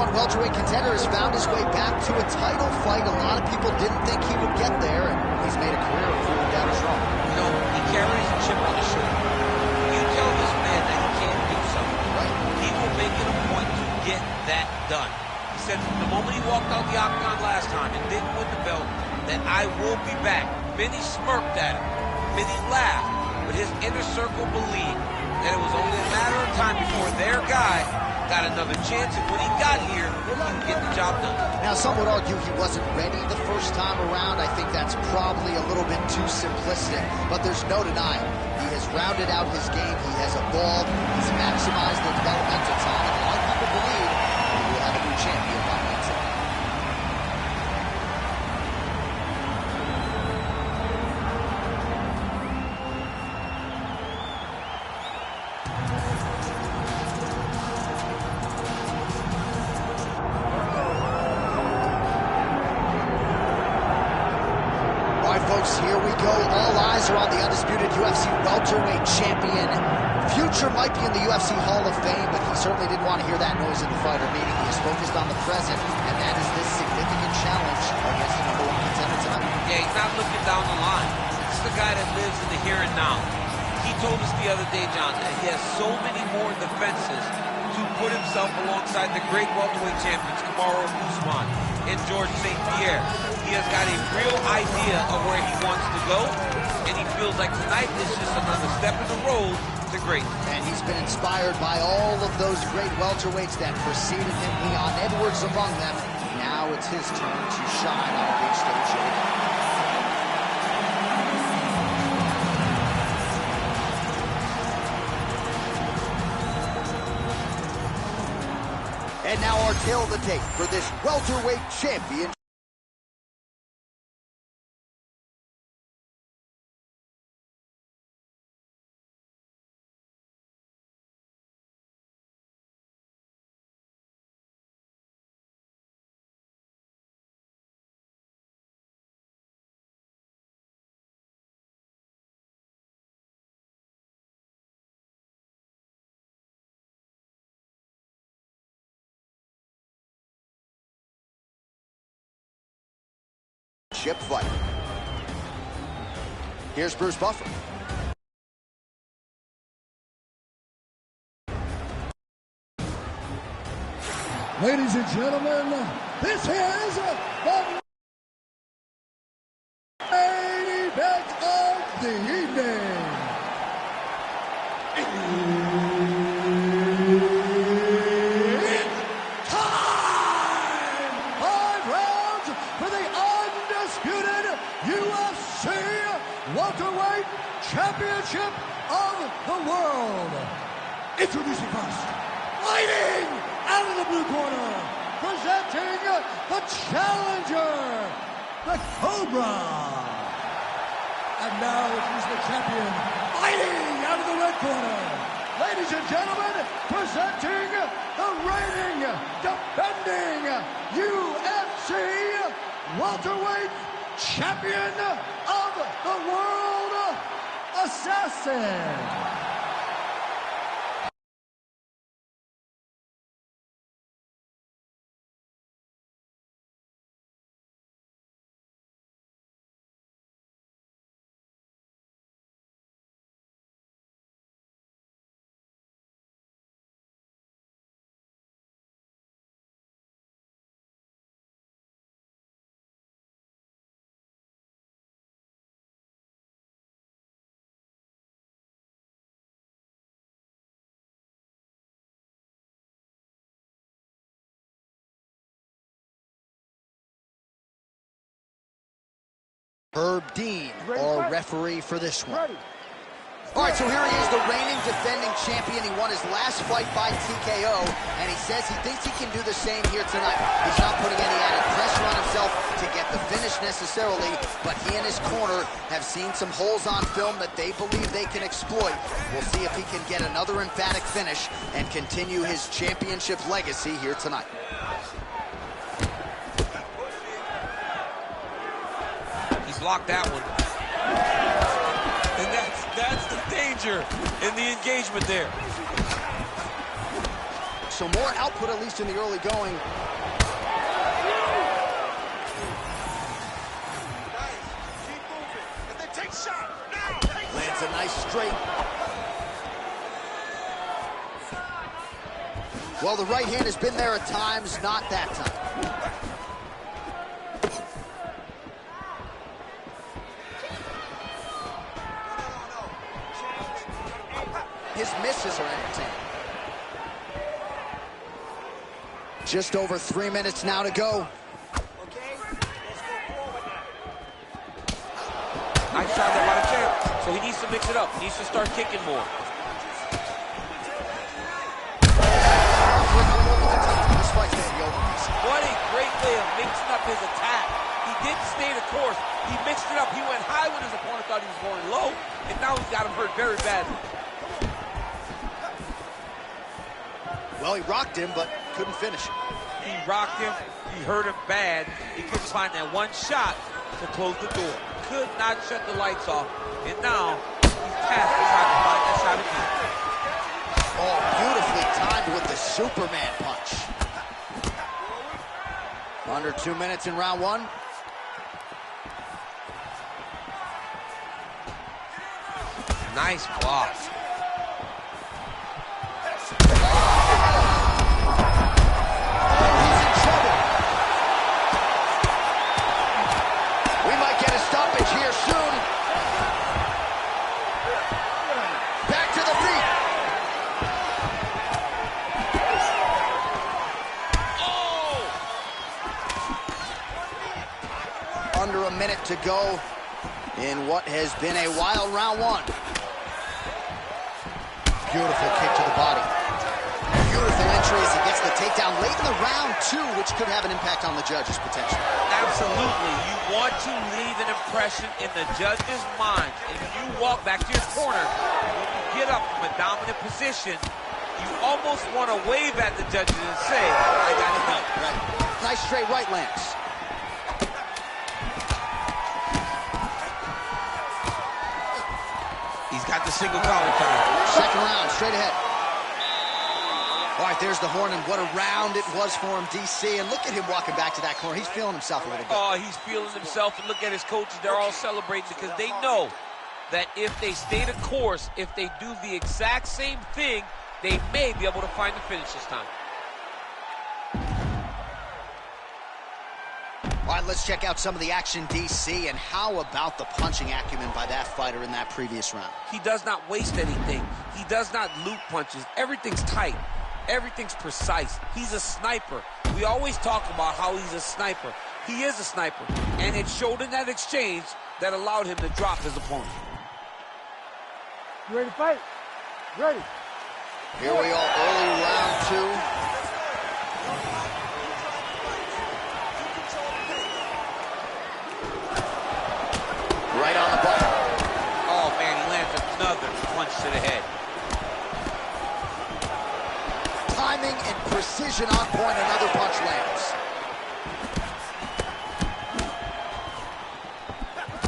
#1 welterweight contender has found his way back to a title fight. A lot of people didn't think he would get there, and he's made a career of proving doubters wrong. You know, he carries a chip on his shoulder. You tell this man that he can't do something, right? He will make it a point to get that done. He said from the moment he walked out the octagon last time and didn't win the belt, that I will be back. Many smirked at him. Many laughed. But his inner circle believed that it was only a matter of time before their guy got another chance, and when he got here, he would get the job done. Now, some would argue he wasn't ready the first time around. I think that's probably a little bit too simplistic, but there's no denying. He has rounded out his game. He has evolved. He's maximized the developmental time, and a lot of people believe he will have a new champion by Wednesday. Folks, here we go. All eyes are on the undisputed UFC welterweight champion. Future might be in the UFC Hall of Fame, but he certainly didn't want to hear that noise in the fighter meeting. He is focused on the present, and that is this significant challenge against the #1 contender tonight. Yeah, he's not looking down the line. This is the guy that lives in the here and now. He told us the other day, John, that he has so many more defenses to put himself alongside the great welterweight champions, Kamaru Usman and George St. Pierre. He has got a real idea of where he wants to go, and he feels like tonight is just another step in the road to greatness. And he's been inspired by all of those great welterweights that preceded him, Leon Edwards among them. Now it's his turn to shine on a big stage here. And now our tale of the tape for this welterweight champion. Chip fight. Here's Bruce Buffer. Ladies and gentlemen, this is the main event of the evening. It's time! 5 rounds for the undisputed UFC Welterweight Championship of the World. Introducing first, fighting out of the blue corner, presenting the challenger, the Cobra. And now he's the champion, fighting out of the red corner. Ladies and gentlemen, presenting the reigning, defending UFC welterweight champion of the world, Assassin. Herb Dean, our referee for this one. All right, so here he is, the reigning defending champion. He won his last fight by TKO, and he says he thinks he can do the same here tonight. He's not putting any added pressure on himself to get the finish necessarily, but he and his corner have seen some holes on film that they believe they can exploit. We'll see if he can get another emphatic finish and continue his championship legacy here tonight. Blocked that one. And that's the danger in the engagement there. so more output at least in the early going. Lands a nice straight. Well, the right hand has been there at times, not that time. His misses are entertaining. Just over 3 minutes now to go. Nice shot there by the champ. So he needs to mix it up. He needs to start kicking more. This fight's gonna be over. What a great way of mixing up his attack. He didn't stay the course. He mixed it up. He went high when his opponent thought he was going low, and now he's got him hurt very badly. Well, he rocked him, but couldn't finish him. He rocked him. He hurt him bad. He couldn't find that one shot to close the door. Could not shut the lights off, and now he's tasked to try to find that shot again. Oh, beautifully timed with the Superman punch. Under 2 minutes in round one. Nice block. Under a minute to go in what has been a wild round one. Beautiful kick to the body. Beautiful entry as he gets the takedown late in the round two, which could have an impact on the judges potentially. Absolutely. You want to leave an impression in the judge's mind. If you walk back to your corner, when you get up from a dominant position, you almost want to wave at the judges and say, I got it done. Right. Nice straight right lands. He's got the single collar time. Second round, straight ahead. All right, there's the horn, and what a round it was for him, DC. And look at him walking back to that corner. He's feeling himself a little bit. Oh, he's feeling himself, and look at his coaches. They're all celebrating because they know that if they stay the course, if they do the exact same thing, they may be able to find the finish this time. All right, let's check out some of the action, DC, and how about the punching acumen by that fighter in that previous round? He does not waste anything. He does not loop punches. Everything's tight. Everything's precise. He's a sniper. We always talk about how he's a sniper. He is a sniper, and it showed in that exchange that allowed him to drop his opponent. You ready to fight? Ready. Here we are, early round two. Right on the button. Oh, man, he lands another punch to the head. Timing and precision on point, another punch lands.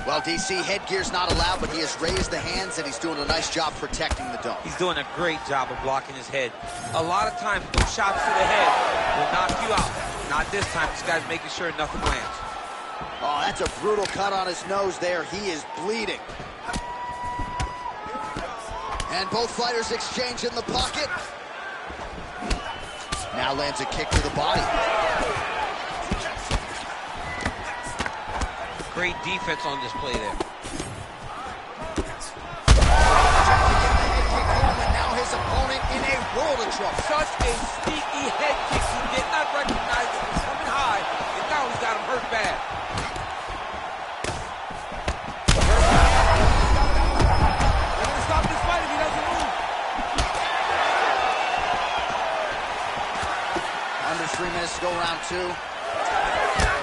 Well, DC, headgear's not allowed, but he has raised the hands, and he's doing a nice job protecting the dome. He's doing a great job of blocking his head. A lot of times, those shots to the head will knock you out. Not this time. This guy's making sure nothing lands. Oh, that's a brutal cut on his nose there. He is bleeding. And both fighters exchange in the pocket. Now lands a kick to the body. Great defense on display there. And now his opponent in a world of trouble. Such a sneaky head kick. He did not recognize it was coming high, and now he's got him hurt bad. They're going to stop this fight if he doesn't move. Under 3 minutes to go, round two.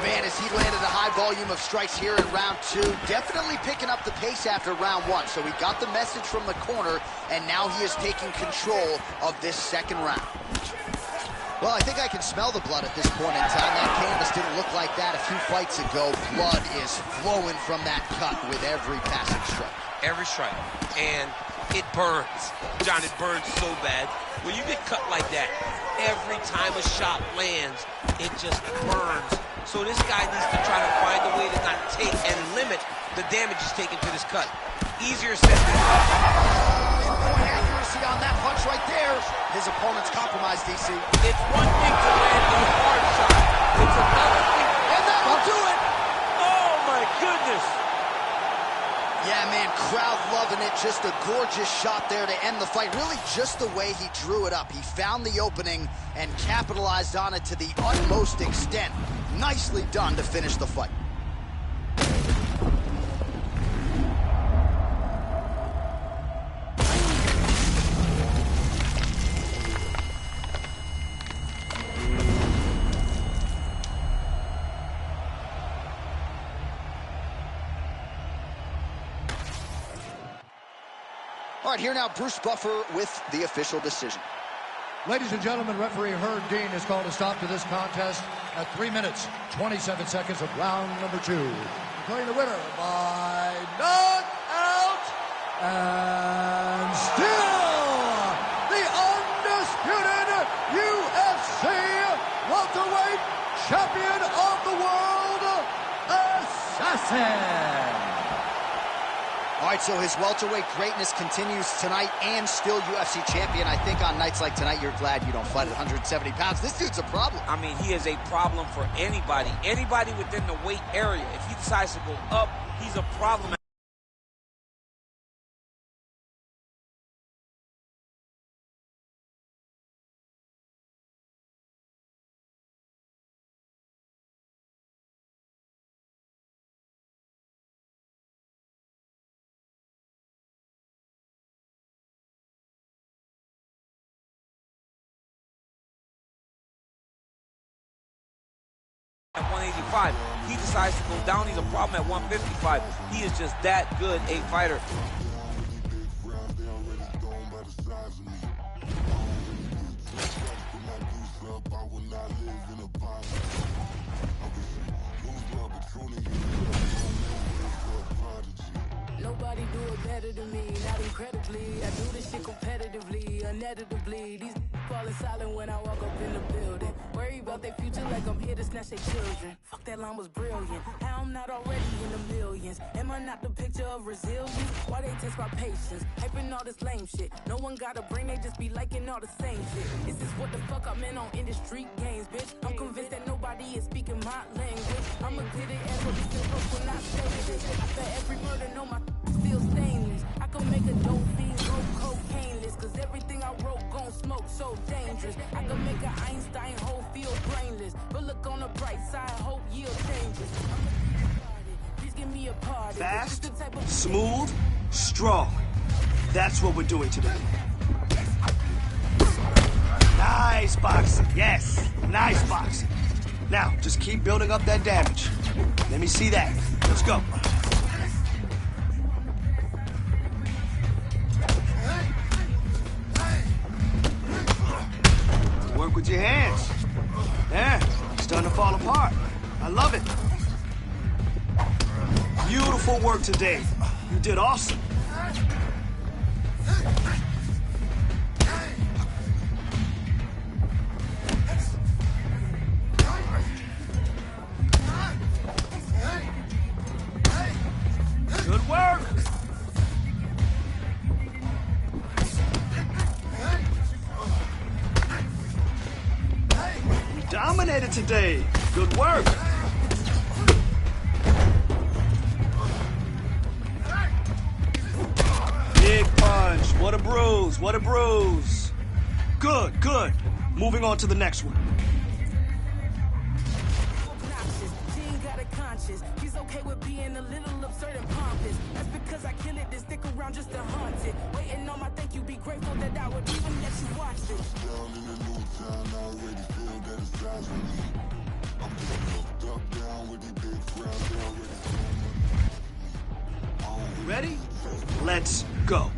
Man, as he landed a high volume of strikes here in round two, definitely picking up the pace after round one. So he got the message from the corner, and now he is taking control of this second round. Well, I think I can smell the blood at this point in time. That canvas didn't look like that a few fights ago. Blood is flowing from that cut with every passing strike. Every strike. And it burns. John, it burns so bad. When you get cut like that, every time a shot lands, it just burns. So this guy needs to try to find a way to not take and limit the damage he's taken to this cut. Easier said than done. Pinpoint accuracy on that punch right there. His opponent's compromised, DC. It's one thing to land a hard shot. It's another thing. And that'll do it. Oh, my goodness. Yeah, man, crowd loving it. Just a gorgeous shot there to end the fight. Really just the way he drew it up. He found the opening and capitalized on it to the utmost extent. Nicely done to finish the fight. All right, here now, Bruce Buffer with the official decision. Ladies and gentlemen, referee Herb Dean has called a stop to this contest at 3 minutes, 27 seconds of round number 2. Declaring the winner by knockout and still the undisputed UFC welterweight champion of the world, Assassin. All right, so his welterweight greatness continues tonight and still UFC champion. I think on nights like tonight, you're glad you don't fight at 170 pounds. This dude's a problem. I mean, he is a problem for anybody. Anybody within the weight area. If he decides to go up, he's a problem. At 185, he decides to go down. He's a problem at 155. He is just that good a fighter. Nobody do it better than me, not incredibly. I do this shit competitively, uneditably. These falling silent when I walk up in the building. Worry about their future like I'm here to snatch their children. Fuck, that line was brilliant. How I'm not already in the millions? Am I not the picture of resilience? Why they test my patience? Hyping all this lame shit. No one got a brain, they just be liking all the same shit. Is this what the fuck I'm in on industry games, bitch? I'm convinced that nobody is speaking my language. I'ma get it and release it when I say this. After every murder, know my still stainless. I can make a dope fiend go cocaine-less, cause everything I wrote gon' smoke so dangerous. I can make an Einstein whole feel brainless, but look on the bright side, hope yield changes. Please give me a party. Fast, smooth, strong. That's what we're doing today. Nice boxing, yes, nice boxing. Now, just keep building up that damage. Let me see that. Let's go. Work with your hands. Yeah, it's starting to fall apart. I love it. Beautiful work today. You did awesome. Good work. You dominated today. Good work. Big punch. What a bruise. What a bruise. Good, good. Moving on to the next one. He's okay with being a little absurd and pompous. That's because I kill it, then stick around just to haunt it. Waiting on my thank you, be grateful that I would even let you watch it. Ready? Let's go.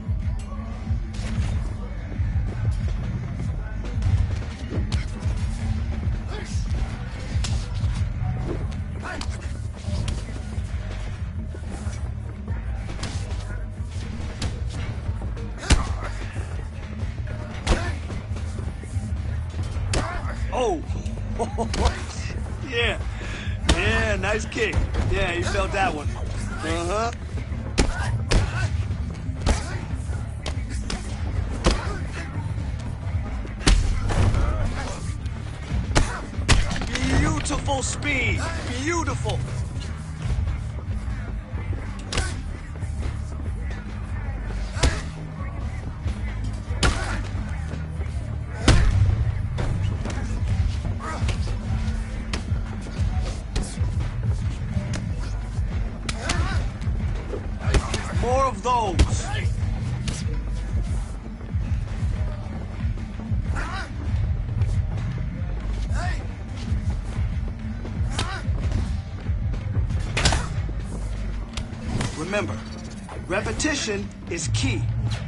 Yeah. Yeah, nice kick. Yeah, you felt that one. Uh-huh. Beautiful speed. Beautiful. More of those. Remember, repetition is key,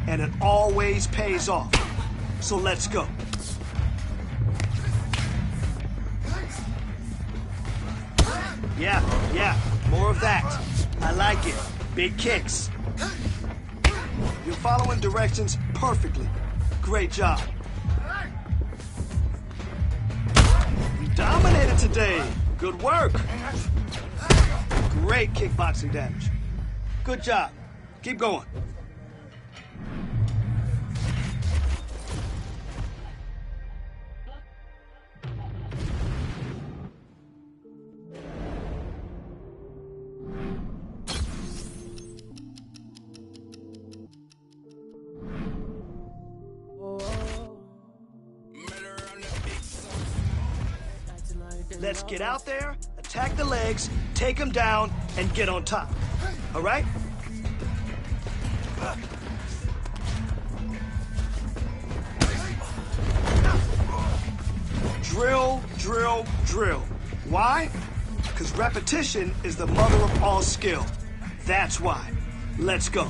and it always pays off. So let's go. Yeah, more of that. I like it. Big kicks. You're following directions perfectly. Great job. You dominated today. Good work. Great kickboxing damage. Good job. Keep going. Let's get out there, attack the legs, take them down, and get on top. All right? Drill, drill, drill. Why? Because repetition is the mother of all skill. That's why. Let's go.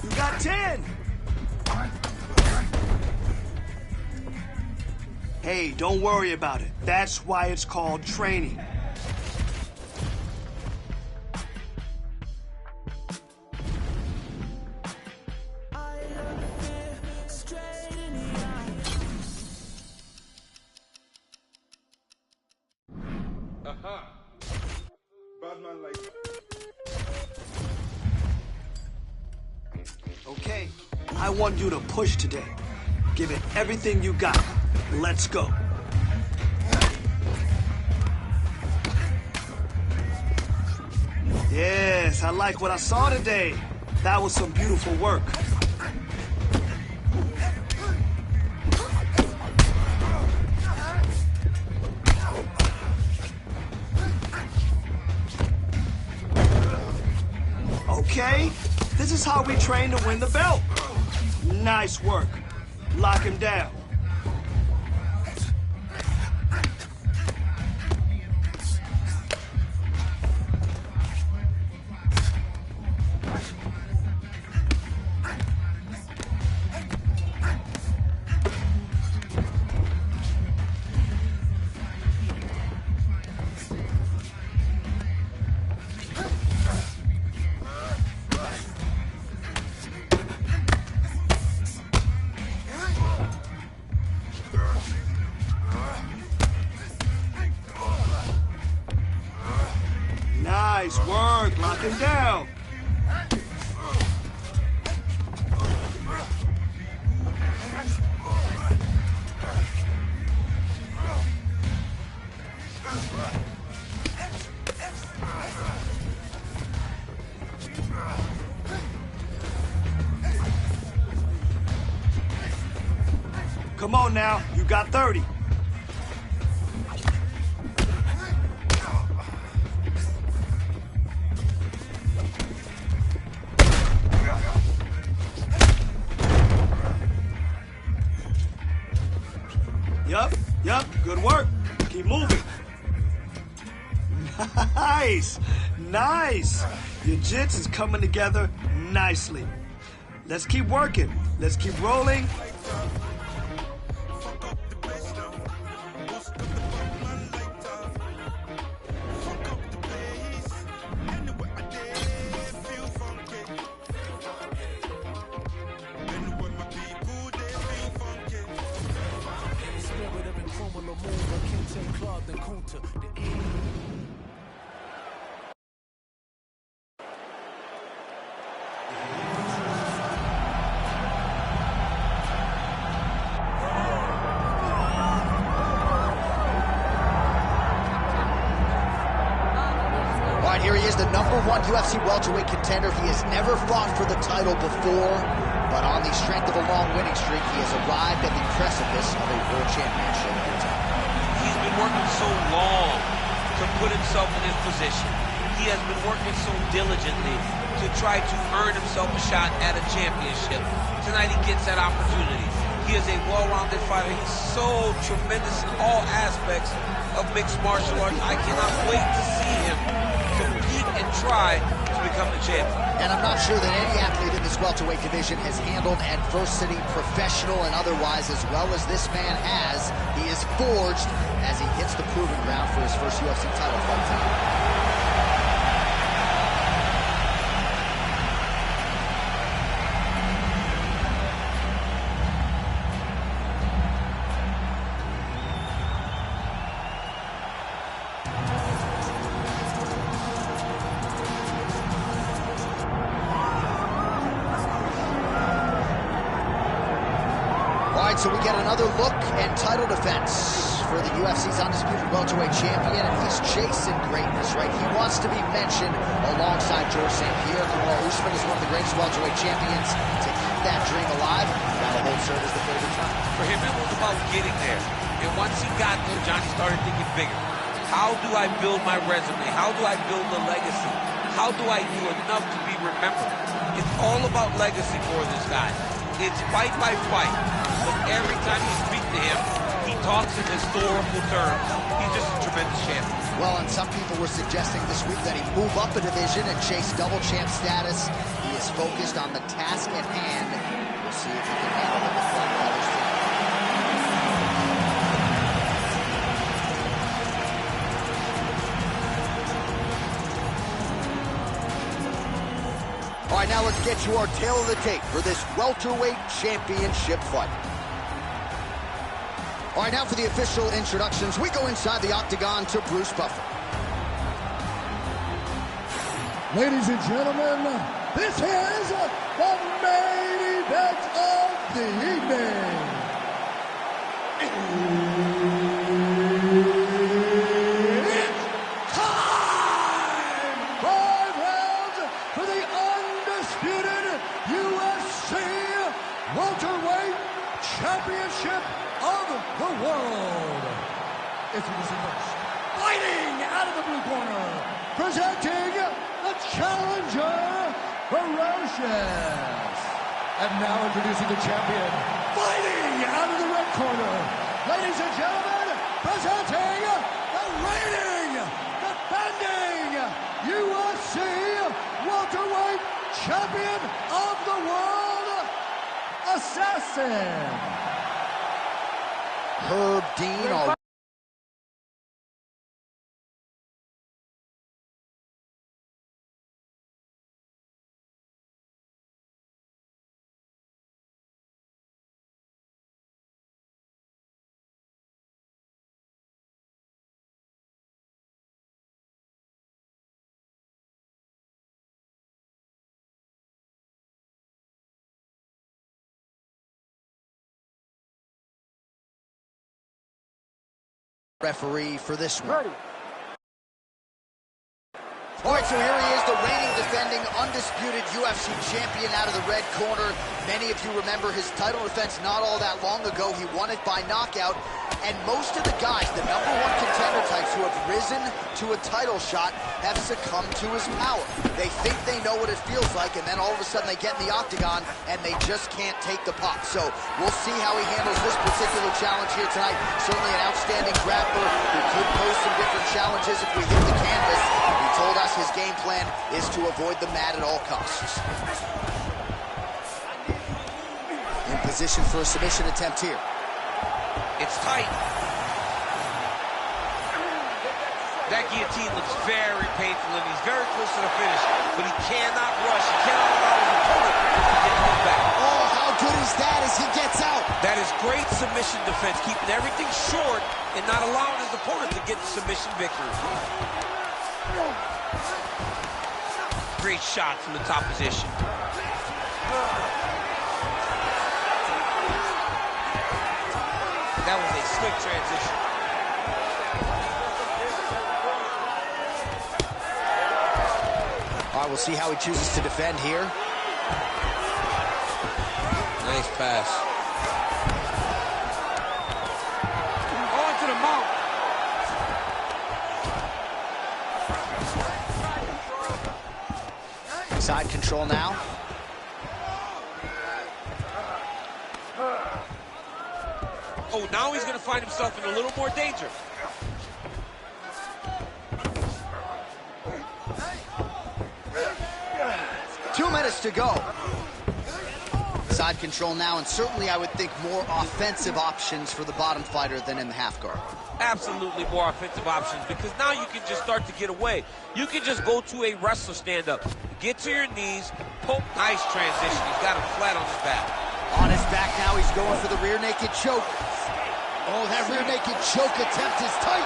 You got 10. Hey, don't worry about it. That's why it's called training. Okay, I want you to push today. Give it everything you got. Let's go. Yes, I like what I saw today. That was some beautiful work. Okay, this is how we train to win the belt. Nice work. Lock him down. Up and down. Come on now, you got 30. Yup, good work. Keep moving. Nice. Your jits is coming together nicely. Let's keep working. Let's keep rolling. Here he is, the #1 UFC welterweight contender. He has never fought for the title before, but on the strength of a long winning streak, he has arrived at the precipice of a world championship. He's been working so long to put himself in this position. He has been working so diligently to try to earn himself a shot at a championship. Tonight he gets that opportunity. He is a well-rounded fighter. He's so tremendous in all aspects of mixed martial arts. I cannot wait to see him compete and try to become the champion. And I'm not sure that any athlete in this welterweight division has handled adversity, professional and otherwise, as well as this man has. He is forged as he hits the proving ground for his first UFC title fight tonight. So we get another look and title defense for the UFC's undisputed welterweight champion, and he's chasing greatness, right? He wants to be mentioned alongside George St. Pierre. Kamaru Usman is one of the greatest welterweight champions. To keep that dream alive, that'll hold serve as the favorite time. For him, it was about getting there. And once he got there, Johnny started thinking bigger. How do I build my resume? How do I build a legacy? How do I do enough to be remembered? It's all about legacy for this guy. It's fight by fight. But every time you speak to him, he talks in historical terms. He's just a tremendous champion. Well, and some people were suggesting this week that he move up a division and chase double champ status. He is focused on the task at hand. We'll see if he can handle it with flying colors too. All right, now let's get you our tail of the tape for this welterweight championship fight. All right, now for the official introductions, we go inside the octagon to Bruce Buffer. Ladies and gentlemen, this is the main event of the evening. It's time! 5 rounds for the undisputed UFC welterweight championship of the world. Introducing first, fighting out of the blue corner, presenting the challenger, Ferocious. And now introducing the champion, fighting out of the red corner, ladies and gentlemen, presenting the reigning, defending UFC welterweight champion of the world, Assassin. Herb Dean. Referee for this one. Ready. All right, so here he is, the reigning, defending, undisputed UFC champion out of the red corner. Many of you remember his title defense not all that long ago. He won it by knockout. And most of the guys, the #1 contender types who have risen to a title shot, have succumbed to his power. They think they know what it feels like, and then all of a sudden they get in the octagon, and they just can't take the pop. So we'll see how he handles this particular challenge here tonight. Certainly an outstanding grappler who could pose some different challenges if we hit the canvas. He told us his game plan is to avoid the mat at all costs. In position for a submission attempt here. It's tight. That guillotine looks very painful, and he's very close to the finish, but he cannot rush. He cannot allow his opponent to get him back. Oh, how good is that as he gets out? That is great submission defense, keeping everything short and not allowing his opponent to get the submission victory. Great shot from the top position. That was a slick transition. All right, we'll see how he chooses to defend here. Nice pass. On to the mount. Side control now. Oh, now he's going to find himself in a little more danger. 2 minutes to go. Side control now, and certainly I would think more offensive options for the bottom fighter than in the half guard. Absolutely more offensive options, because now you can just start to get away. You can just go to a wrestler stand-up, get to your knees, poke, nice transition. He's got him flat on his back. On his back now, he's going for the rear naked choke. Oh, that rear naked choke attempt is tight.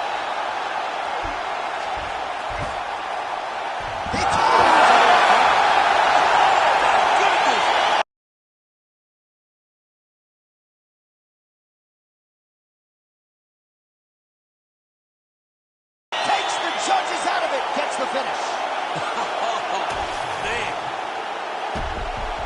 He takes the judges out of it, gets the finish.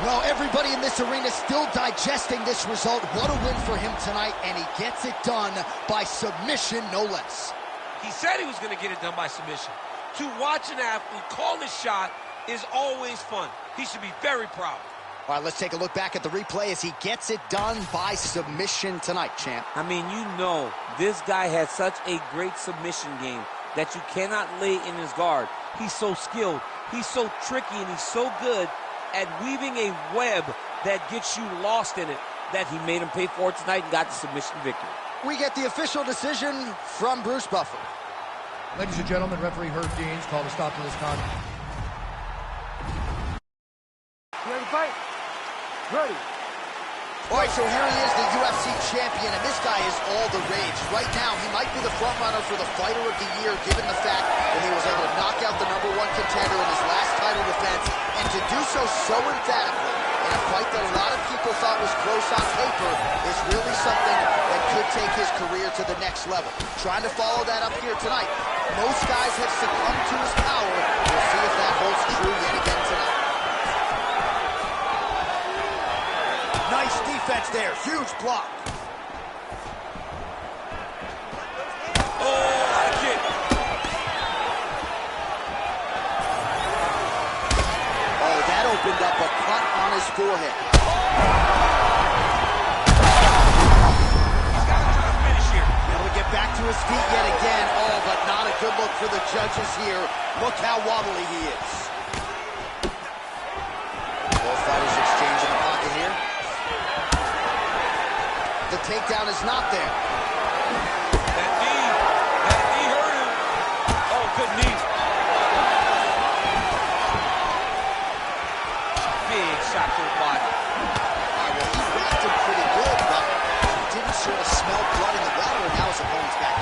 Well, everybody in this arena still digesting this result. What a win for him tonight, and he gets it done by submission, no less. He said he was going to get it done by submission. To watch an athlete call his shot is always fun. He should be very proud. All right, let's take a look back at the replay as he gets it done by submission tonight, champ. I mean, you know, this guy has such a great submission game that you cannot lay in his guard. He's so skilled, he's so tricky, and he's so good at weaving a web that gets you lost in it, that he made him pay for it tonight and got the submission victory. We get the official decision from Bruce Buffer. Ladies and gentlemen, referee Herb Dean's called a stop to this contest. You ready to fight? Ready. All right, so here he is, the UFC champion, and this guy is all the rage. Right now, he might be the front runner for the Fighter of the Year, given the fact that he was able to knock out the #1 contender in his last title defense, and to do so emphatically in a fight that a lot of people thought was close on paper is really something that could take his career to the next level. Trying to follow that up here tonight. Most guys have succumbed to his power. We'll see if that holds true yet again tonight. Nice defense there. Huge block. Oh, what a kick. Oh, that opened up a cut on his forehead. He's got to try to finish here. Able to get back to his feet yet again. Oh, but not a good look for the judges here. Look how wobbly he is. Both fighters exchange in the pocket here. The takedown is not there. That knee hurt him. Oh, good knee. Big shot to the body. All right, well, he whacked him pretty good, but he didn't sort of smell blood in the water, and now his opponent's back.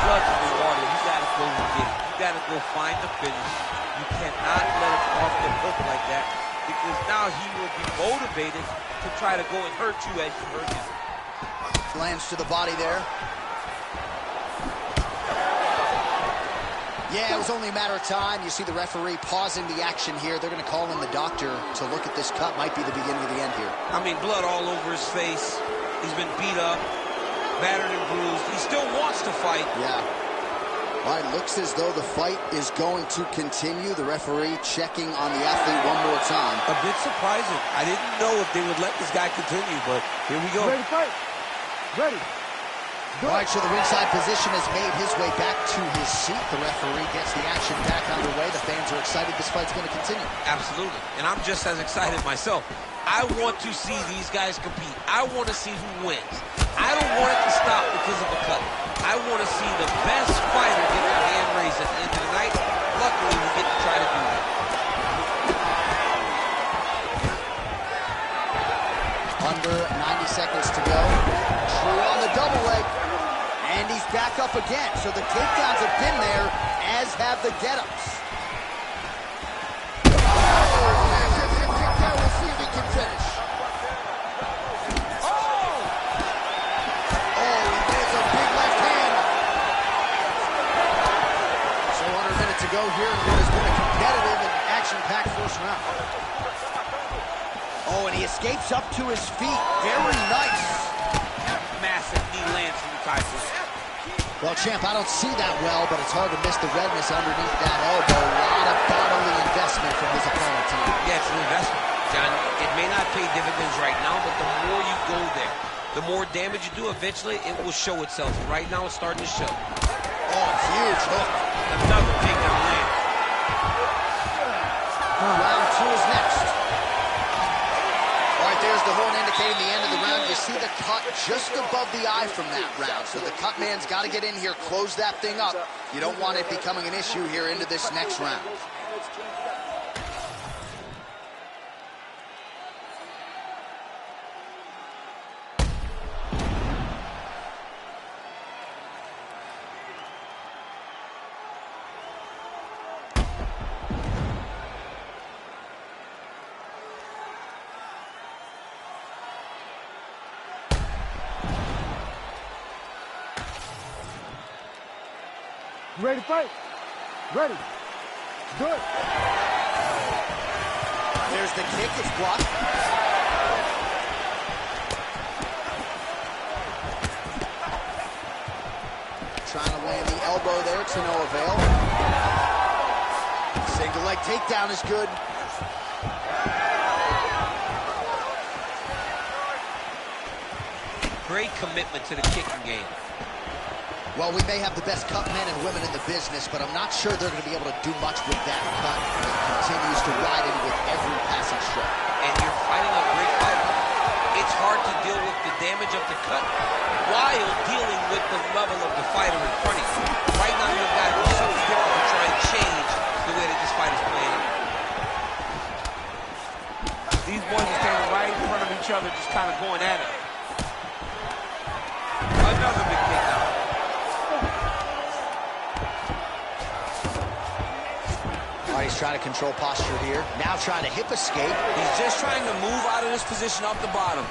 Blood in the water, you gotta go and get it. You gotta go find the finish. You cannot let it off the hook like that, because now he will be motivated to try to go and hurt you as you hurt him. Lands to the body there. Yeah, it was only a matter of time. You see the referee pausing the action here. They're going to call in the doctor to look at this cut. Might be the beginning of the end here. I mean, blood all over his face. He's been beat up, battered and bruised. He still wants to fight. Yeah. All right, looks as though the fight is going to continue. The referee checking on the athlete one more time. A bit surprising. I didn't know if they would let this guy continue, but here we go. Ready to fight? Ready. All right, so the ringside position has made his way back to his seat. The referee gets the action back underway. The fans are excited this fight's going to continue. Absolutely. And I'm just as excited myself. I want to see these guys compete. I want to see who wins. I don't want it to stop because of a cut. I want to see the best fighter get their hand raised at the end of the night. Luckily, we get to try to do that. Under 90 seconds to go. True on the double leg. And he's back up again. So the takedowns have been there, as have the get-ups. We'll see if he can finish. Oh, he lands a big left hand. So under a minute to go here in what has been a competitive and action-packed first round. Oh, and he escapes up to his feet. Very nice. Massive knee lands from Tyson. Well, champ, I don't see that well, but it's hard to miss the redness underneath that elbow. A lot of bodily investment from his opponent tonight. Yeah, it's an investment, John. It may not pay dividends right now, but the more you go there, the more damage you do, eventually it will show itself. Right now, it's starting to show. Oh, huge hook. Another takedown land. Round two is next. All right, there's the horn indicating the end of the round. You see the cut just above the eye from that round. So the cut man's got to get in here, close that thing up. You don't want it becoming an issue here into this next round. Ready to fight? Ready. Good. There's the kick, it's blocked. Trying to land the elbow there to no avail. Single leg takedown is good. Great commitment to the kicking game. Well, we may have the best cut men and women in the business, but I'm not sure they're going to be able to do much with that cut. It continues to ride in with every passing stroke. And you're fighting a great fighter. It's hard to deal with the damage of the cut while dealing with the level of the fighter in front of you. Right now, you've got to do something different to try and change the way that this fight is playing out. These boys are standing right in front of each other, just kind of going at it. Another big takedown. He's trying to control posture here. Now trying to hip escape. He's just trying to move out of this position off the bottom.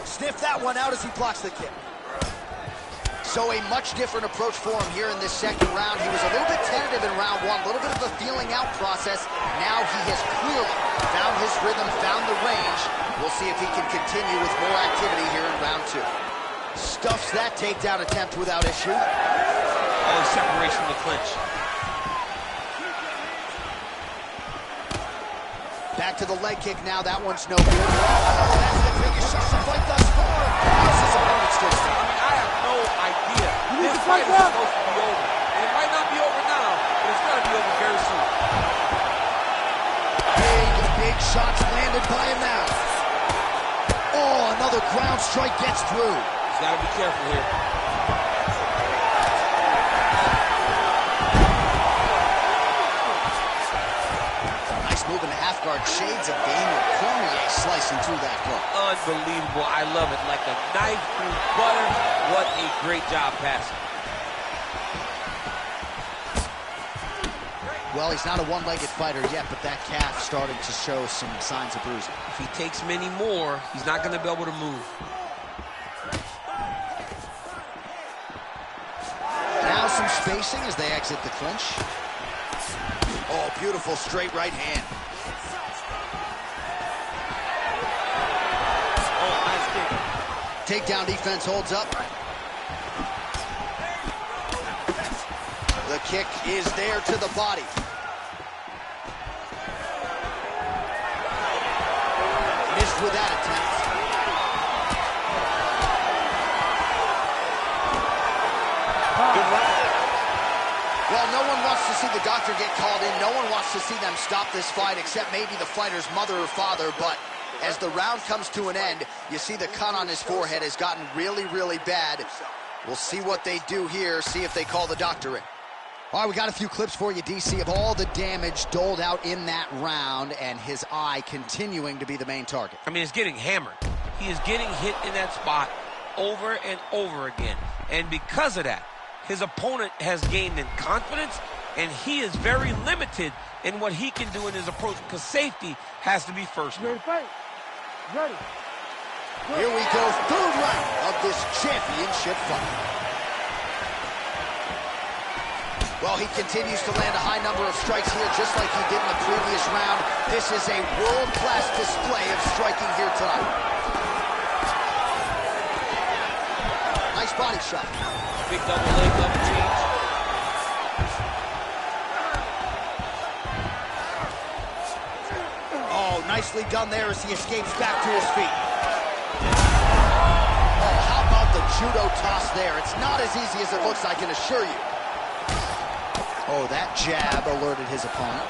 Sniff that one out as he blocks the kick. So a much different approach for him here in this second round. He was a little bit tentative in round one, a little bit of a feeling out process. Now he has clearly found his rhythm, found the range. We'll see if he can continue with more activity here in round two. Stuffs that takedown attempt without issue. Oh, separation from the clinch. Back to the leg kick now. That one's no good. Oh, that's the biggest shot the fight thus far. How's his opponent still standing? I have no idea. This fight is supposed to be over. And it might not be over now, but it's going to be over very soon. Big shots landed by him now. Oh, another ground strike gets through. He's got to be careful here. Nice move in the half guard. Shades of game with Cormier slicing through that hook. Unbelievable. I love it. Like a knife through butter. What a great job passing. Well, he's not a one-legged fighter yet, but that calf starting to show some signs of bruising. If he takes many more, he's not going to be able to move. spacing as they exit the clinch. Oh, beautiful straight right hand. Oh, nice kick. Takedown defense holds up. The kick is there to the body. Missed with that attempt. Well, no one wants to see the doctor get called in. No one wants to see them stop this fight except maybe the fighter's mother or father. But as the round comes to an end, you see the cut on his forehead has gotten really, really bad. We'll see what they do here, see if they call the doctor in. All right, we got a few clips for you, DC, of all the damage doled out in that round, and his eye continuing to be the main target. I mean, he's getting hammered. He is getting hit in that spot over and over again. And because of that, his opponent has gained in confidence, and he is very limited in what he can do in his approach, because safety has to be first. Ready, fight. Ready. Here we go, third round of this championship fight. Well, he continues to land a high number of strikes here, just like he did in the previous round. This is a world-class display of striking here tonight. Nice body shot. Big double leg, double change. Oh, nicely done there as he escapes back to his feet. Oh, how about the judo toss there? It's not as easy as it looks, I can assure you. Oh, that jab alerted his opponent.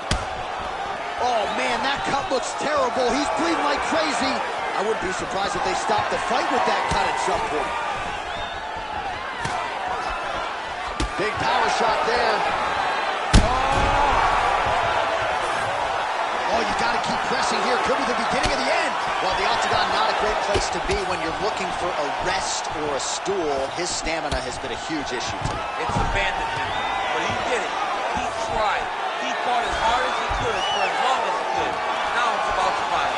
Oh, man, that cut looks terrible. He's bleeding like crazy. I wouldn't be surprised if they stopped the fight with that cut at some point. Big power shot there. Oh, you got to keep pressing here. Could be the beginning of the end. Well, the octagon, not a great place to be when you're looking for a rest or a stool. His stamina has been a huge issue tonight. It's abandoned him, but he did it. He tried. He fought as hard as he could for as long as he could. Now it's about survival.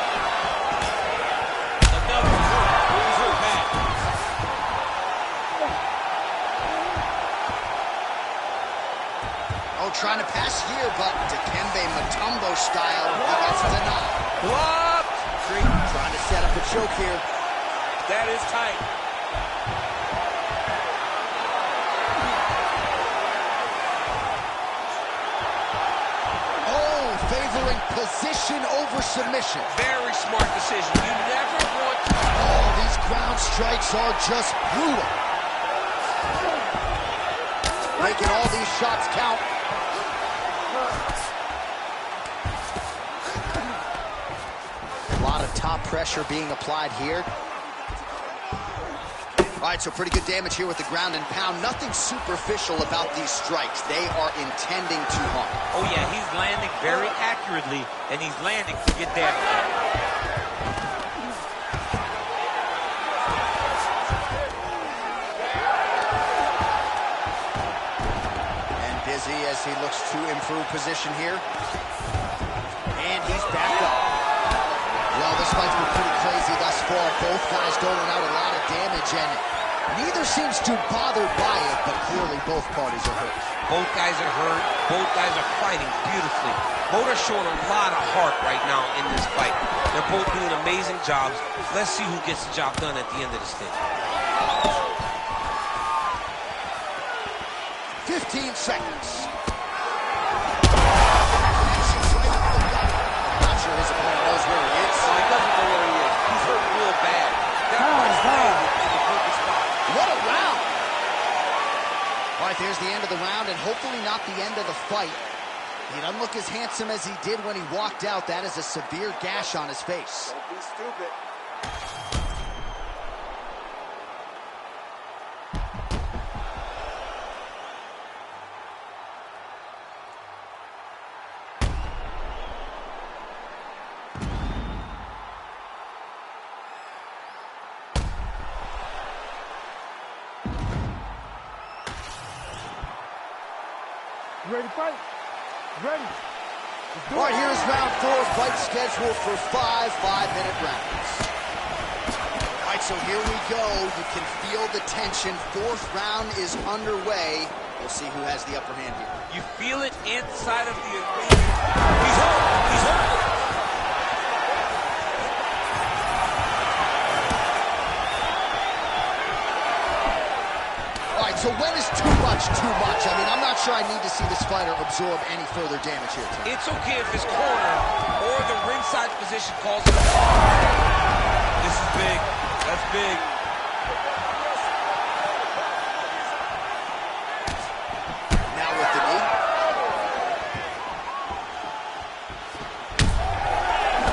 Another one. Man. Oh, trying to pass here, but Dikembe Mutombo style, he gets denied. Blocked. Trying to set up a choke here. That is tight. Favoring position over submission. Very smart decision. You never want to... Oh, these ground strikes are just brutal. Making all these shots count. A lot of top pressure being applied here. All right, so pretty good damage here with the ground and pound. Nothing superficial about these strikes. They are intending to harm. Oh, yeah, he's landing very accurately, and he's landing to get damage. And busy as he looks to improve position here. And he's back up. Well, this fight's been pretty crazy thus far. Both guys doling out a lot of damage, and neither seems too bothered by it, but clearly both parties are hurt. Both guys are hurt. Both guys are fighting beautifully. Both are showing a lot of heart right now in this fight. They're both doing amazing jobs. Let's see who gets the job done at the end of this thing. 15 seconds. There's the end of the round, and hopefully not the end of the fight. He doesn't look as handsome as he did when he walked out. That is a severe gash on his face. Don't be stupid. Ready, fight. Ready. All right, here's round 4. Fight scheduled for 5 5-minute rounds. All right, so here we go. You can feel the tension. 4th round is underway. We'll see who has the upper hand here. You feel it inside of the arena. He's home. He's home. All right, so when is too much too much? I mean, I'm not sure I need to see this fighter absorb any further damage here tonight. It's okay if his corner or the ringside position calls it a This is big. That's big. Now with the knee.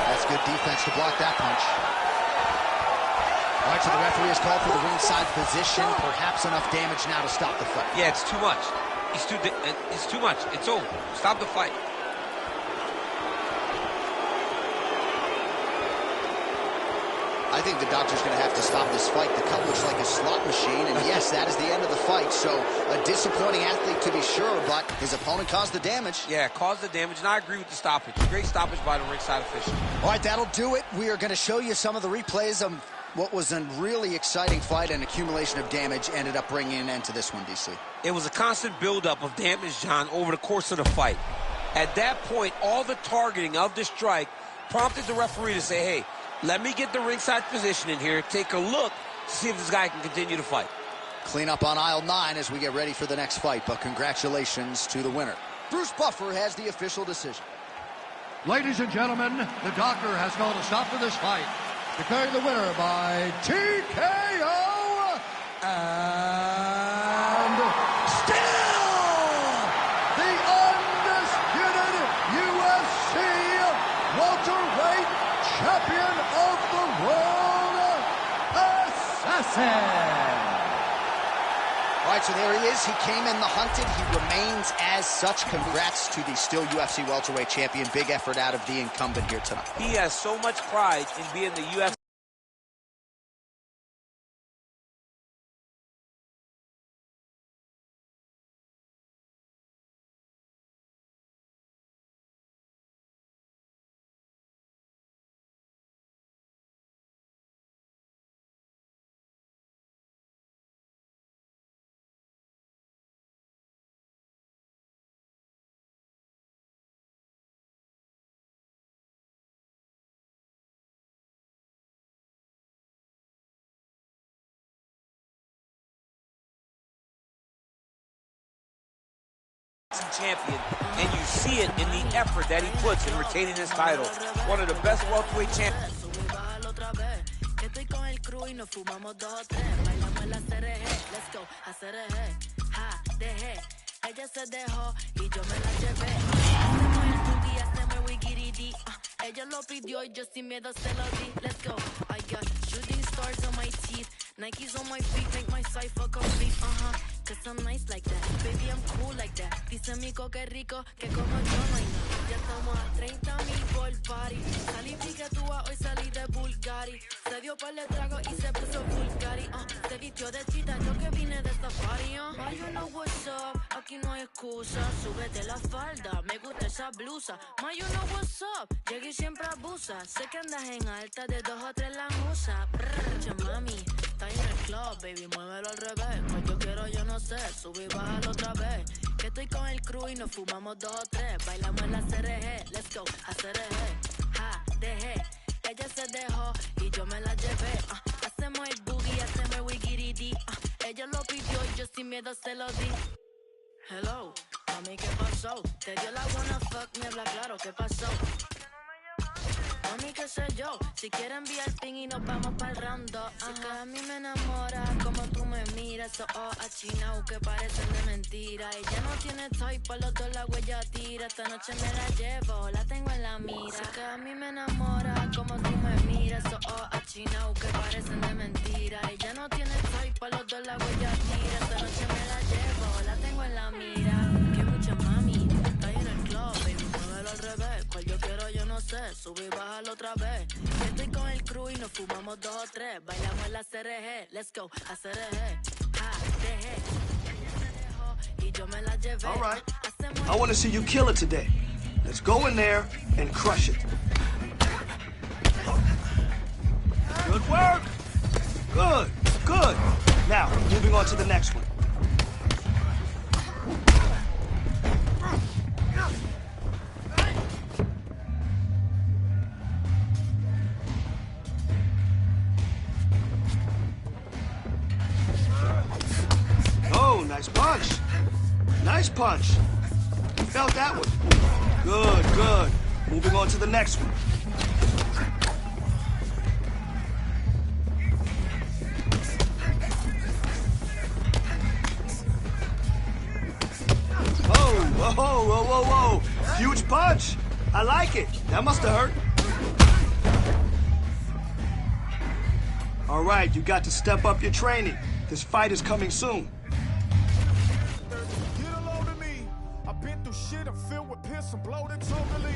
That's good defense to block that punch. All right, so the referee has called for the ringside position. Perhaps enough damage now to stop the fight. Yeah, it's too much. It's too much. It's over. Stop the fight. I think the doctor's going to have to stop this fight. The cut looks like a slot machine, and yes, that is the end of the fight. So a disappointing athlete to be sure, but his opponent caused the damage. Yeah, caused the damage, and I agree with the stoppage. Great stoppage by the ringside official. All right, that'll do it. We are going to show you some of the replays of what was a really exciting fight, and accumulation of damage ended up bringing an end to this one, DC. It was a constant buildup of damage, John, over the course of the fight. At that point, all the targeting of the strike prompted the referee to say, hey, let me get the ringside position in here, take a look to see if this guy can continue to fight. Clean up on aisle 9 as we get ready for the next fight, but congratulations to the winner. Bruce Buffer has the official decision. Ladies and gentlemen, the doctor has called a stop to this fight, declaring the winner by TKO, and still the undisputed UFC welterweight champion of the world, Assassin. All right, so there he is. He came in the hunted. He remains as such. Congrats to the still UFC welterweight champion. Big effort out of the incumbent here tonight. He has so much pride in being the UFC. Champion, and you see it in the effort that he puts in retaining his title. One of the best welterweight champions. Ella lo pidió y yo sin miedo se lo di. Let's go. I got shooting stars on my teeth. Nikes on my feet make my cipher complete. Cause I'm nice like that. Baby, I'm cool like that. Dice Mico que rico, que como yo no hay nada. Ya estamos a 30,000 por party. Salí piquetúa, hoy salí de Bulgari. Se dio par de trago y se puso Bulgari. Se vistió de chita, yo que vine de safari. You know what's up, aquí no hay excusa. Súbete la falda, me gusta esa blusa. You know what's up, llegué y siempre abusa. Sé que andas en alta, de 2 o 3 la musa. Che mami, está en el club, baby, muévelo al revés. Pues yo quiero, yo no sé, subí y bájalo otra vez. Que estoy con el crew y nos fumamos 2 o 3. Bailamos en la CRG, let's go, a CRG. Ja, dejé, ella se dejó y yo me la llevé. Hacemos el boogie, hacemos el wigiridi. Ella lo pidió y yo sin miedo se lo di. Hello, mami, ¿qué pasó? Te dio la wanna fuck, me habla claro, ¿qué pasó? Mami, qué sé yo, si quieres enviar ping y nos vamos pa'l round 2. Que a mí me enamora como tú me miras. Esos ojos achinados que parecen de mentira. Ella no tiene type, pa' los dos la huella tira. Esta noche me la llevo, la tengo en la mira. Que a mí me enamora como tú me miras. Esos ojos achinados que parecen de mentira. Ella no tiene type, pa' los dos la huella tira. Esta noche me la llevo, la tengo en la mira. Que mucha mami, está ahí en el club, baby, muévelo al revés. Cual yo quiero, yo no sé, sube y bájalo otra vez. Estoy con el crew y nos fumamos 2 o 3. Bailamos en la CRG, let's go, a CRG. Ja, dejé. Ella se dejó y yo me la llevé. All right, I want to see you kill it today. Let's go in there and crush it. Good work. Good, good. Now, moving on to the next one. Nice punch. Felt that one. Good, good. Moving on to the next one. Whoa, whoa, whoa, whoa, whoa. Huge punch. I like it. That must have hurt. All right, you got to step up your training. This fight is coming soon. Get a load of me. I've been through shit. I'm filled with piss and bloated totally.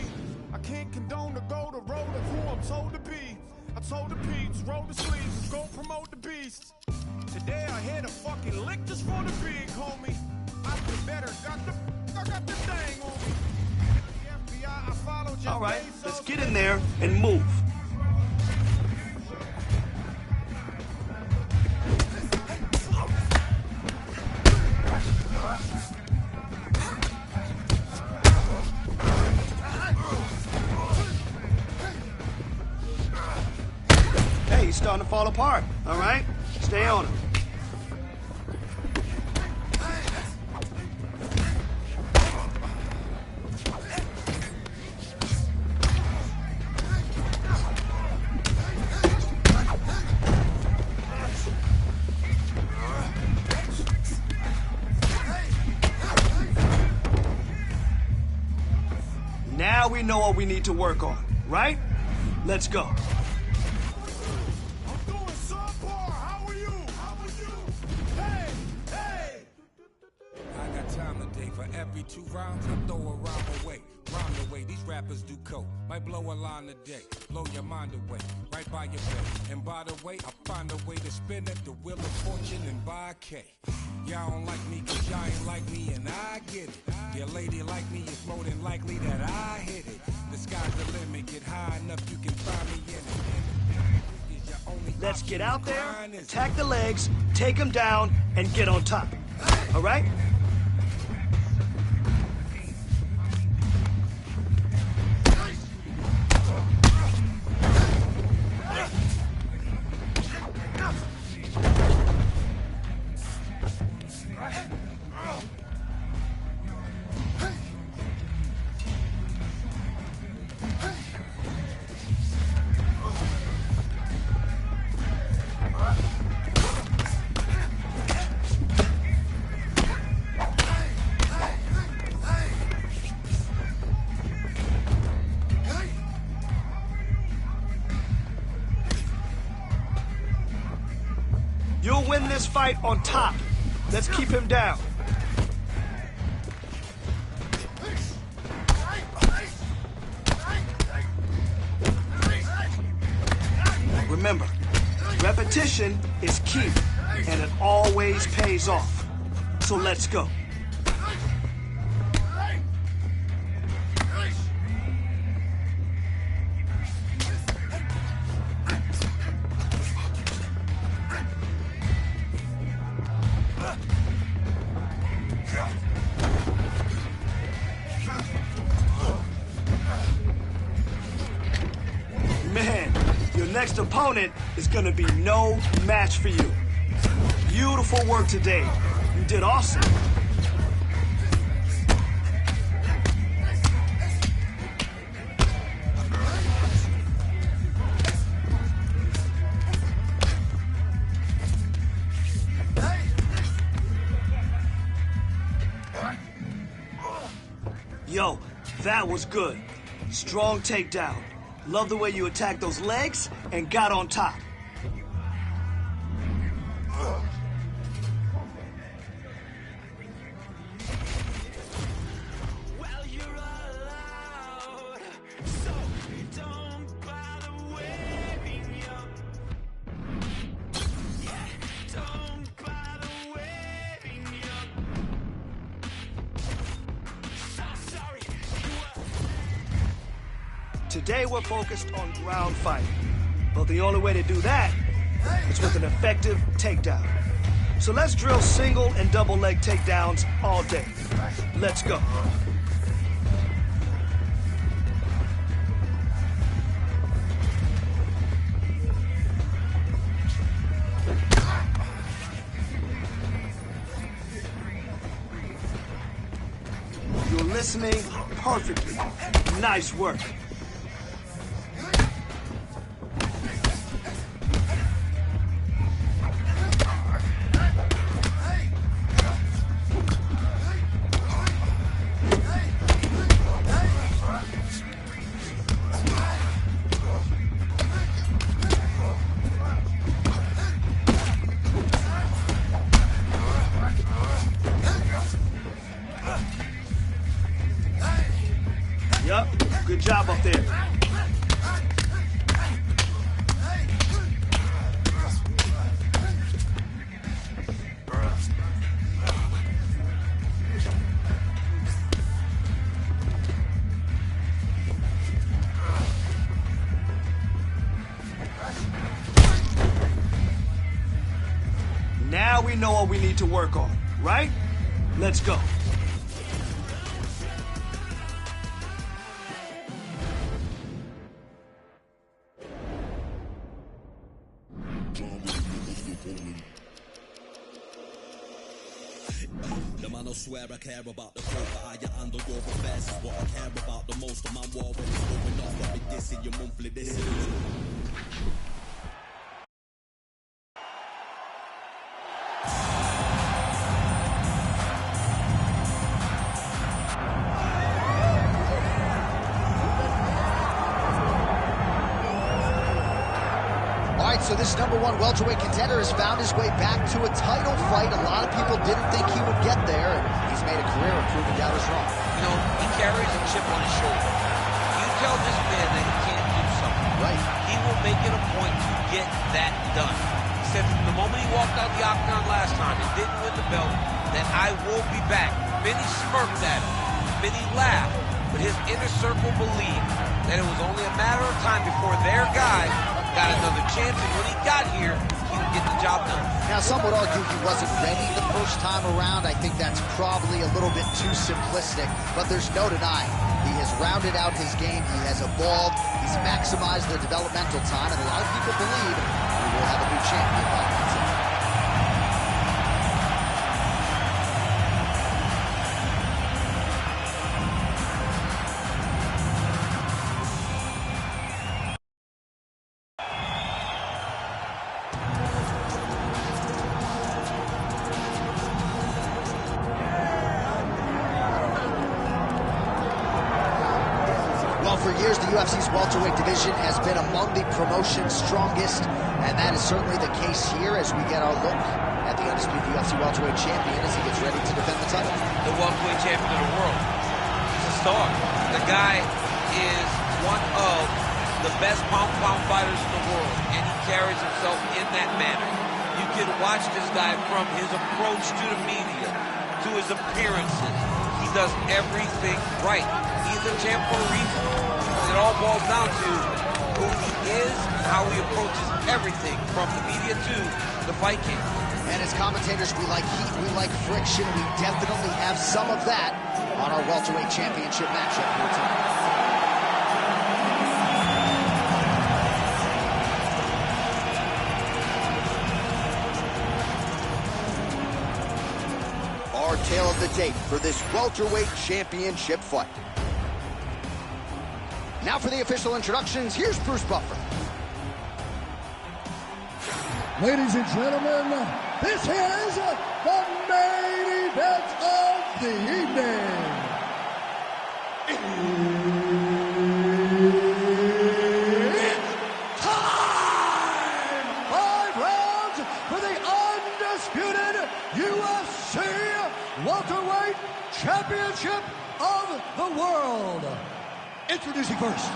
I can't condone to go the road of who I'm told to be. I told the peeps, roll the sleeves, and go promote the beast. Today I hit a fucking lick just for the big homie. I feel better, I got the thing on me. The FBI, I followed your All right, Bezos. let's get in there and move. Hey, he's starting to fall apart. All right, stay on him. Now we know what we need to work on, right? Let's go. I'm doing subpar. How are you? Hey, hey. I got time today. For every 2 rounds, I throw a rhyme away. Rhyme away, these rappers do coke. Might blow a line today, blow your mind away, right by your bed. And by the way, I find a way to spin at the wheel of fortune and buy a K. Y'all don't like me cause y'all ain't like me and I get it. Your lady like me, it's more than likely that I hit it. The sky's the limit, get high enough you can find me in it. Let's get out there, attack the legs, take them down, and get on top. All right? You'll win this fight on top. Let's keep him down. Remember, repetition is key, and it always pays off. So let's go. Man, your next opponent is gonna be no match for you. Beautiful work today. You did awesome. Yo, that was good. Strong takedown. Love the way you attacked those legs and got on top. Today we're focused on ground fighting, but the only way to do that is with an effective takedown. So let's drill single and double leg takedowns all day. Let's go. listening perfectly. Nice work. Yup, good job up there. Now we know what we need to work on, right? Let's go. The man, I swear I care about the code, but I handle your affairs is what I care about the most. The man, war when it's going off, got me dissing your monthly dissing. So this #1 welterweight contender has found his way back to a title fight. A lot of people didn't think he would get there, and he's made a career of proving doubters wrong. You know, he carries a chip on his shoulder. You tell this man that he can't do something. Right. He will make it a point to get that done. He said from the moment he walked out the octagon last time and didn't win the belt, that I will be back. Many smirked at him. Many laughed. But his inner circle believed that it was only a matter of time before their guy got another chance, and when he got here, he would get the job done. Now, some would argue he wasn't ready the first time around. I think that's probably a little bit too simplistic, but there's no denying he has rounded out his game, he has evolved, he's maximized the developmental time, and a lot of people believe we will have a new champion by Wednesday. For years, the UFC's welterweight division has been among the promotion's strongest, and that is certainly the case here as we get our look at the undisputed UFC welterweight champion as he gets ready to defend the title. The welterweight champion of the world. He's a star. The guy is one of the best pound-for-pound fighters in the world, and he carries himself in that manner. You can watch this guy from his approach to the media, to his appearances. He does everything right. He's a champ for a reason. It all boils down to who he is and how he approaches everything from the media to the fight game. And as commentators, we like heat, we like friction. We definitely have some of that on our welterweight championship matchup here tonight. Our tale of the tape for this welterweight championship fight. Now for the official introductions, here's Bruce Buffer. Ladies and gentlemen, this is the main event of the evening. It's time! 5 rounds for the undisputed UFC welterweight championship of the world. Introducing first,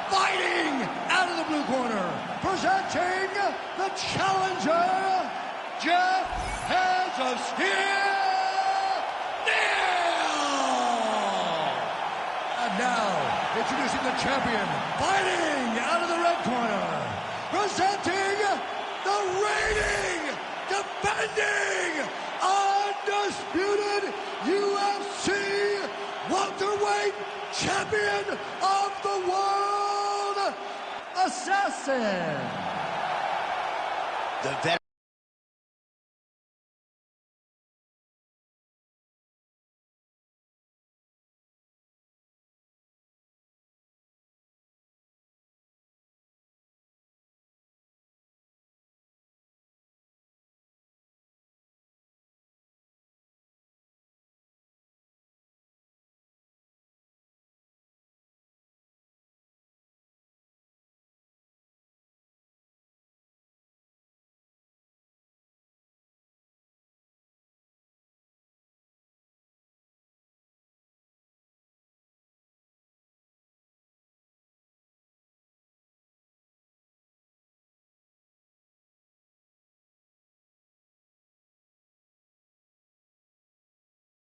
fighting out of the blue corner, presenting the challenger, Jeff Hands of Steel, Neal! And now, introducing the champion, fighting out of the red corner, presenting the reigning, defending, undisputed UFC welterweight champion of the world, Assassin. The veteran.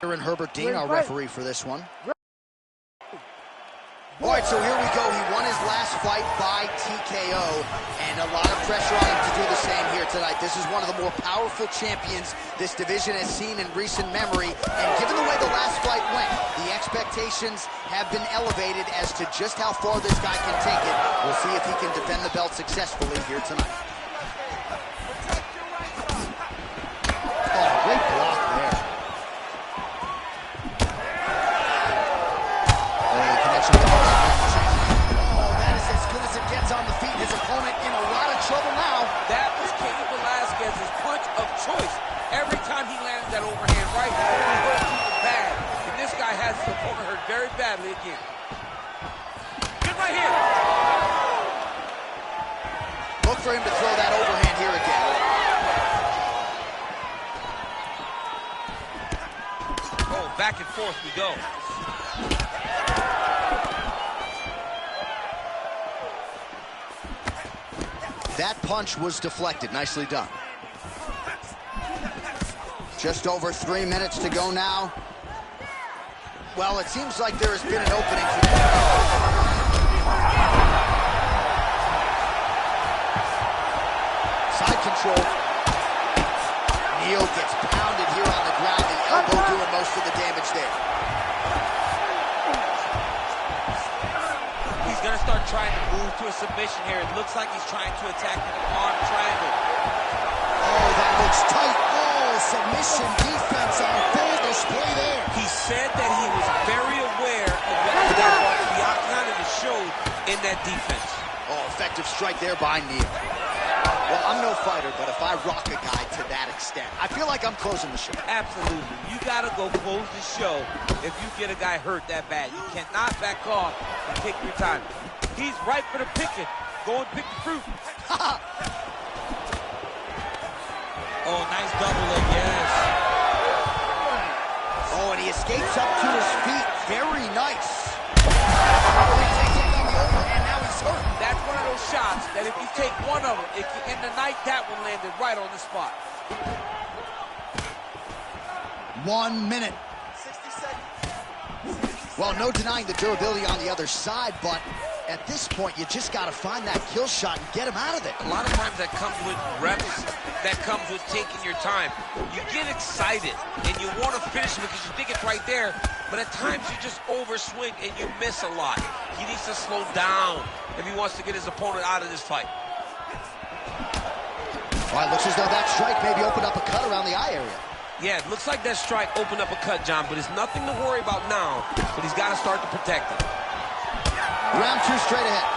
Aaron Herbert Dean, our referee for this one. All right, so here we go. He won his last fight by TKO, and a lot of pressure on him to do the same here tonight. This is one of the more powerful champions this division has seen in recent memory, and given the way the last fight went, the expectations have been elevated as to just how far this guy can take it. We'll see if he can defend the belt successfully here tonight. Oh, great block there. On the feet, his opponent in a lot of trouble now. That was Cain Velasquez's punch of choice. Every time he landed that overhand right, he hurt people bad. And this guy has his opponent hurt very badly again. Good right here. Look for him to throw that overhand here again. Oh, back and forth we go. That punch was deflected. Nicely done. Just over 3 minutes to go now. Well, it seems like there has been an opening for side control. Neal gets pounded here on the ground. The elbow doing most of the damage there. He's going to start trying to move to a submission here. It looks like he's trying to attack with an arm triangle. Oh, that looks tight. Oh, submission defense on full display there. He said that he was very aware of what was going on to the octagon, and it showed in that defense. Oh, effective strike there by Neal. Well, I'm no fighter, but if I rock a guy to that extent, I feel like I'm closing the show. Absolutely. You got to go close the show if you get a guy hurt that bad. You cannot back off and take your time. He's ripe for the picking. Go and pick the fruit. Oh, nice double leg, yes. Oh, and he escapes up to his feet. Very nice. Oh, he takes it on the overhand. Now he's hurt. That's one of those shots that if you take one of them, it can end the night. That one landed right on the spot. 1 minute. 60 seconds. Well, no denying the durability on the other side, but at this point, you just got to find that kill shot and get him out of there. A lot of times that comes with reps, that comes with taking your time. You get excited, and you want to finish because you think it's right there, but at times you just overswing and you miss a lot. He needs to slow down if he wants to get his opponent out of this fight. Well, it looks as though that strike maybe opened up a cut around the eye area. Yeah, it looks like that strike opened up a cut, John, but it's nothing to worry about now, but he's got to start to protect it. Round 2 straight ahead.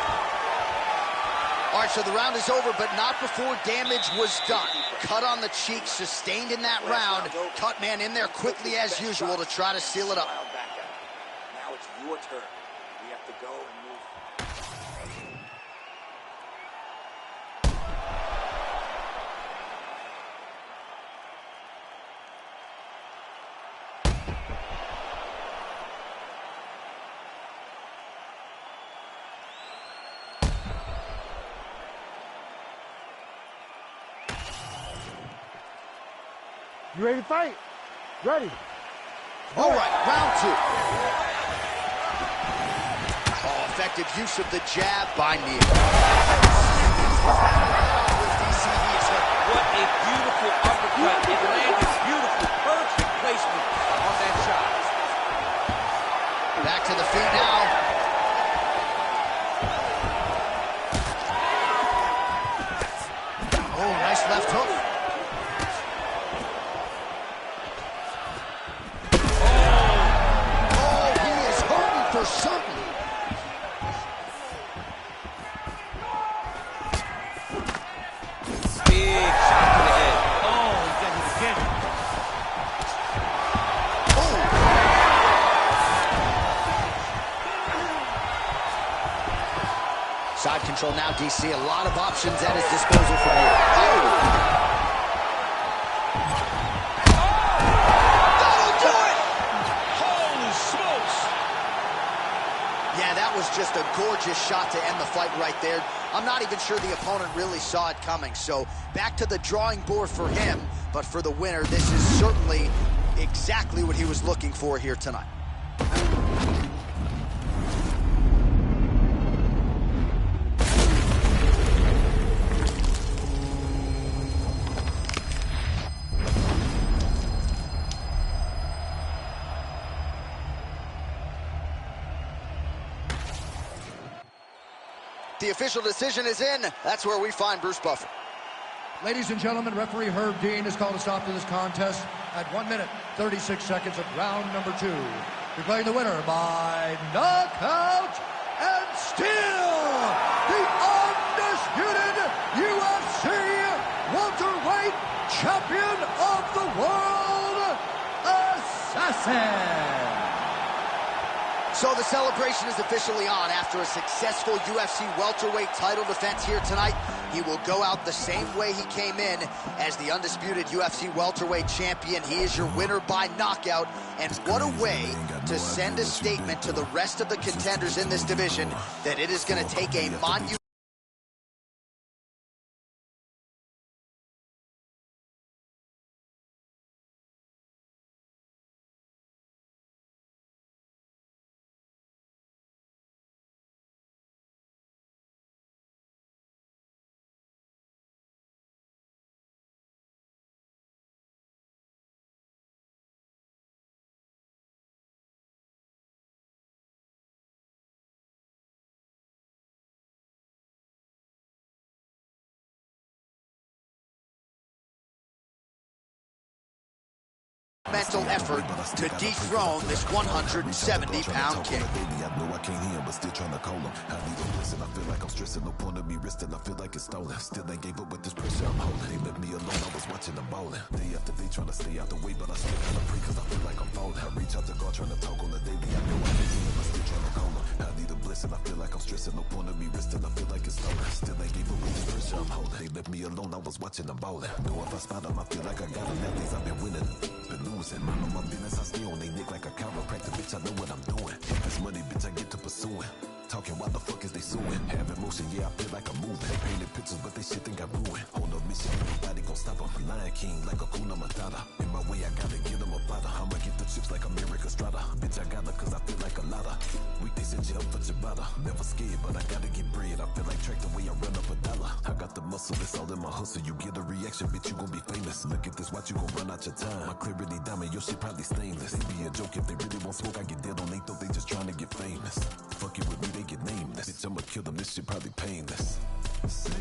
All right, so the round is over, but not before damage was done. Cut on the cheek, sustained in that round. Cut man in there quickly as usual to try to seal it up. Now it's your turn. We have to go and move. You ready to fight? Ready. All right, round 2. Oh, effective use of the jab by Neal. What a beautiful uppercut. It landed beautiful, perfect placement on that shot. Back to the feet now. Oh, nice left hook. For certain. Big shot to the head. Oh, he's got his again. Oh. Side control now, DC. A lot of options at his disposal from here. Oh. Just a gorgeous shot to end the fight right there. I'm not even sure the opponent really saw it coming. So back to the drawing board for him. But for the winner, this is certainly exactly what he was looking for here tonight. The official decision is in. That's where we find Bruce Buffer. Ladies and gentlemen, referee Herb Dean has called a stop to this contest at 1 minute, 36 seconds of round number 2. Declaring the winner by knockout and still the undisputed UFC welterweight champion of the world, Assassin. So the celebration is officially on. After a successful UFC welterweight title defense here tonight, he will go out the same way he came in as the undisputed UFC welterweight champion. He is your winner by knockout, and what a way to send a statement to the rest of the contenders in this division that it is going to take a monumental effort to dethrone this 170-pound king. I know I can't hear him, but still trying to call him. I need a blessing, I feel like I'm stressing. No point of me resting, I feel like it's stolen. Still ain't gave up with this pressure I'm holding. They left me alone, I was watching them ballin'. Day after day trying to stay out the way, but I still gotta pray cause I feel like I'm falling. I reach out to God trying to talk on the daily. I know I can't hear him, but still trying to call him. I need a blessing, I feel like I'm stressing. No point of me resting, I feel like it's stolen. Still ain't gave up with this pressure I'm holding. They left me alone, I was watching them ballin'. Know if I spot them, I feel like I got them. That days I've been winning, been losing. Mind on my business, I stay on they neck like a chiropractor. Bitch, I know what I'm doing. If it's money, bitch, I get to pursuing. Talking, why the fuck is they suing? Have emotion, yeah, I feel like I'm moving. They painted pictures, but they shit think I'm ruined. Hold up, mission, nobody gon' stop them. Lion King like a Kuna Matata. In my way, I gotta get them a platter. I'ma get the chips like America Strata. Bitch, I gotta, cause I feel like a lotta. Weekdays in jail for Ciabatta. Never scared, but I gotta get bread. I feel like track the way I run up a dollar. I got the muscle, it's all in my hustle. You get a reaction, bitch, you gon' be famous. Look at this, watch you gon' run out your time. My clarity diamond, your shit probably stainless. It be a joke if they really want smoke. I get dead on they thought they just trying to get famous. Fuck it with me, they get nameless. Bitch, I'ma kill them, this shit probably painless. Say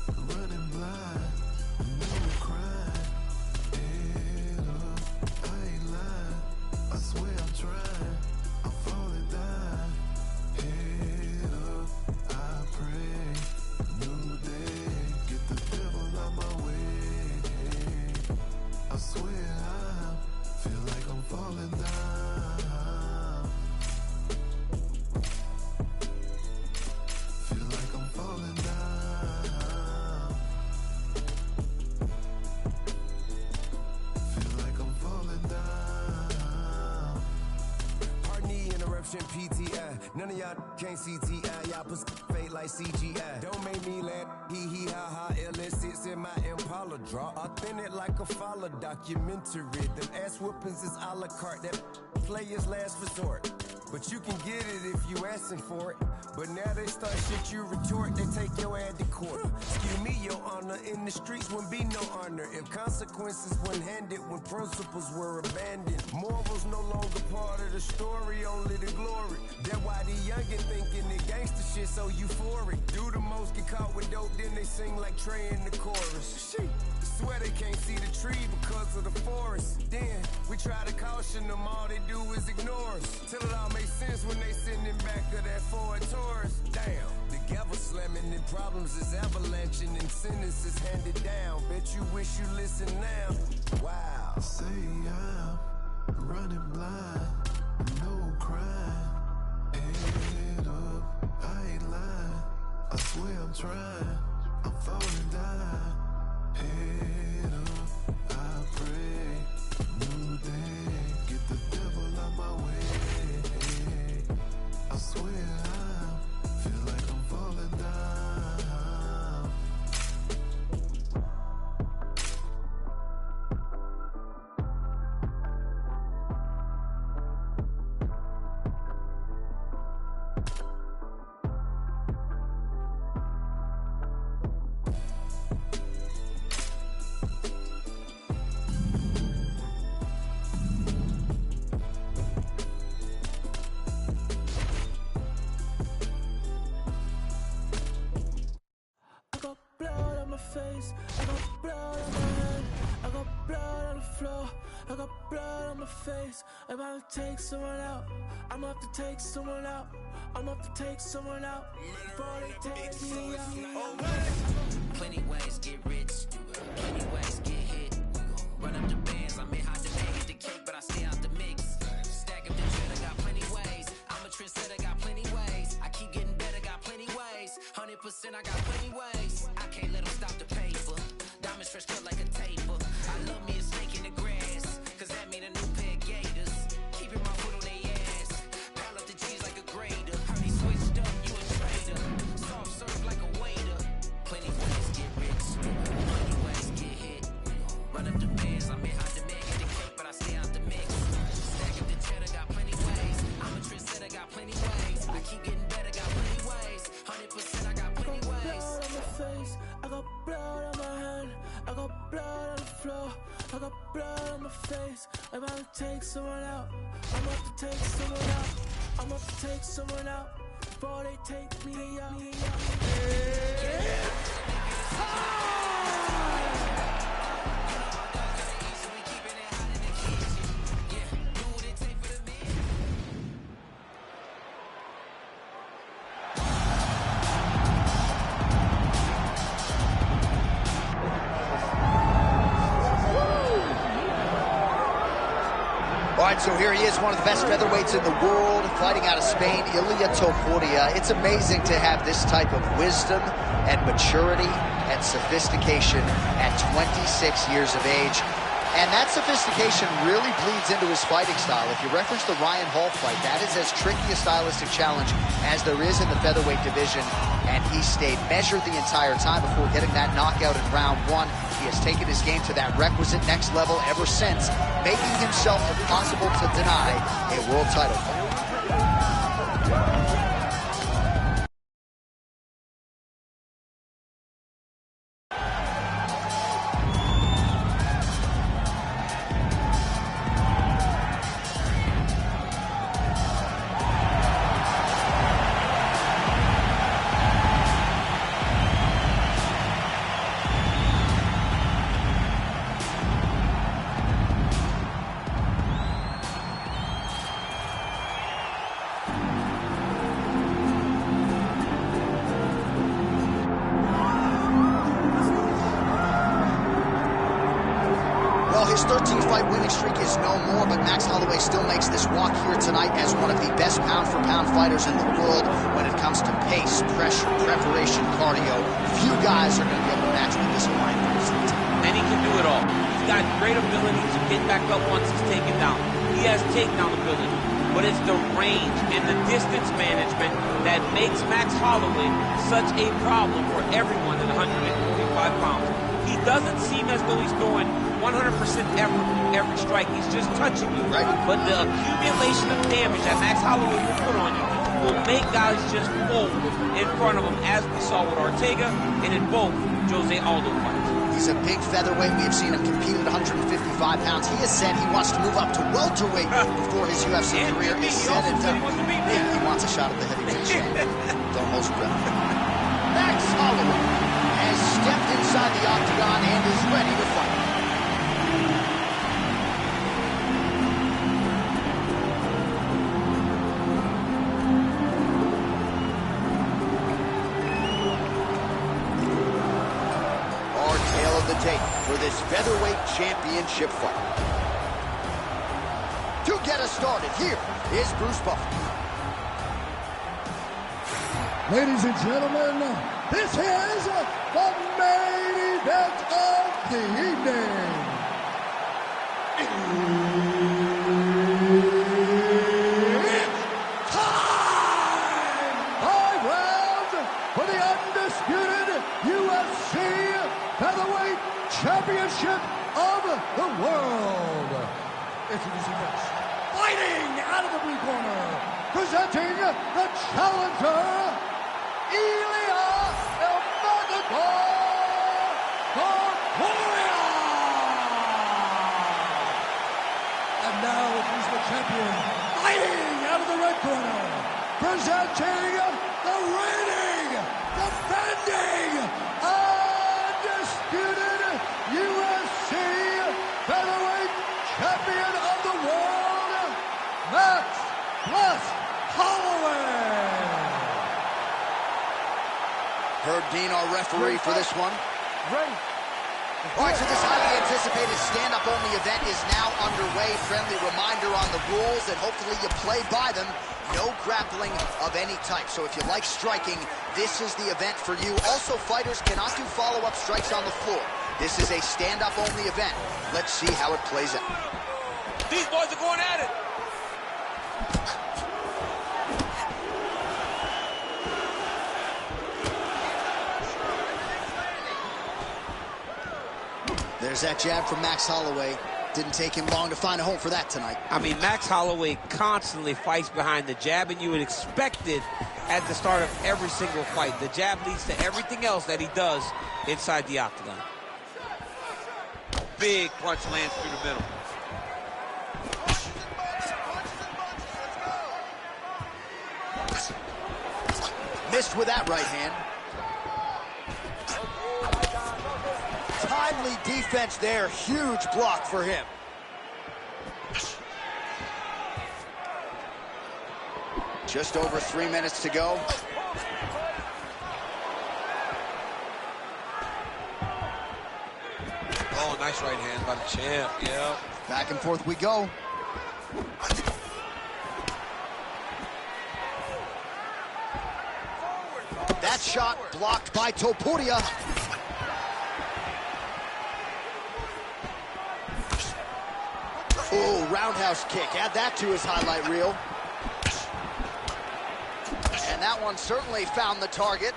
I'm running blind, no crime. Head up, I ain't lying. I swear I'm trying, I'm falling down. Head up, I pray. New day, get the devil out my way. I swear I feel like I'm falling down. Feel like I'm falling down. Feel like I'm falling down. Pardon the interruption, PTI. None of y'all can't see TI. Y'all pussy fake like CGI. Don't make me laugh. Hee hee ha ha. LS6 in my Impala draw. Authentic like a follow documentary. Them ass whoopings is a la carte. That player's last resort. But you can get it if you asking for it. But now they start shit you retort, they take your ad to court. Excuse me, your honor, in the streets wouldn't be no honor if consequences weren't handed, when principles were abandoned. Morals no longer part of the story, only the glory. That's why the youngin' thinking the gangster shit so euphoric. Do the most, get caught with dope, then they sing like Trey in the chorus. Shit, swear they can't see the tree because of the forest. Then we try to caution them, all they do is ignore us. Till it all makes sense when they sitting in back of that Ford Taurus. Damn, the gavel slamming and problems is avalanching and sentences handed down. Bet you wish you listen now. Wow. Say I'm running blind, no crime. Head up, I ain't lying. I swear I'm trying, I'm falling down. Head up, I pray. New day, get the devil out my way. I swear I feel like I'm falling down. face. I got blood on my hand. I got blood on the floor. I got blood on my face. I'm about to take someone out. I'm about to take someone out. I'm about to take someone out. Before they take me out. Plenty ways get rich. Plenty ways get hit. Run up the bands. I'm in hot demand. Get the cake, but I stay out the mix. Stack up the dread. I got plenty ways. I'm a trendsetter. Got plenty ways. I keep getting better. Got plenty ways. 100%. I got plenty ways. I can't let them stop the paper. Diamond stretch cut like a taper. I love me a snake in the grass. Cause that mean a new pair of gators. Keeping my foot on their ass. Pile up the cheese like a grater. Heard he switched up, you a traitor. Soft serve like a waiter. Plenty ways get rich. Plenty ways get hit. Run up the bands, I'm in hot demand. Get the cake, but I stay out the mix. Stack up the cheddar, got plenty ways. I'm a trendsetter, got plenty ways. I keep getting better, got plenty ways. 100%, I got plenty ways. Blood on my face. I got blood on my hand. I got blood on the floor. I got blood on my face. I'm about to take someone out. I'm about to take someone out. I'm about to take someone out. Before they take me out. All right, so here he is, one of the best featherweights in the world, fighting out of Spain, Ilia Topuria. It's amazing to have this type of wisdom and maturity and sophistication at 26 years of age. And that sophistication really bleeds into his fighting style. If you reference the Ryan Hall fight, that is as tricky a stylistic challenge as there is in the featherweight division. And he stayed measured the entire time before getting that knockout in round one. He has taken his game to that requisite next level ever since, making himself impossible to deny a world title fight. His 13-fight winning streak is no more, but Max Holloway still makes this walk here tonight as one of the best pound-for-pound fighters in the world when it comes to pace, pressure, preparation, cardio. Few guys are going to be able to match what this line brings to the table. And he can do it all. He's got great ability to get back up once he's taken down. He has takedown ability, but it's the range and the distance management that makes Max Holloway such a problem for everyone at 145 pounds. He doesn't seem as though he's doing 100% effort every strike. He's just touching you. Right. But the accumulation of damage that Max Holloway will put on you will make guys just fold in front of him, as we saw with Ortega and in both Jose Aldo fights. He's a big featherweight. We have seen him compete at 155 pounds. He has said he wants to move up to welterweight before his UFC career is said and done. He wants a shot at the heavyweight champion. Don't hold your breath. Max Holloway has stepped inside the octagon and is ready to fight. For this featherweight championship fight. To get us started, here is Bruce Buffer. Ladies and gentlemen, this is the main event of the evening. It's time! 5 rounds for the undisputed UFC Featherweight Championship of the world. Introducing first, fighting out of the blue corner, presenting the challenger, Ilia Topuria. And now he's the champion, fighting out of the red corner, presenting the reigning, defending, undisputed Herb Dean, our referee for this one. Ready. All right, so this highly anticipated stand-up only event is now underway. Friendly reminder on the rules, and hopefully you play by them. No grappling of any type. So if you like striking, this is the event for you. Also, fighters cannot do follow-up strikes on the floor. This is a stand-up only event. Let's see how it plays out. These boys are going at it. There's that jab from Max Holloway. Didn't take him long to find a home for that tonight. I mean, Max Holloway constantly fights behind the jab, and you would expect it at the start of every single fight. The jab leads to everything else that he does inside the octagon. Big punch lands through the middle. Missed with that right hand. Timely defense there. Huge block for him. Just over 3 minutes to go. Oh, nice right hand by the champ. Yeah. Back and forth we go. That shot blocked by Topuria. Oh, roundhouse kick. Add that to his highlight reel. And that one certainly found the target.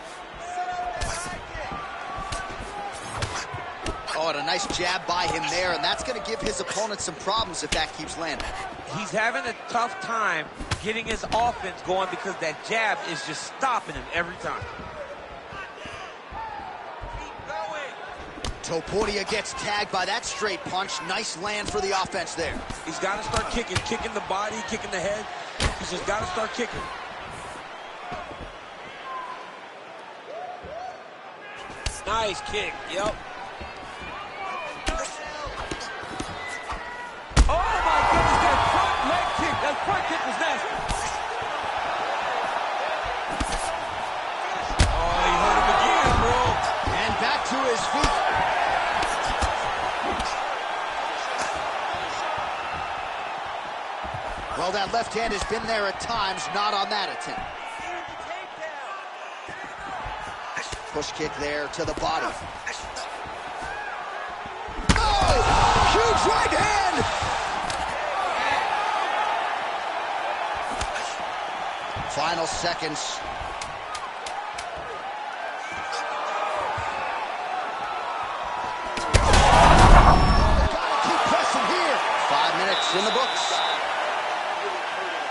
Oh, and a nice jab by him there, and that's going to give his opponent some problems if that keeps landing. He's having a tough time getting his offense going because that jab is just stopping him every time. Topuria gets tagged by that straight punch. Nice land for the offense there. He's got to start kicking the body, kicking the head. He's just got to start kicking. Nice kick, yep. Oh my goodness, that front leg kick, that front kick was nasty. Oh, he hurt him again, bro. And back to his feet. Well, that left hand has been there at times, not on that attempt. Push kick there to the body. Oh! Huge right hand! Final seconds. Gotta keep pressing here. 5 minutes in the books.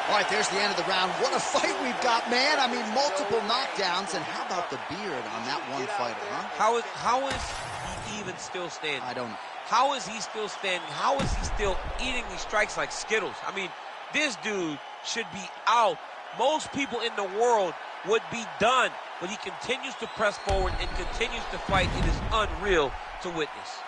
All right, there's the end of the round. What a fight we've got, man. I mean, multiple knockdowns. And how about the beard on that one fighter, huh? How is he even still standing? I don't know. How is he still standing? How is he still eating these strikes like Skittles? I mean, this dude should be out. Most people in the world would be done, but he continues to press forward and continues to fight. It is unreal to witness.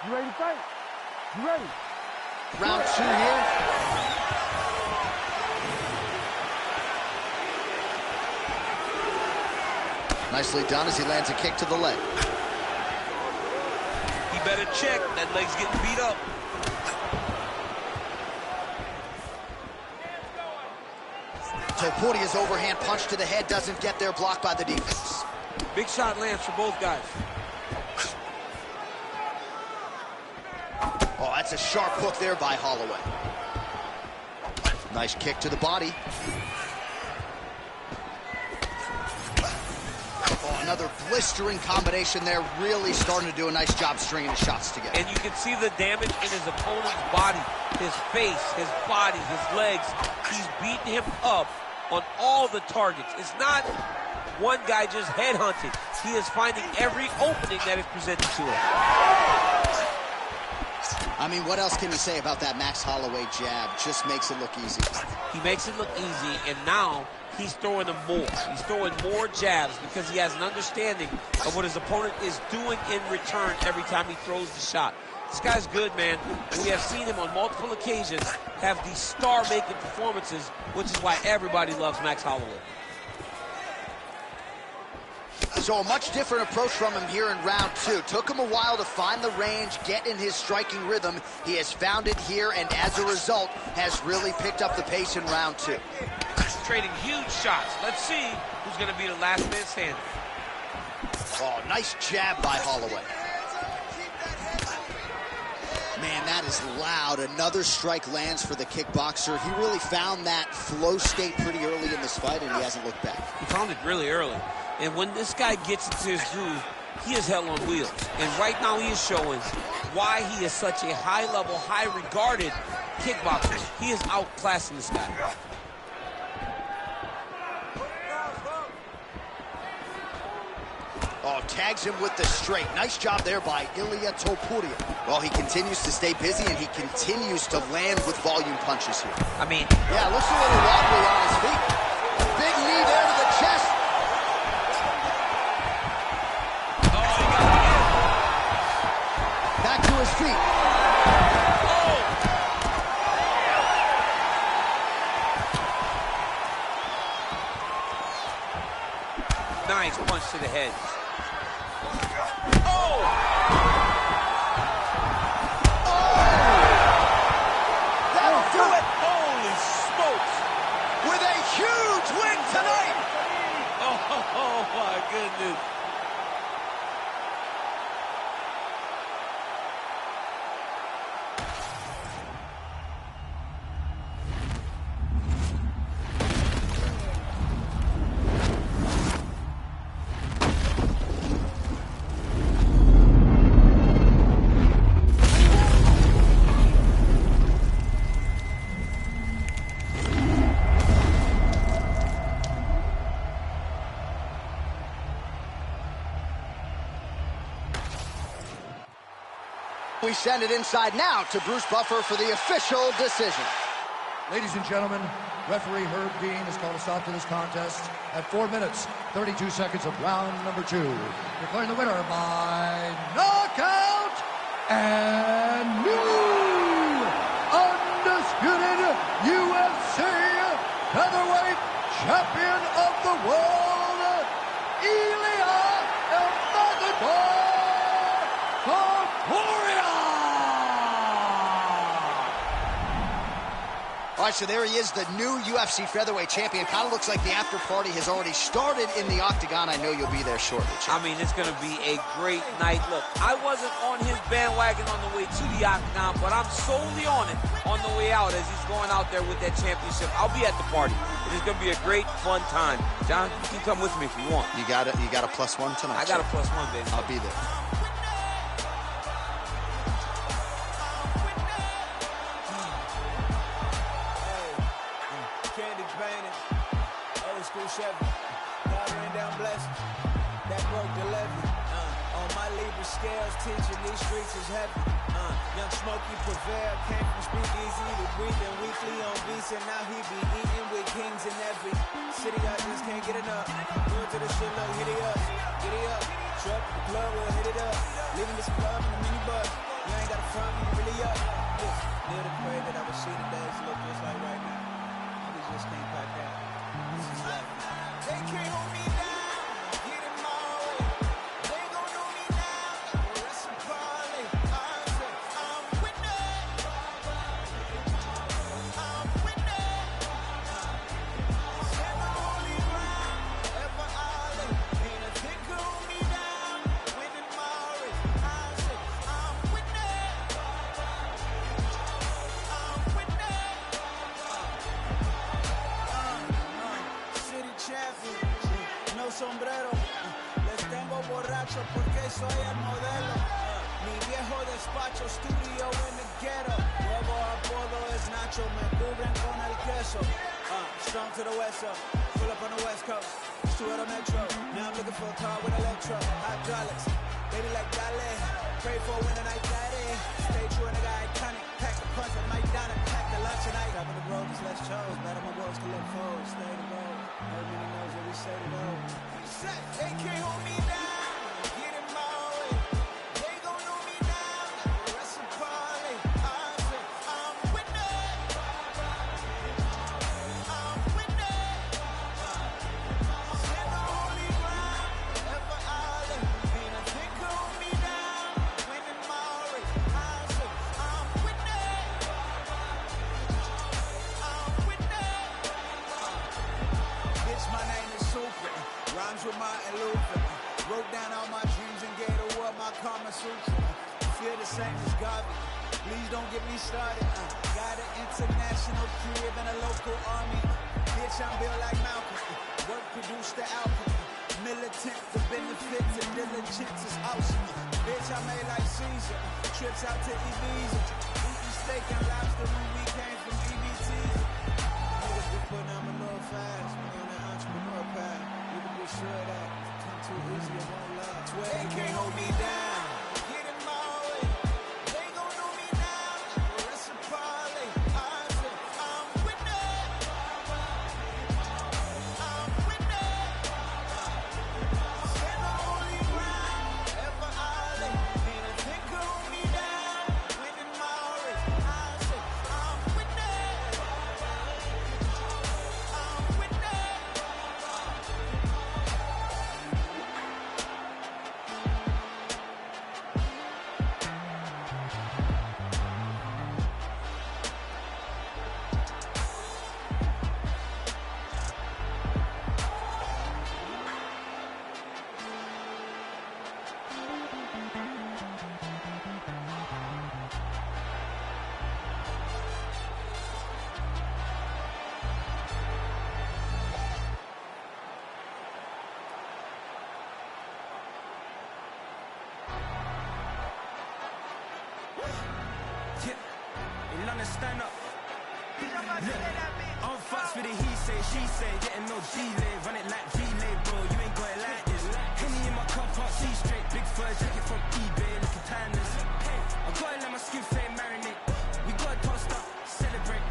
You ready to fight? You ready? Round 2 here. Nicely done as he lands a kick to the leg. He better check. That leg's getting beat up. Topuria's overhand punch to the head doesn't get there, blocked by the defense. Big shot lands for both guys. Oh, that's a sharp hook there by Holloway. Nice kick to the body. Oh, another blistering combination there. Really starting to do a nice job stringing the shots together. And you can see the damage in his opponent's body, his face, his body, his legs. He's beating him up on all the targets. It's not one guy just headhunting. He is finding every opening that is presented to him. I mean, what else can you say about that Max Holloway jab? Just makes it look easy. He makes it look easy, and now he's throwing them more. He's throwing more jabs because he has an understanding of what his opponent is doing in return every time he throws the shot. This guy's good, man. And we have seen him on multiple occasions have these star-making performances, which is why everybody loves Max Holloway. So a much different approach from him here in round 2. Took him a while to find the range, get in his striking rhythm. He has found it here, and as a result, has really picked up the pace in round 2. Trading huge shots. Let's see who's going to be the last man standing. Oh, nice jab by Holloway. Man, that is loud. Another strike lands for the kickboxer. He really found that flow state pretty early in this fight, and he hasn't looked back. He found it really early. And when this guy gets into his groove, he is hell on wheels. And right now he is showing why he is such a high-level, high-regarded kickboxer. He is outclassing this guy. Oh, tags him with the straight. Nice job there by Ilia Topuria. Well, he continues to stay busy, and he continues to land with volume punches here. I mean... Yeah, looks a little wobbly on his feet. Big knee there to the chest. Back to his feet. Nice punch to the head. That'll do it. Holy smokes. With a huge win tonight. Oh my goodness. We send it inside now to Bruce Buffer for the official decision. Ladies and gentlemen, referee Herb Dean has called a stop to this contest at 4 minutes, 32 seconds of round number 2. Declaring the winner by knockout and new undisputed UFC featherweight champion of the world, Ilia Topuria. All right, so there he is, the new UFC featherweight champion. Kind of looks like the after party has already started in the octagon. I know you'll be there shortly, Chad. I mean, it's going to be a great night. Look, I wasn't on his bandwagon on the way to the octagon, but I'm solely on it on the way out as he's going out there with that championship. I'll be at the party. It is going to be a great, fun time. John, you can come with me if you want. You got a +1 tonight. I got a +1, baby. I'll be there. Chevy, God rain down blessings, that broke the levy. On my Libra scales, teaching these streets is heavy. Young Smokey Prevail came from Speakeasy to breathing weekly on beats, and now he be eating with kings in every city. I just can't get enough. Good to the shit, look, hit it up, get it up. Truck to the club, we'll hit it up. Living this love in the minibus. You ain't got a front, you really up. Live to pray that I would see the days look just like right now. We just can't pack that. This is life. They can't hold me down, get in my way. They gon' know me now, rest in parley. I'm winning. I'm winning. Stand the holy ground, ever ollie. Ain't a thing can hold me down, winning my race. I'm winning. I'm winning. City champion, no sombrero. Les tengo borracho porque soy el modelo. Mi viejo despacho, studio en el ghetto. Nuevo apodo es Nacho, me cubren con el queso. Strong to the west up, pull up on the west coast. Studio Metro, now I'm looking for a car with electro. Hydraulics, baby like Dale. Pray for when the night daddy. Stay true and I got iconic. Pack the punch and Mike down and pack the lunch tonight. Top of the road is less chose. Better my wolves can let foes. Stay the road. Nobody knows what we say to go. They can't hold me down. Get in my way. They gon' know me now. Rest in down all my dreams and gave the world my Kama Sutra. Feel the same as Garvey. Please don't get me started. Got an international crib and a local army. Bitch, I'm built like Malcolm. Work produced the outcome. Militant, the benefits and diligence is awesome. Bitch, I made like Caesar. Trips out to Ibiza. Eating steak and lobster when we came from EBT. Niggas be putting on a little fast. We on that entrepreneur path. You can be sure that it's come too easy, it won't last. Swear they can't hold me down. Get in my way. They gon' know me now. Reciprocally. I said, I'm with that. I'm with that. Stand the only ground ever I lay. Ain't a thing can hold me down. Winning my race. I said, I'm with that. I'm with that. Yeah, you understand up. Look, I'm fucks with the he say, she say, getting no delay, run it like relay, bro. You ain't got it like this. Henny in my car park, see straight, big fur jacket from eBay, looking timeless. I gotta let my skin fade marinate. We gotta toast up, celebrate.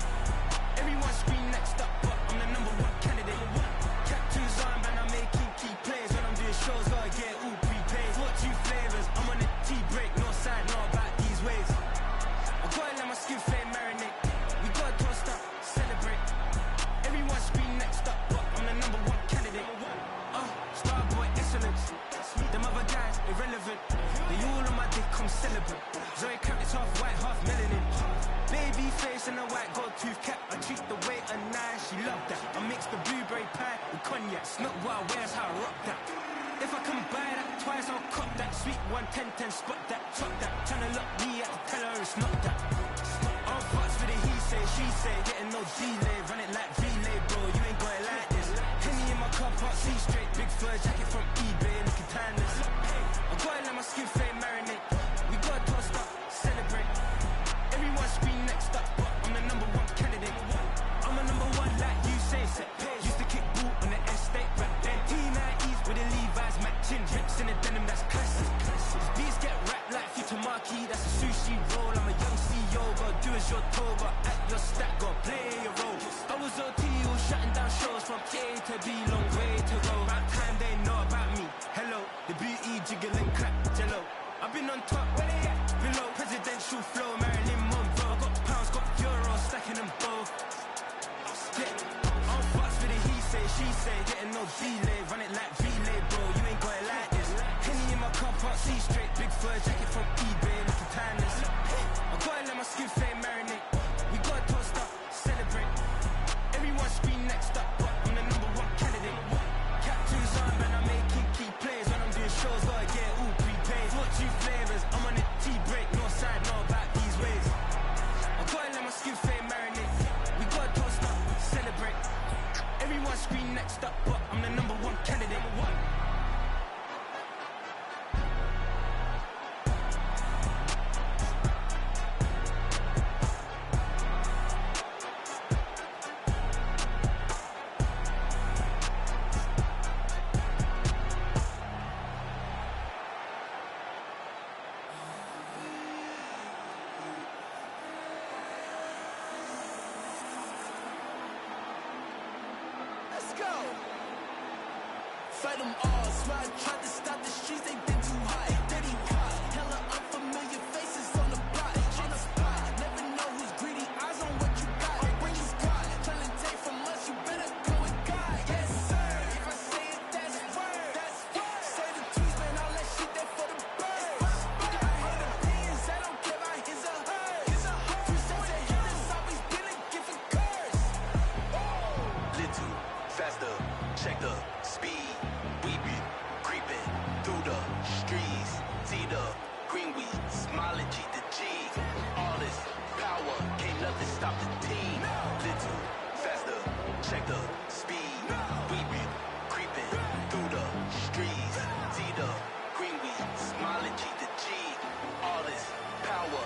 Everyone scream next up, but I'm the #1 candidate. Tattoos on, man, I'm making key plays when I'm doing shows. Gotta get all prepaid. 42 flavors, I'm on the tea break, no side, no about these ways. I gotta let my skin fade marinate. We gotta toast up, celebrate. Everyone scream next up, but I'm the #1 candidate. Starboy excellence. Them other guys irrelevant. They all on my dick, come celebrate. Zoe Camp is half white, half melanin. Baby face and a white gold tooth cap. I treat the waiter nice, she love that. I mix the blueberry pie with cognac. It's not what I wear, it's how I rock that. If I can buy that twice, I'll cop that. Sweet 110, spot that, chop that. Tryna lock me at the tell her it's not that. I'm fucks with the he say, she say, getting no delay, run it like relay, bro. You ain't got it like this. Henny in my car park, see straight, big fur jacket from eBay, looking timeless. I gotta let my skin fade marinate. We gotta toast up, celebrate. Everyone scream next up, but I'm the #1 candidate. I'm a #1 like you say, set page. Used to kick boot on the estate, back then. T90s with the Levi's matching, drips in the denim, that's classic. These get wrapped like Futamaki, that's a sushi roll. I'm a young CEO, gotta do as you're told, but at your stack, gotta play your role. I was OT, all shutting down shows from A to B, long way to go. About time they know about me. Hello, the beauty jiggling clap, jello. I've been on top, where they at? Below, presidential flow, Marilyn Monroe. Got pounds, got euros, stacking them both. Yeah, I'm fucks with the he say, she say, getting no delay, run it like relay, bro. You ain't got it like this. Henny in my car park, see straight, big fur jacket from eBay, looking timeless. I gotta let my skin fade marinate. We gotta toast up, celebrate. Everyone scream next up, but I'm the #1 candidate. Tattoos on, man, I'm making key plays when I'm doing shows. Gotta get all prepaid. 42 flavors, I'm on the tea break, no side, no about these ways. I gotta let my skin fade marinate. We gotta toast up, celebrate. Everyone scream next up, but I'm the #1 candidate. Let's go. Fight them all. Swear I tried to stop the streets, they been too hot. Dirty caught. Hella unfamiliar faces on the block. On the spot. Never know who's greedy. Eyes on what you got. I'll bring you squad. Trying to take from us, you better go with God. Yes, sir. If I say it, that's word. That's word. Say the tweets, man, all that shit there for the birds. I heard opinions, I don't care about his or hers. You say that him has always been a gift and curse. Little faster, check the speed. We be creeping through the the speed. We've been creeping through the streets. See the green, we smiling G to G. All this power.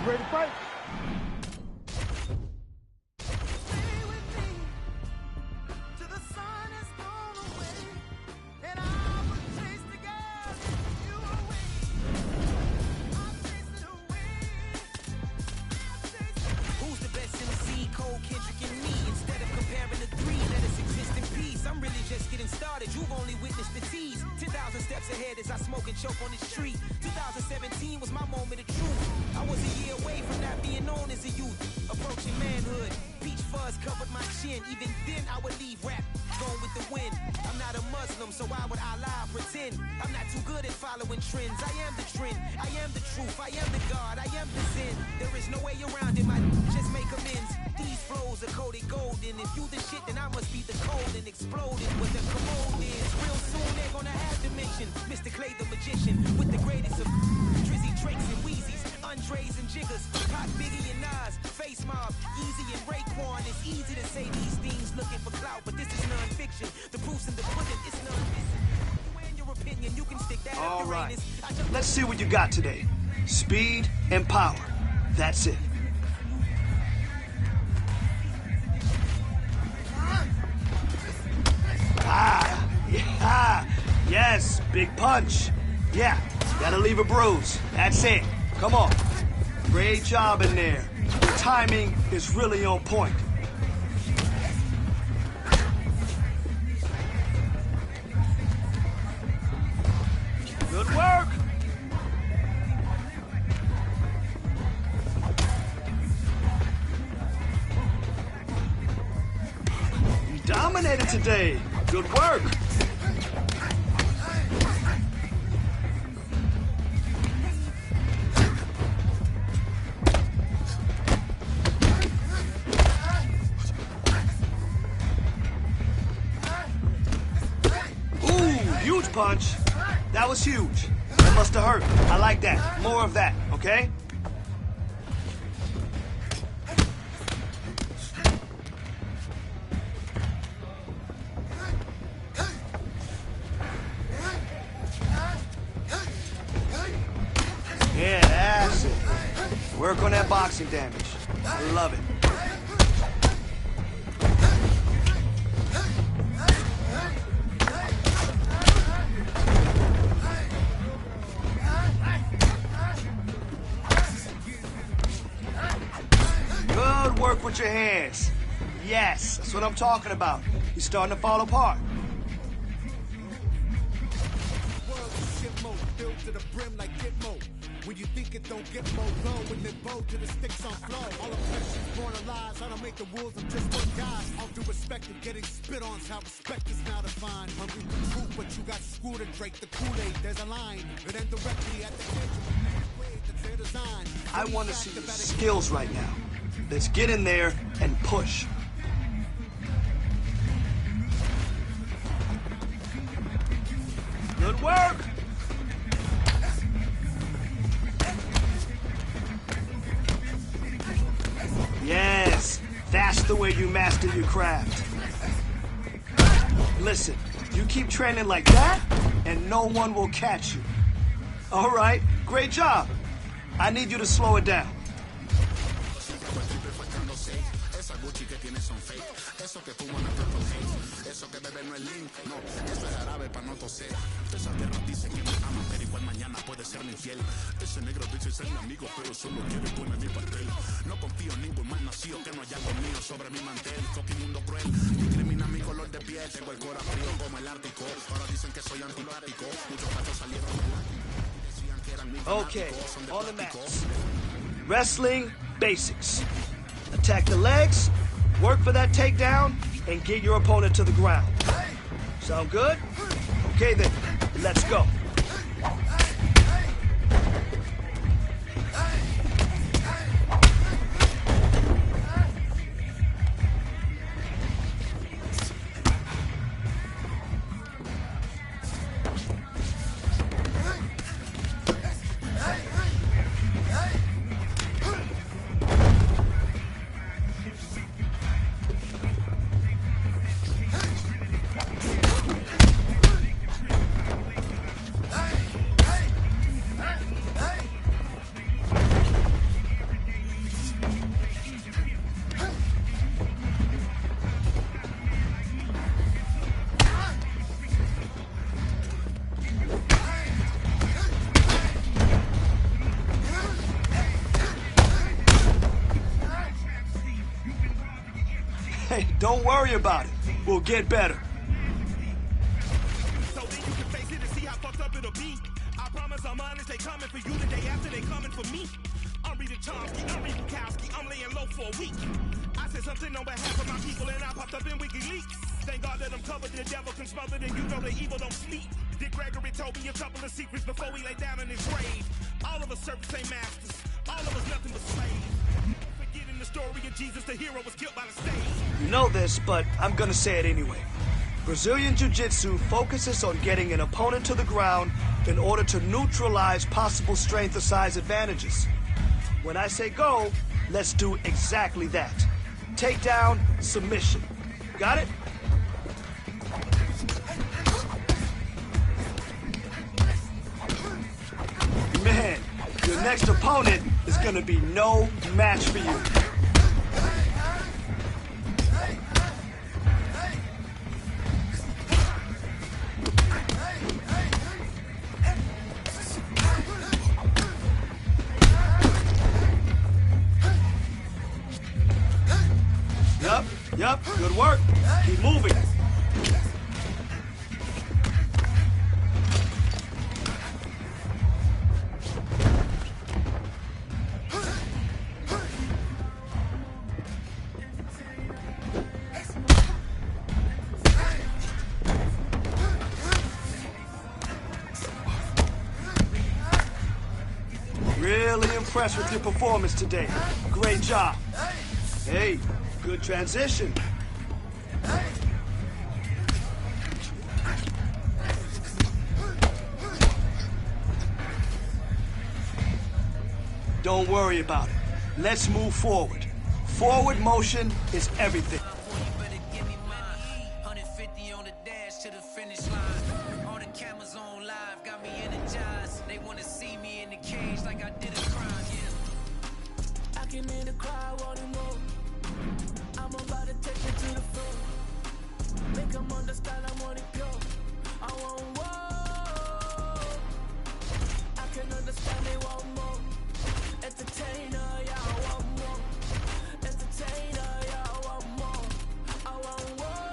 Ready to fight? Who's the best MC? Cole, Kendrick, and me. Instead of comparing the three, let us exist in peace. I'm really just getting started. You've only witnessed the tease. 10,000 steps ahead as I smoke and choke on the street. 2017 was my moment of truth. I was a year away from not being known as a youth. Approaching manhood. Peach fuzz covered my chin. Even then I would leave rap going with the wind. I'm not a Muslim, so why would Allah pretend? I'm not too good at following trends. I am the trend. I am the truth. I am the God. I am the sin. There is no way around it. My just make amends. These flows are coated golden. If you the shit, then I must be the cold and exploding. What the commode is. Real soon they're gonna have to mention Mr. Clay the magician with the greatest of Drizzy, Drakes, and Wheezies, Andres and Jiggers, Pac, Biggie and Nas, Face Mob, Easy and Raekwon. It's easy to say these things looking for clout, but this is non-fiction. The proof's in the pudding. It's non-fiction. You your opinion, you can stick that All up right. Let's see what you got today. Speed and power. That's it. Yeah. Yes, big punch. Yeah, gotta leave a bruise. That's it. Come on. Great job in there. The timing is really on point. Good work. You dominated today. Good work. Huge punch. That was huge. That must have hurt. I like that. More of that, okay? Yeah, that's it. Work on that boxing damage. I love it. Good work with your hands. Yes, that's what I'm talking about. You're starting to fall apart. When you think it don't get more low, when they bow to the sticks on flow. All oppressions, born of lies, I don't make the rules, I'm just one guy. All due respect and getting spit on's how respect is now defined. Hungry for truth, but you got screwed and drank the Kool-Aid. There's a line, it ends directly at the edge of a way that's their design. I want to see your skills right now. Let's get in there and push. Good work. Yes, that's the way you master your craft. Listen, you keep training like that, and no one will catch you. All right, great job. I need you to slow it down. Okay, on the mats. Wrestling basics. Attack the legs, work for that takedown, and get your opponent to the ground. Sound good? Okay then, let's go. Hey, don't worry about it. We'll get better. So then you can face it and see how fucked up it'll be. I promise I'm honest, they coming for you the day after they coming for me. I'm reading Chomsky, I'm reading Kowski, I'm laying low for a week. I said something on behalf of my people and I popped up in WikiLeaks. Thank God that I'm covered, the devil can smother, and you know the evil don't sleep. Dick Gregory told me a couple of secrets before we lay down in his grave. All of us servants ain't masters, all of us nothing but slaves. Forgetting the story of Jesus, the hero was killed by the stage. You know this, but I'm gonna say it anyway. Brazilian Jiu-Jitsu focuses on getting an opponent to the ground in order to neutralize possible strength or size advantages. When I say go, let's do exactly that. Takedown, submission. Got it? Man, your next opponent is gonna be no match for you. thoroughly impressed with your performance today. Great job. Hey, good transition. Don't worry about it. Let's move forward. Forward motion is everything. To the finish line. All the cameras on live got me energized. They wanna see me in the cage like I did a crime, yeah. I can hear the crowd wanting more. I'm about to take it to the floor. Make them understand I want it go. I want more. I can understand they want more. Entertainer, yeah, I want more. Entertainer, yeah, I want more. I want more.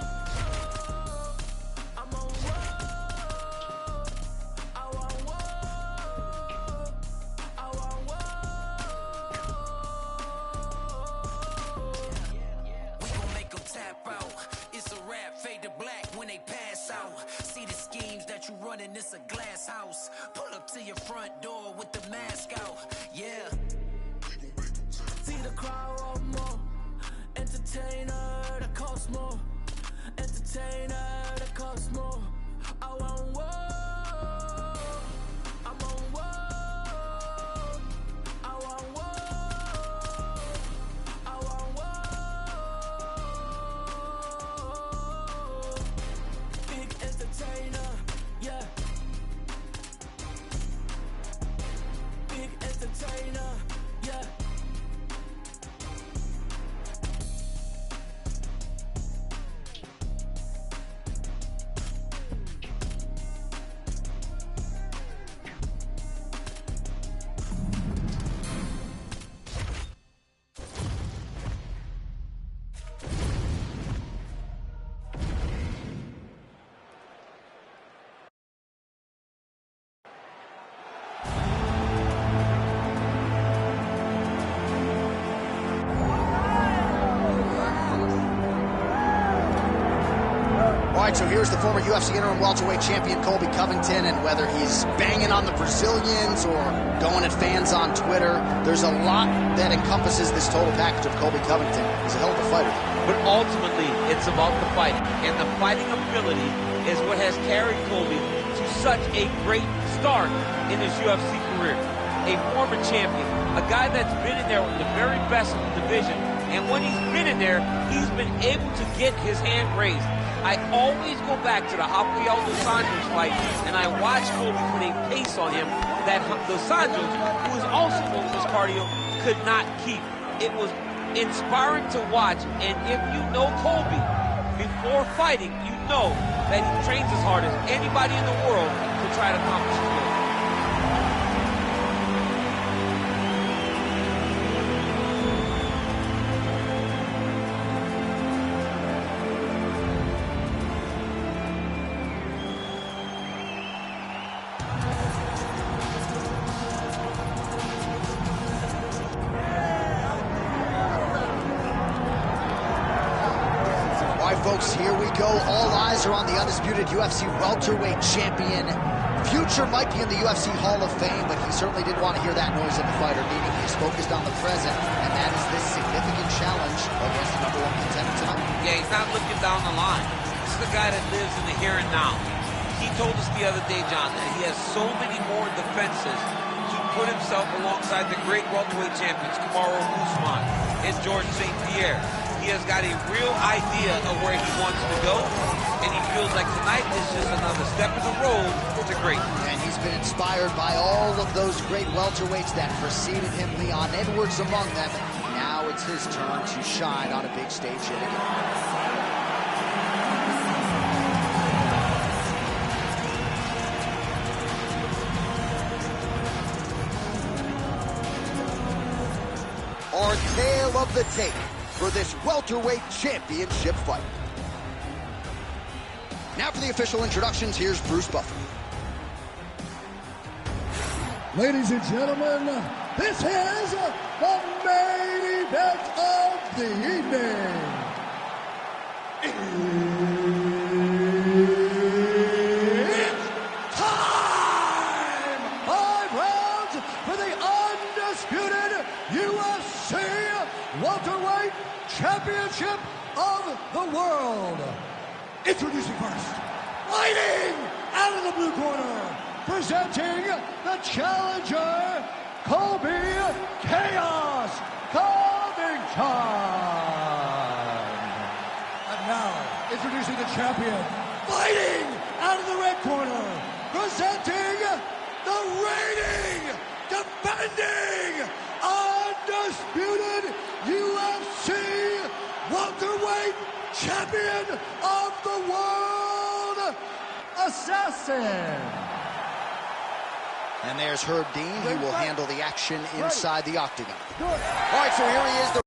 Running this a glass house. Pull up to your front door with the mask out. Yeah. See the crowd want more. Entertainer that costs more. Entertainer that costs more. I want more. I'm on war. I want war. I want war. Big entertainer. Yeah. Big entertainer, yeah. All right, so here's the former UFC interim welterweight champion Colby Covington, and whether he's banging on the Brazilians or going at fans on Twitter, there's a lot that encompasses this total package of Colby Covington. He's a hell of a fighter. But ultimately, it's about the fighting. And the fighting ability is what has carried Colby to such a great start in his UFC career. A former champion, a guy that's been in there with the very best of the division. And when he's been in there, he's been able to get his hand raised. I always go back to the Rafael dos Anjos fight, and I watch Colby put a pace on him that dos Anjos, who is also known as cardio, could not keep. It was inspiring to watch, and if you know Colby before fighting, you know that he trains as hard as anybody in the world to try to accomplish his goal. Folks, here we go. All eyes are on the undisputed UFC welterweight champion. Future might be in the UFC Hall of Fame, but he certainly didn't want to hear that noise at the fighter meeting. He's focused on the present, and that is this significant challenge against the #1 contender tonight. Yeah, he's not looking down the line. This is the guy that lives in the here and now. He told us the other day, John, that he has so many more defenses to put himself alongside the great welterweight champions, Kamaru Usman and George St. Pierre. He has got a real idea of where he wants to go, and he feels like tonight is just another step in the road to greatness. And he's been inspired by all of those great welterweights that preceded him, Leon Edwards among them. Now it's his turn to shine on a big stage yet again. Our tale of the tape for this welterweight championship fight. Now for the official introductions, here's Bruce Buffer. Ladies and gentlemen, this is the main event of the evening. It's time! 5 rounds for the undisputed blue corner, presenting the challenger, Colby Chaos Covington. And now, introducing the champion, fighting out of the red corner, presenting the reigning, defending, undisputed UFC welterweight champion of the world, Assassin. And there's Herb Dean. He will handle the action inside the octagon. All right, so here he is.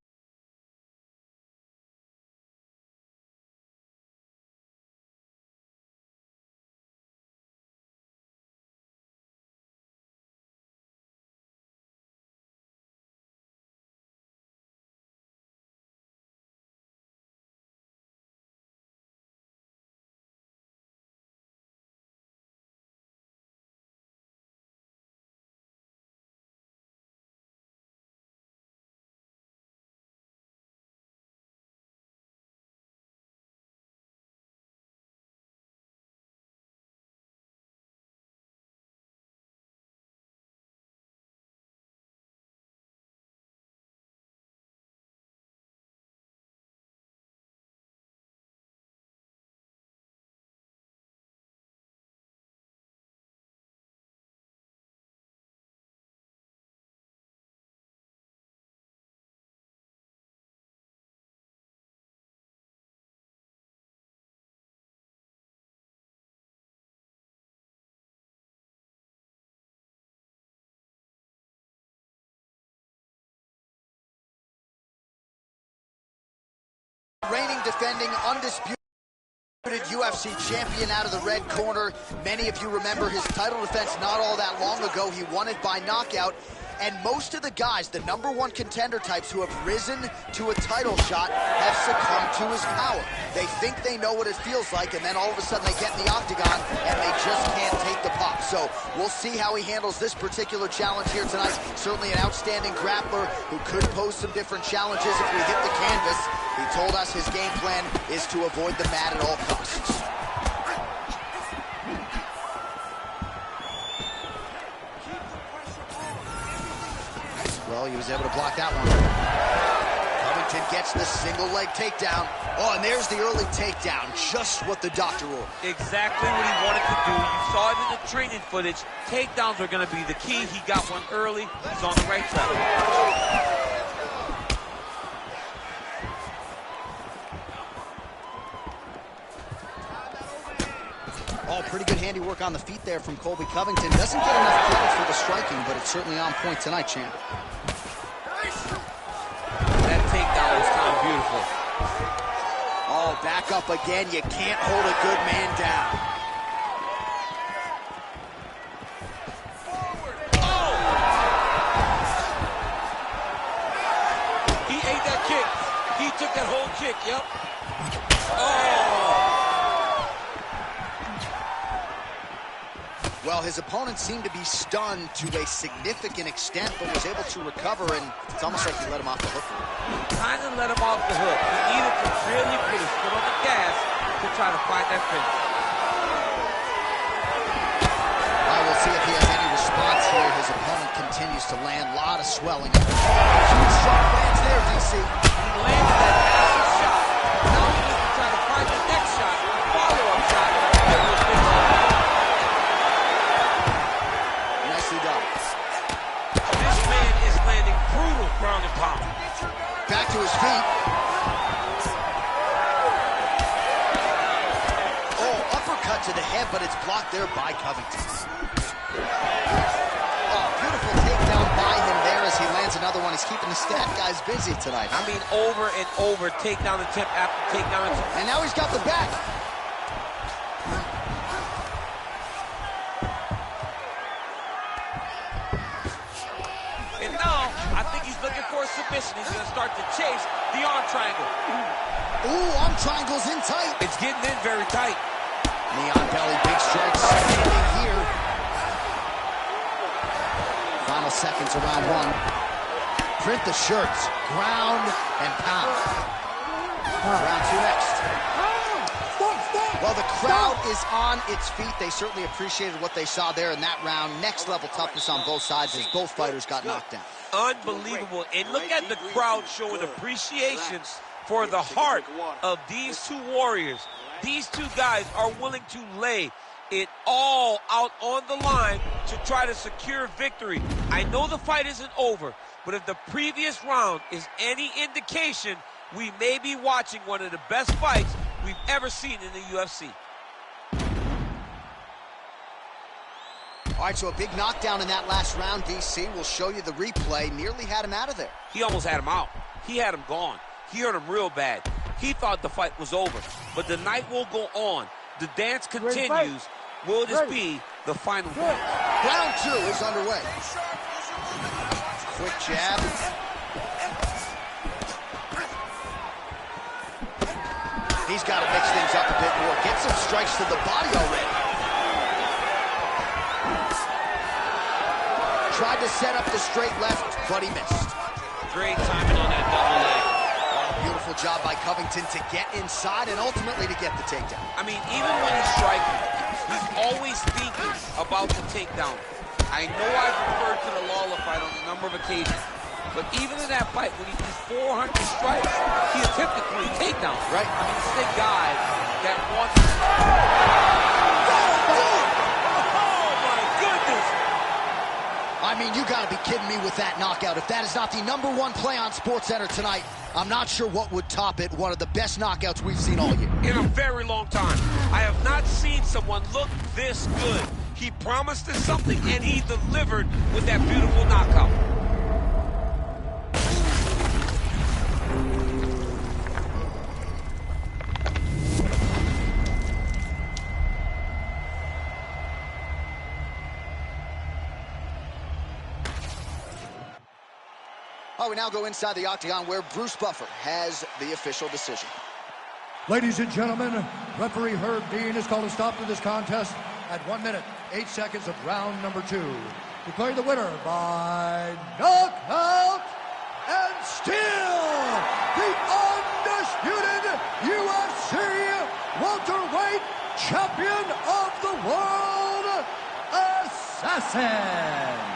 Reigning, defending, undisputed UFC champion out of the red corner. Many of you remember his title defense not all that long ago. He won it by knockout. And most of the guys, the #1 contender types who have risen to a title shot, have succumbed to his power. They think they know what it feels like, and then all of a sudden they get in the octagon, and they just can't take the pop. So we'll see how he handles this particular challenge here tonight. Certainly an outstanding grappler who could pose some different challenges if we hit the canvas. He told us his game plan is to avoid the mat at all costs. Well, he was able to block that one. Covington gets the single leg takedown. Oh, and there's the early takedown. Just what the doctor ordered. Exactly what he wanted to do. You saw it in the training footage. Takedowns are going to be the key. He got one early. He's on the right track. Oh, pretty good handiwork on the feet there from Colby Covington. Doesn't get enough credit for the striking, but it's certainly on point tonight, champ. That takedown was kind of beautiful. Oh, back up again. You can't hold a good man down. Oh! He ate that kick. He took that whole kick, yep. Oh! Well, his opponent seemed to be stunned to a significant extent, but was able to recover, and it's almost like he let him off the hook. Kind of let him off the hook. He needed to really put his foot on the gas to try to find that finish. I will see if he has any response here. His opponent continues to land. A lot of swelling. Huge shot lands there, DC. He landed that massive shot. Now he needs to try to find the next shot, follow-up shot. This man is landing brutal ground and pound. Back to his feet. Oh, uppercut to the head, but it's blocked there by Covington. Oh, beautiful takedown by him there as he lands another one. He's keeping the stat guys busy tonight. I mean, over and over, takedown attempt after takedown attempt. And now he's got the back. And now, I think he's looking for a submission. He's going to start to chase the arm triangle. Ooh, arm triangle's in tight. It's getting in very tight. Knee on belly, big strikes standing here. Final seconds of round one. Print the shirts, ground and pound. Round two next. Stop! Well, the crowd is on its feet. They certainly appreciated what they saw there in that round. Next level toughness on both sides as both fighters got knocked down. Unbelievable. And look at the crowd showing appreciation for the heart of these two warriors. These two guys are willing to lay it all out on the line to try to secure victory. I know the fight isn't over, but if the previous round is any indication, we may be watching one of the best fights we've ever seen in the UFC. All right, so a big knockdown in that last round, DC. We'll show you the replay. Nearly had him out of there. He almost had him out. He had him gone. He hurt him real bad. He thought the fight was over. But the night will go on. The dance continues. Will this be the final round? Round 2 is underway. Quick jab. He's got to mix things up a bit more. Get some strikes to the body already. Tried to set up the straight left, but he missed. Great timing on that double leg. Beautiful job by Covington to get inside and ultimately to get the takedown. I mean, even when he's striking, he's always thinking about the takedown. I know I've referred to the Lawler fight on a number of occasions, but even in that fight, when he did 400 strikes, he attempted 3 takedowns. Right. I mean, this is a guy that wants to... I mean, you got to be kidding me with that knockout. If that is not the #1 play on SportsCenter tonight, I'm not sure what would top it. One of the best knockouts we've seen all year. In a very long time. I have not seen someone look this good. He promised us something, and he delivered with that beautiful knockout. Oh, we now go inside the octagon where Bruce Buffer has the official decision. Ladies and gentlemen, referee Herb Dean has called a stop to this contest at 1 minute, 8 seconds of round number 2. Declaring the winner by knockout and still the undisputed UFC welterweight champion of the world, Assassin.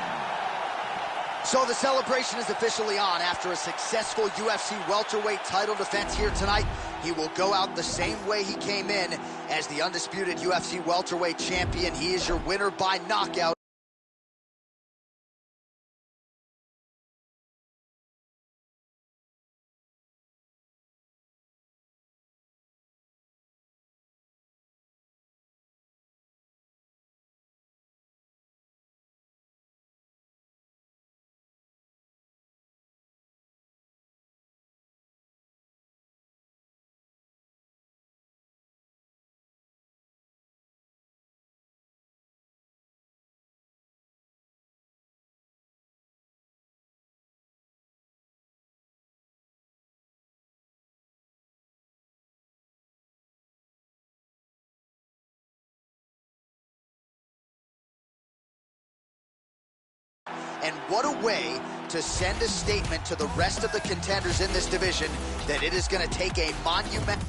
So the celebration is officially on. After a successful UFC welterweight title defense here tonight, he will go out the same way he came in as the undisputed UFC welterweight champion. He is your winner by knockout. And what a way to send a statement to the rest of the contenders in this division that it is going to take a monument.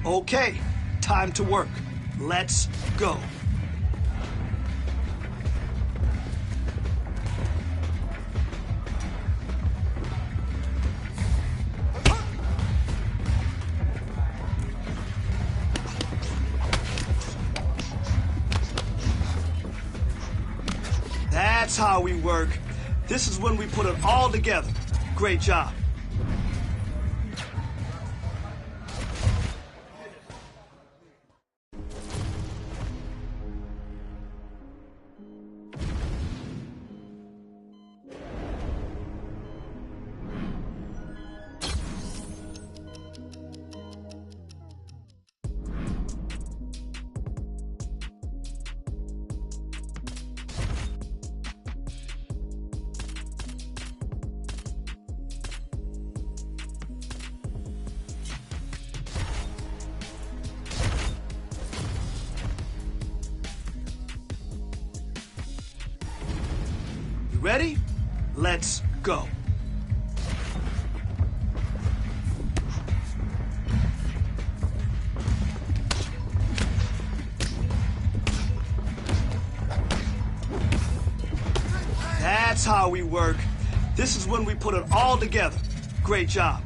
Okay, time to work. Let's go. That's how we work. This is when we put it all together. Great job. Ready? Let's go. That's how we work. This is when we put it all together. Great job.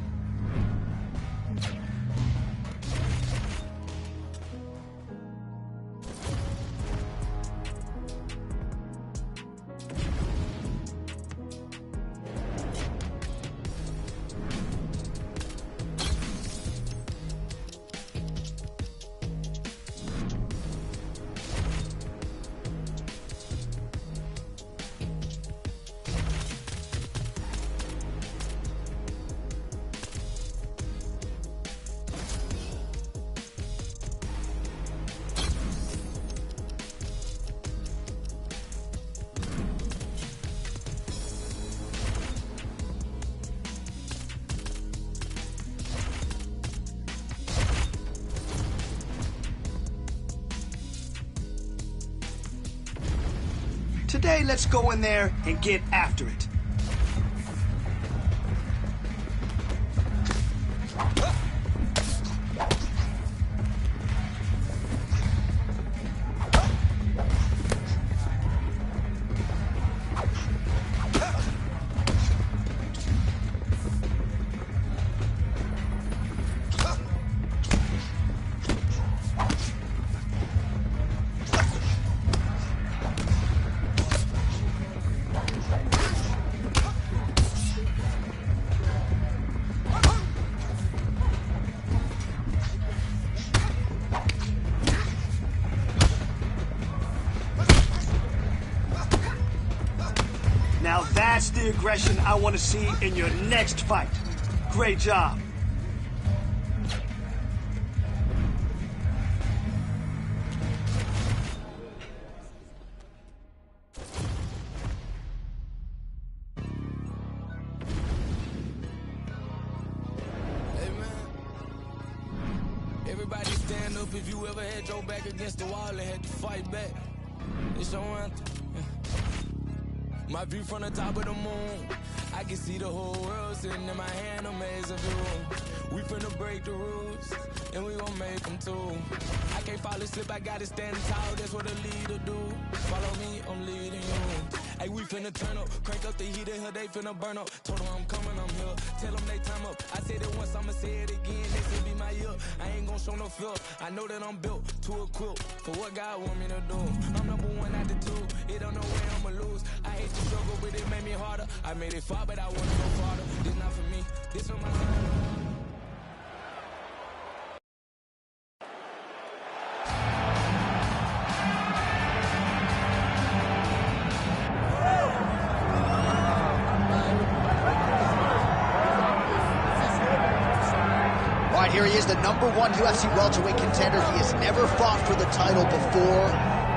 Today, let's go in there and get after it. Now that's the aggression I want to see in your next fight. Great job. Everybody stand up if you ever had your back against the wall and had to fight back. It's your anthem. My view from the top of the moon, I can see the whole world sitting in my hand, amazing view. We finna break the rules, and we gon' make them too. I can't fall asleep, I gotta stand tall, that's what a leader do. Follow me, I'm leading you. Hey, we finna turn up, crank up the heat in here, they finna burn up. Told them I'm coming, I'm here, tell them they time up. I said it once, I'ma say it again, this will be my year. I ain't gon' show no fear, I know that I'm built to equip for what God want me to do. I'm number one out the two, it don't know where I'ma lose. I hate the struggle, but it made me harder. I made it far, but I wanna go farther. This not for me, this for my life. All right, here he is, the #1 UFC welterweight contender. He has never fought for the title before,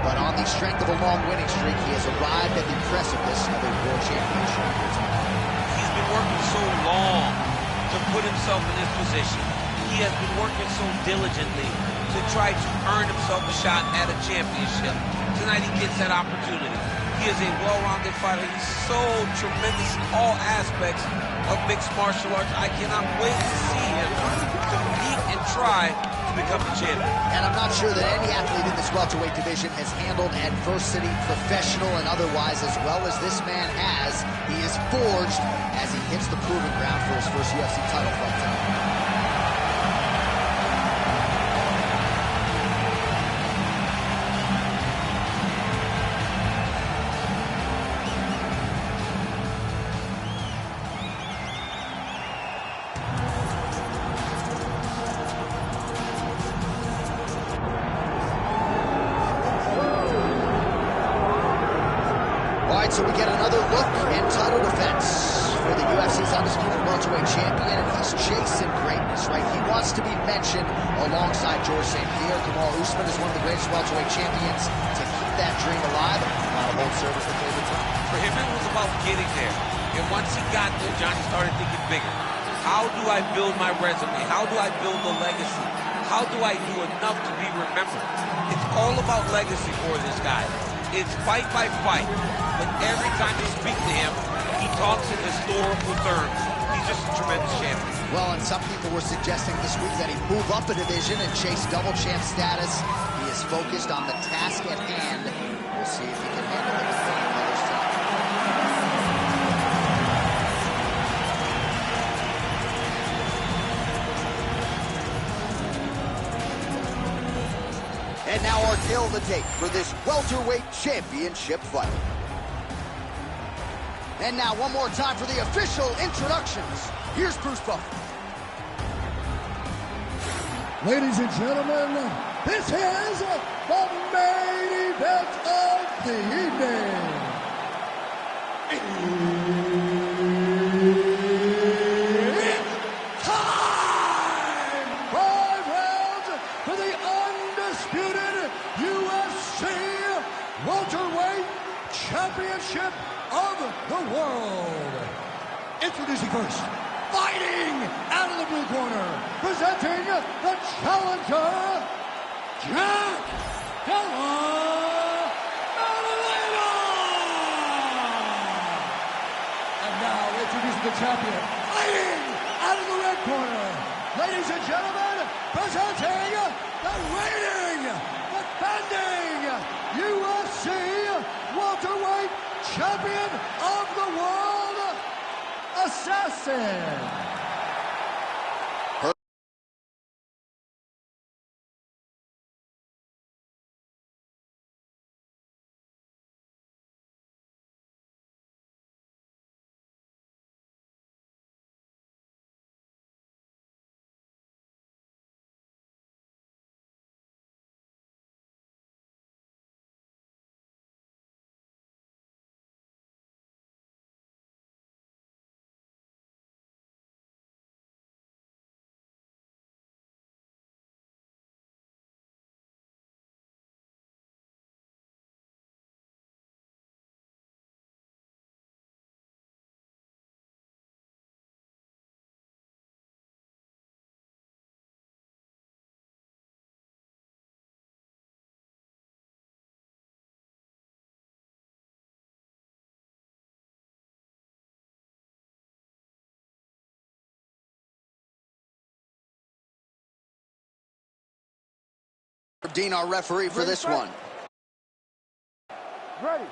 but on the strength of a long winning streak, he has arrived at the precipice of a world championship. He's been working so long to put himself in this position. He has been working so diligently to try to earn himself a shot at a championship. Tonight he gets that opportunity. He is a well-rounded fighter. He's so tremendous in all aspects of mixed martial arts. I cannot wait to see him compete and try to become the champion. And I'm not sure that any athlete in this welterweight division has handled adversity, professional and otherwise, as well as this man has. He is forged as he hits the proving ground for his first UFC title fight tonight. So we get another look and title defense for the UFC's undisputed welterweight champion, and he's chasing greatness, right? He wants to be mentioned alongside George St. Pierre. Kamaru Usman is one of the greatest welterweight champions to keep that dream alive. Not a hold service for favorite time. For him, it was about getting there. And once he got there, Johnny started thinking bigger. How do I build my resume? How do I build a legacy? How do I do enough to be remembered? It's all about legacy for this guy. It's fight by fight. But every time you speak to him, he talks in historical terms. He's just a tremendous champion. Well, and some people were suggesting this week that he move up a division and chase double champ status. He is focused on the task at hand. We'll see if he can handle it before the others tonight. And now our tale of the tape for this welterweight championship fight. And now one more time for the official introductions. Here's Bruce Buffer. Ladies and gentlemen, this is the main event of the evening. It's time! 5 rounds for the undisputed UFC welterweight championship of the world. Introducing first, fighting out of the blue corner, presenting the challenger, Jack Della Maddalena. And now introducing the champion, fighting out of the red corner, ladies and gentlemen, presenting the reigning, defending UFC welterweight champion of the world, Assassin. Dean, our referee for this one. Ready.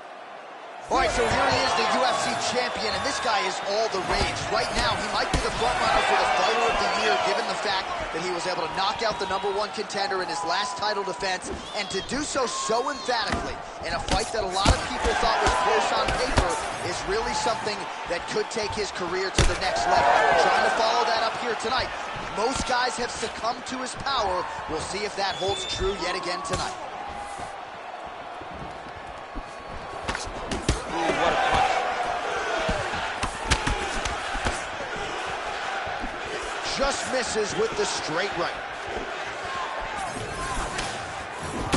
All right, so here he is, the UFC champion, and this guy is all the rage. Right now, he might be the front runner for the fighter of the year, given the fact that he was able to knock out the #1 contender in his last title defense, and to do so emphatically in a fight that a lot of people thought was close on paper is really something that could take his career to the next level. Trying to follow that up here tonight. Most guys have succumbed to his power. We'll see if that holds true yet again tonight. Ooh, what a punch. Just misses with the straight right.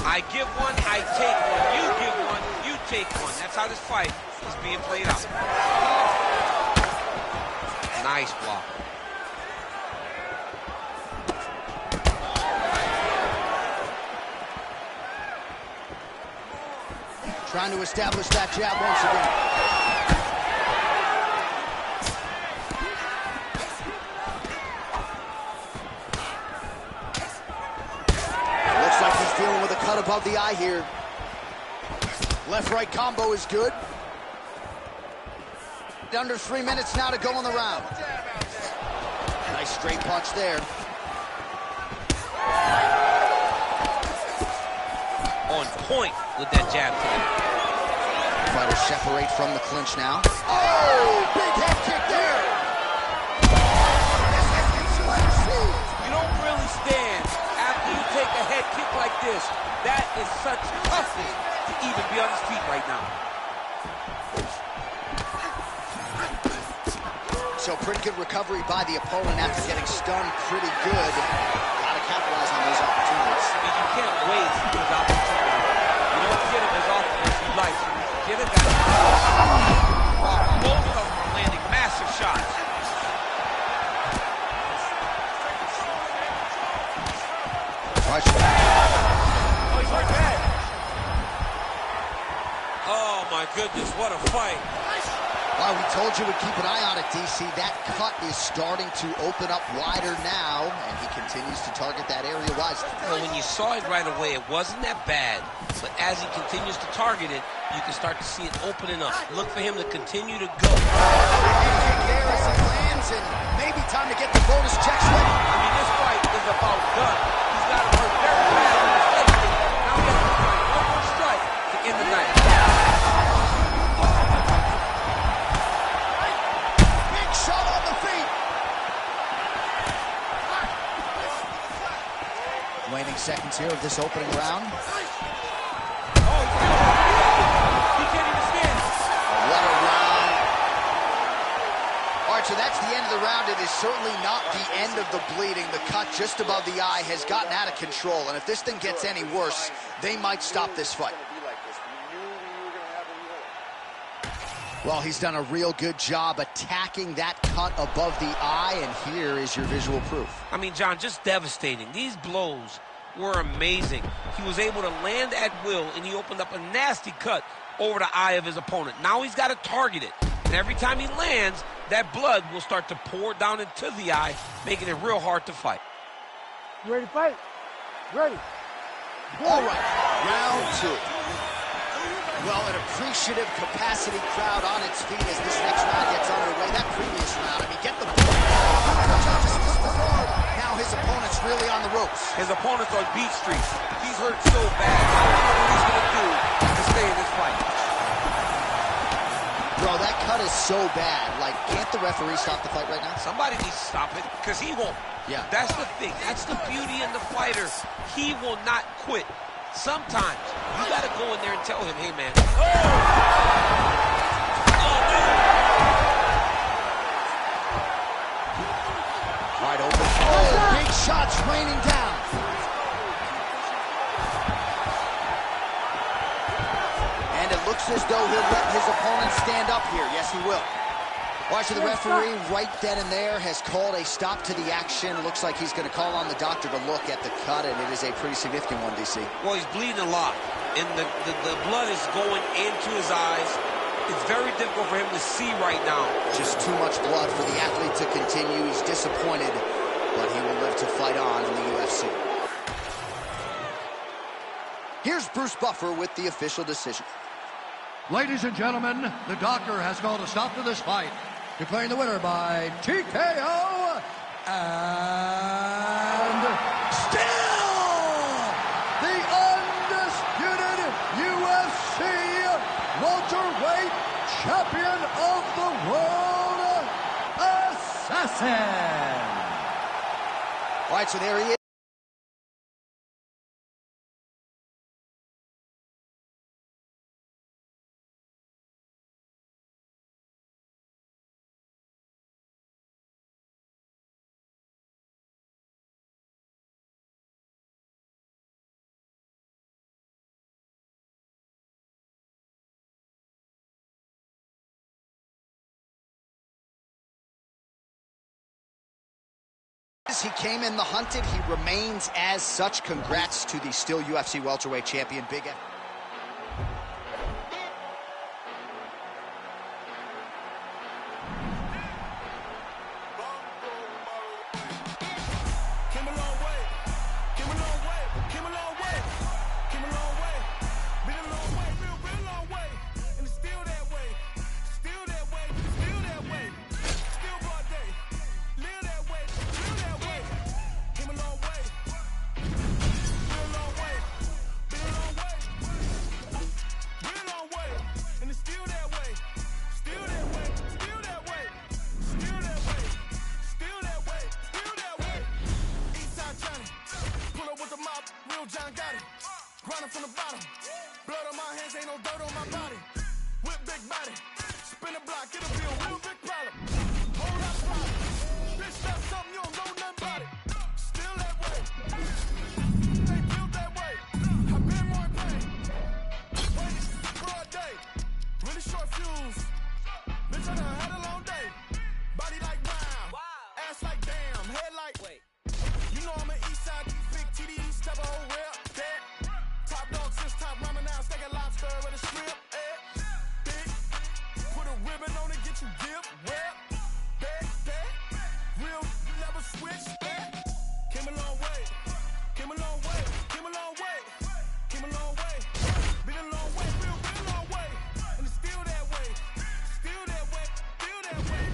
I give one, I take one. You give one, you take one. That's how this fight is being played out. Nice block. Trying to establish that jab once again. Looks like he's dealing with a cut above the eye here. Left-right combo is good. Under 3 minutes now to go in the round. Nice straight punch there. On point with that jab today. Fighters separate from the clinch now. Oh, big head kick there. You don't really stand after you take a head kick like this. That is such toughness to even be on his feet right now. So pretty good recovery by the opponent after getting stunned pretty good. Got to capitalize on those opportunities. I mean, you can't waste those opportunities. You don't get them as often as you like. Get a guy. Both of them are landing massive shots. Oh, he's hurt bad. Oh, my goodness, what a fight. Well, we told you we'd keep an eye on it, DC. That cut is starting to open up wider now, and he continues to target that area wisely. Well, when you saw it right away, it wasn't that bad. But as he continues to target it, you can start to see it opening up. Look for him to continue to go. There as he lands, and maybe time to get the bonus checks ready. I mean, this fight is about done. He's got to hurt very bad in his face. Now he has to find one more strike to end the night. Waning seconds here of this opening round. He can't even stand. What a round. All right, so that's the end of the round. It is certainly not the end of the bleeding. The cut just above the eye has gotten out of control, and if this thing gets any worse, they might stop this fight. Well, he's done a real good job attacking that cut above the eye, and here is your visual proof. I mean, John, just devastating. These blows were amazing. He was able to land at will, and he opened up a nasty cut over the eye of his opponent. Now he's got to target it. And every time he lands, that blood will start to pour down into the eye, making it real hard to fight. You ready to fight? Ready. All right, round two. Well, an appreciative capacity crowd on its feet as this next round gets underway. That previous round, I mean, get the now his opponent's really on the ropes. His opponent's on beat street. He's hurt so bad. I don't know what he's going to do to stay in this fight. Bro, that cut is so bad. Like, can't the referee stop the fight right now? Somebody needs to stop it, because he won't. Yeah. That's the thing. That's the beauty in the fighter. He will not quit. Sometimes you got to go in there and tell him, hey, man. Oh, no. Wide open. Oh, big shots raining down. And it looks as though he'll let his opponent stand up here. Yes, he will. Watching the referee right then and there has called a stop to the action. Looks like he's going to call on the doctor to look at the cut, and it is a pretty significant one, DC. Well, he's bleeding a lot, and the blood is going into his eyes. It's very difficult for him to see right now. Just too much blood for the athlete to continue. He's disappointed, but he will live to fight on in the UFC. Here's Bruce Buffer with the official decision. Ladies and gentlemen, the doctor has called a stop to this fight, declaring the winner by TKO, and still the undisputed UFC welterweight champion of the world, Assassin. All right, so there he is. He came in the hunted. He remains as such. Congrats to the still UFC welterweight champion, Big F. grinding from the bottom. Blood on my hands, ain't no dirt on my body. Whip big body, spin the block, it'll be a real big problem. Hold up, problem. Bitch, that's something you don't know nothing about it. Still that way. They built that way. I've been more in pain. Wait for a day. Really short fuse. Bitch, I done had a long day. Body like wow. Ass like damn. Head like wait. You know I'm an east side, big TDs, type of whole rep. That top dog since top ramen now, steak and lobster with a shrimp. Big, put a ribbon on it, get you dip. Rep, that, real never switch. That came a long way, came a long way, came a long way, came a long way. Been a long way, real long way, and it's still that way, still that way, still that way.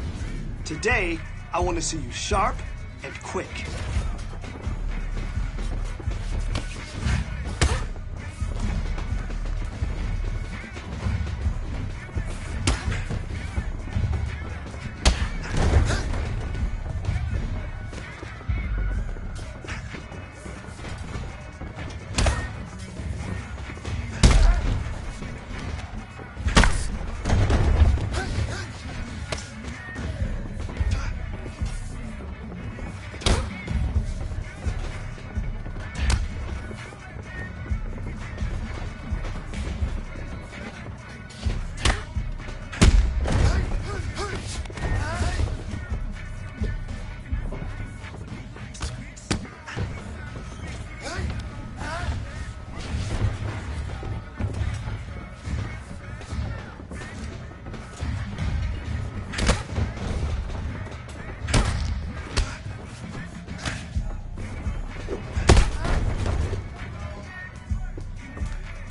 Today, I want to see you sharp and quick.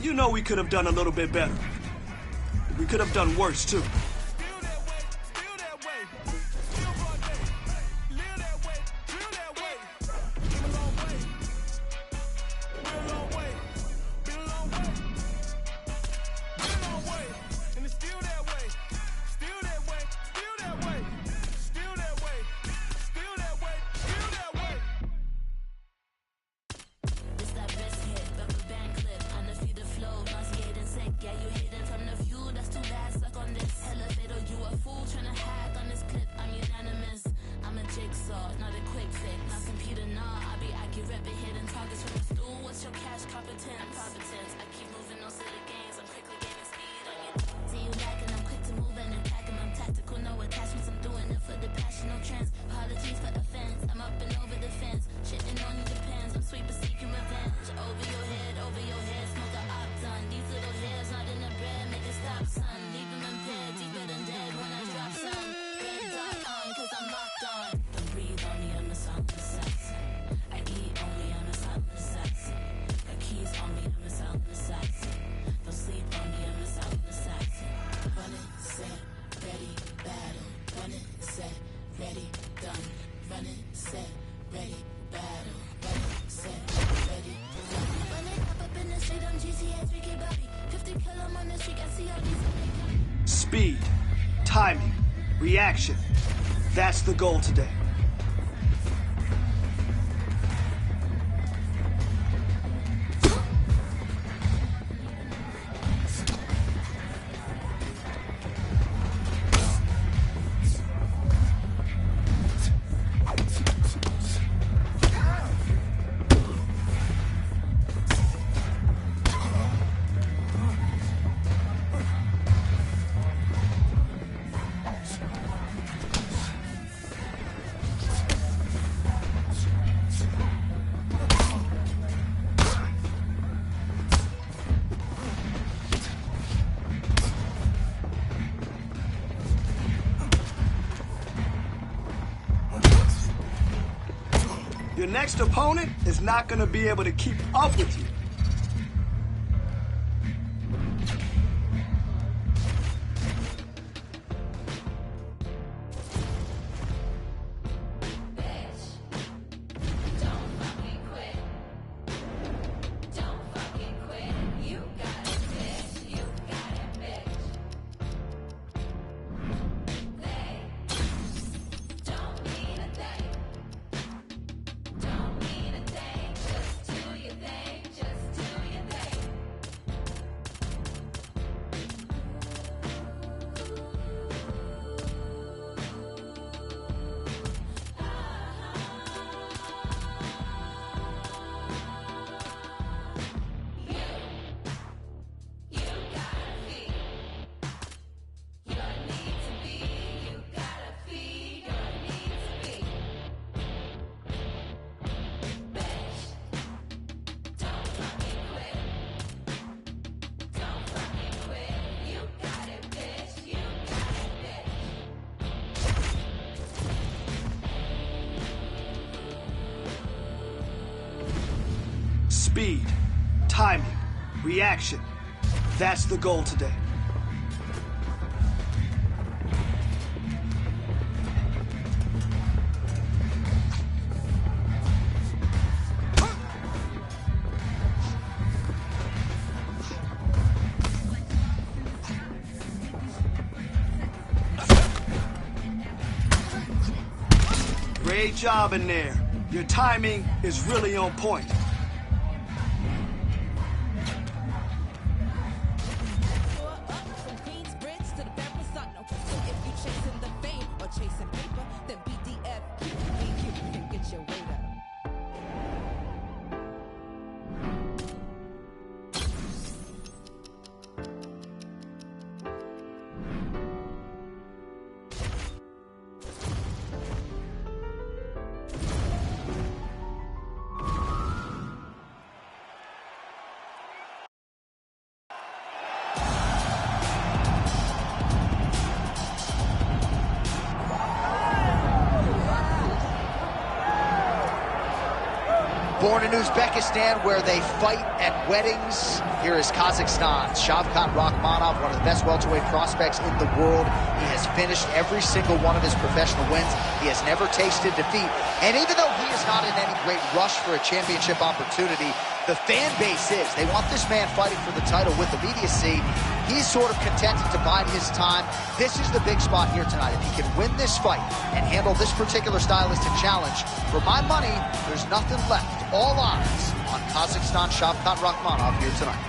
You know we could have done a little bit better. We could have done worse, too. Speed, timing, reaction. That's the goal today. Your next opponent is not going to be able to keep up with you. Just do your thing, just Speed, timing, reaction. That's the goal today. Great job in there. Your timing is really on point. Born in Uzbekistan, where they fight at weddings, here is Kazakhstan's Shavkat Rakhmonov, one of the best welterweight prospects in the world. He has finished every single one of his professional wins. He has never tasted defeat. And even though he is not in any great rush for a championship opportunity, the fan base is. They want this man fighting for the title with immediacy. He's sort of contented to bide his time. This is the big spot here tonight. If he can win this fight and handle this particular stylistic challenge, for my money, there's nothing left. All eyes on Kazakhstan Shavkat Rakhmonov here tonight.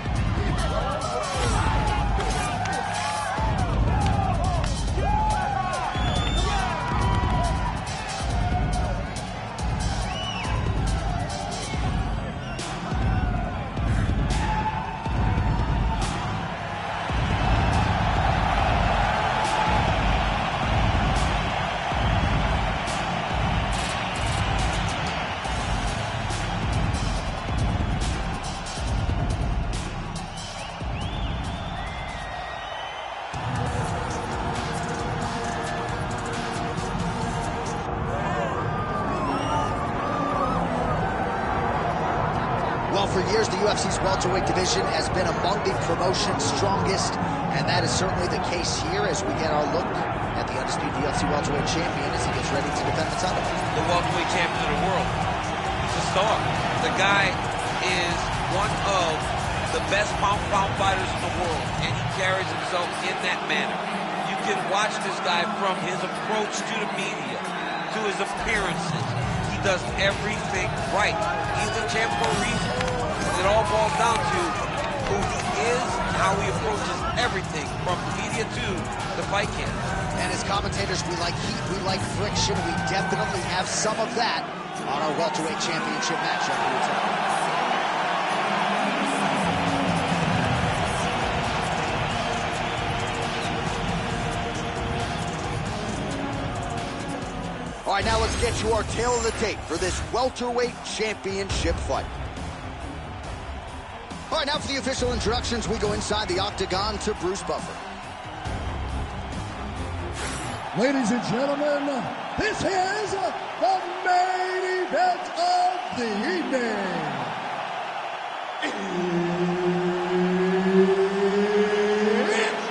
Well, for years, the UFC's welterweight division has been among the promotion's strongest, and that is certainly the case here as we get our look at the undisputed UFC welterweight champion as he gets ready to defend the title. The welterweight champion of the world. He's a star. The guy is one of the best pound-for-pound fighters in the world, and he carries himself in that manner. You can watch this guy from his approach to the media, to his appearances. He does everything right. He's the champ for a reason. It all boils down to who he is, how he approaches everything from media to the fight camp. And as commentators, we like heat, we like friction. We definitely have some of that on our welterweight championship matchup here tonight. All right, now let's get to our tail of the tape for this welterweight championship fight. All right, now for the official introductions, we go inside the octagon to Bruce Buffer. Ladies and gentlemen, this is the main event of the evening. It's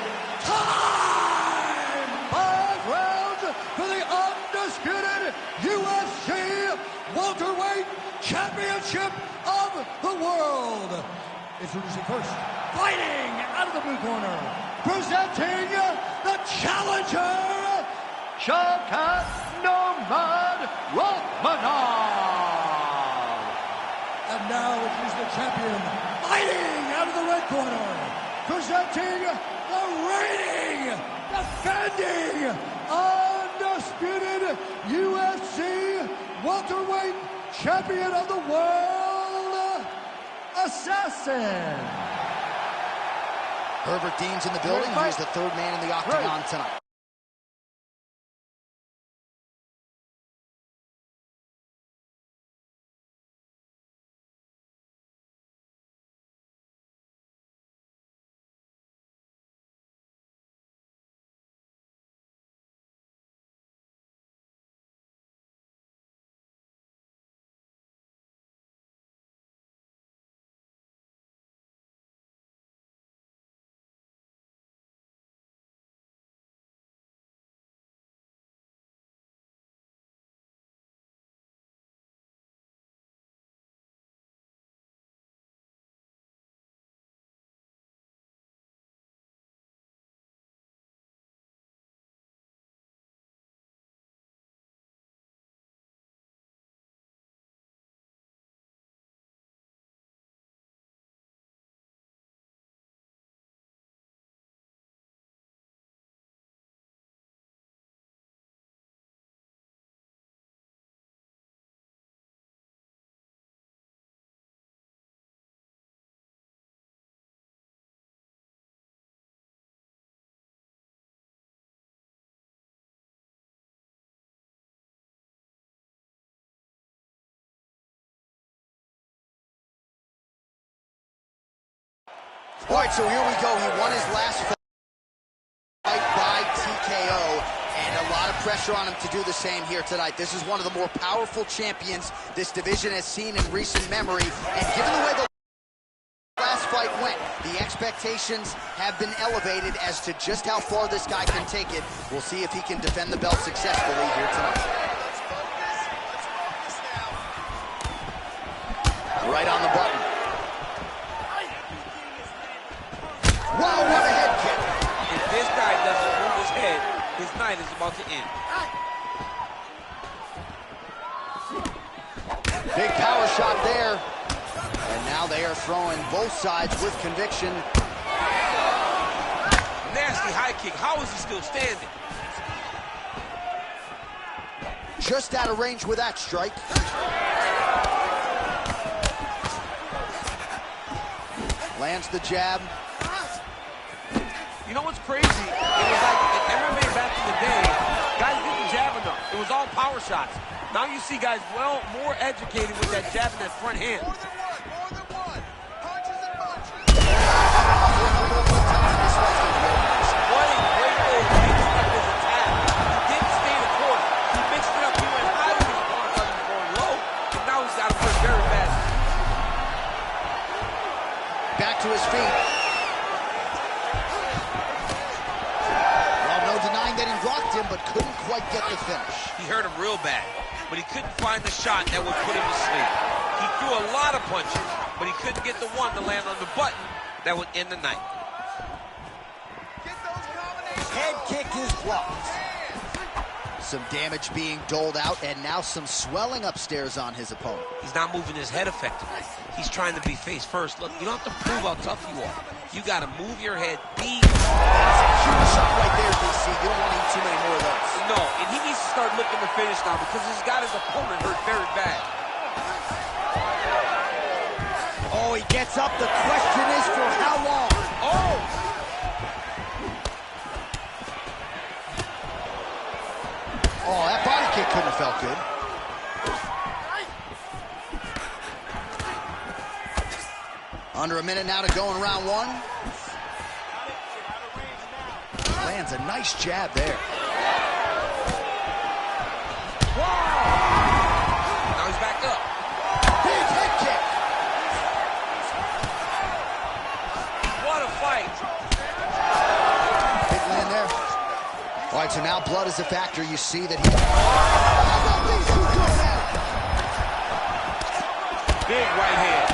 time! 5 rounds for the undisputed UFC welterweight championship of the world. Introducing first, fighting out of the blue corner, presenting the challenger, Shavkat Rakhmonov. And now it is the champion, fighting out of the red corner, presenting the reigning, defending, undisputed UFC welterweight champion of the world, Assassin. Herbert Dean's in the building. He's the third man in the octagon tonight. All right, so here we go. He won his last fight by TKO, and a lot of pressure on him to do the same here tonight. This is one of the more powerful champions this division has seen in recent memory, and given the way the last fight went, the expectations have been elevated as to just how far this guy can take it. We'll see if he can defend the belt successfully here tonight. Right on the button. Wow, what a head kick. If this guy doesn't move his head, his night is about to end. Big power shot there. And now they are throwing both sides with conviction. Nasty high kick. How is he still standing? Just out of range with that strike. Lands the jab. You know what's crazy? It was like in MMA back in the day, guys didn't jab enough. It was all power shots. Now you see guys more educated with that jab and that front hand. What a great way to mix up his attack. He didn't stay in the corner. He mixed it up. He went high when his opponent thought he was going low, and now he's got to work very fast. Back to his feet. Well, no denying that he rocked him, but couldn't quite get the finish. He hurt him real bad, but he couldn't find the shot that would put him to sleep. He threw a lot of punches, but he couldn't get the one to land on the button that would end the night. Head kick is blocked. Some damage being doled out, and now some swelling upstairs on his opponent. He's not moving his head effectively. He's trying to be face first. Look, you don't have to prove how tough you are. You got to move your head. That's a huge shot right there, DC. You don't want to eat too many more of those. No, and he needs to start looking to finish now because he's got his opponent hurt very bad. Oh, he gets up. The question is for how long? Oh! Oh, that body kick couldn't have felt good. Under a minute now to go in round one. Lands a nice jab there. Now he's back up. Big head kick. What a fight. Big land there. All right, so now blood is a factor. You see that he... Big right hand.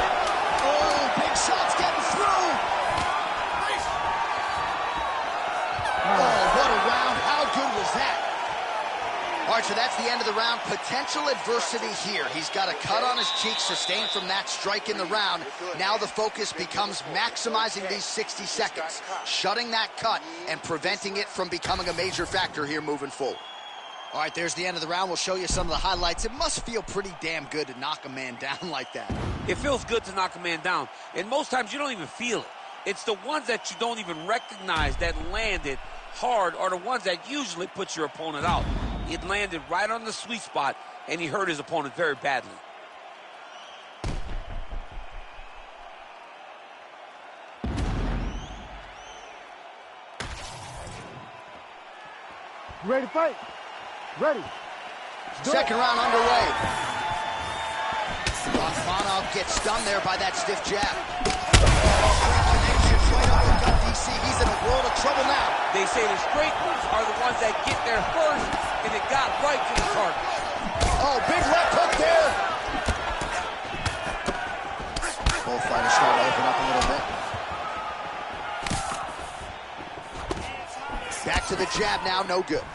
Oh, big shots getting through. Oh, what a round. How good was that? All right, so that's the end of the round. Potential adversity here. He's got a cut on his cheek sustained from that strike in the round. Now the focus becomes maximizing these 60 seconds, shutting that cut and preventing it from becoming a major factor here moving forward. All right, there's the end of the round. We'll show you some of the highlights. It must feel pretty damn good to knock a man down like that. It feels good to knock a man down, and most times you don't even feel it. It's the ones that you don't even recognize that landed hard are the ones that usually put your opponent out. It landed right on the sweet spot, and he hurt his opponent very badly. You ready to fight? Ready. Second round underway. Rachmanov gets stunned there by that stiff jab. Connections right up the gut, DC. He's in a world of trouble now. They say the straight moves are the ones that get there first, and it got right to the target. Oh, big left hook there. Both fighters starting to open up a little bit. Back to the jab now, no good.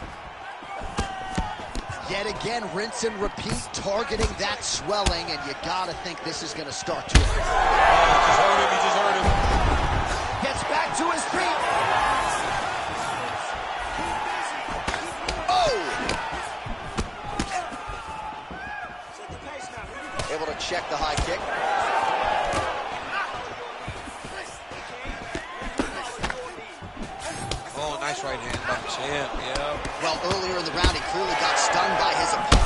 Yet again, rinse and repeat, targeting that swelling, and you gotta think this is gonna start to affect. He just hurt him. Gets back to his feet. Oh! Able to check the high kick. Oh, nice right hand by the champ, yeah. Well, earlier in the round, he clearly got stunned by his opponent.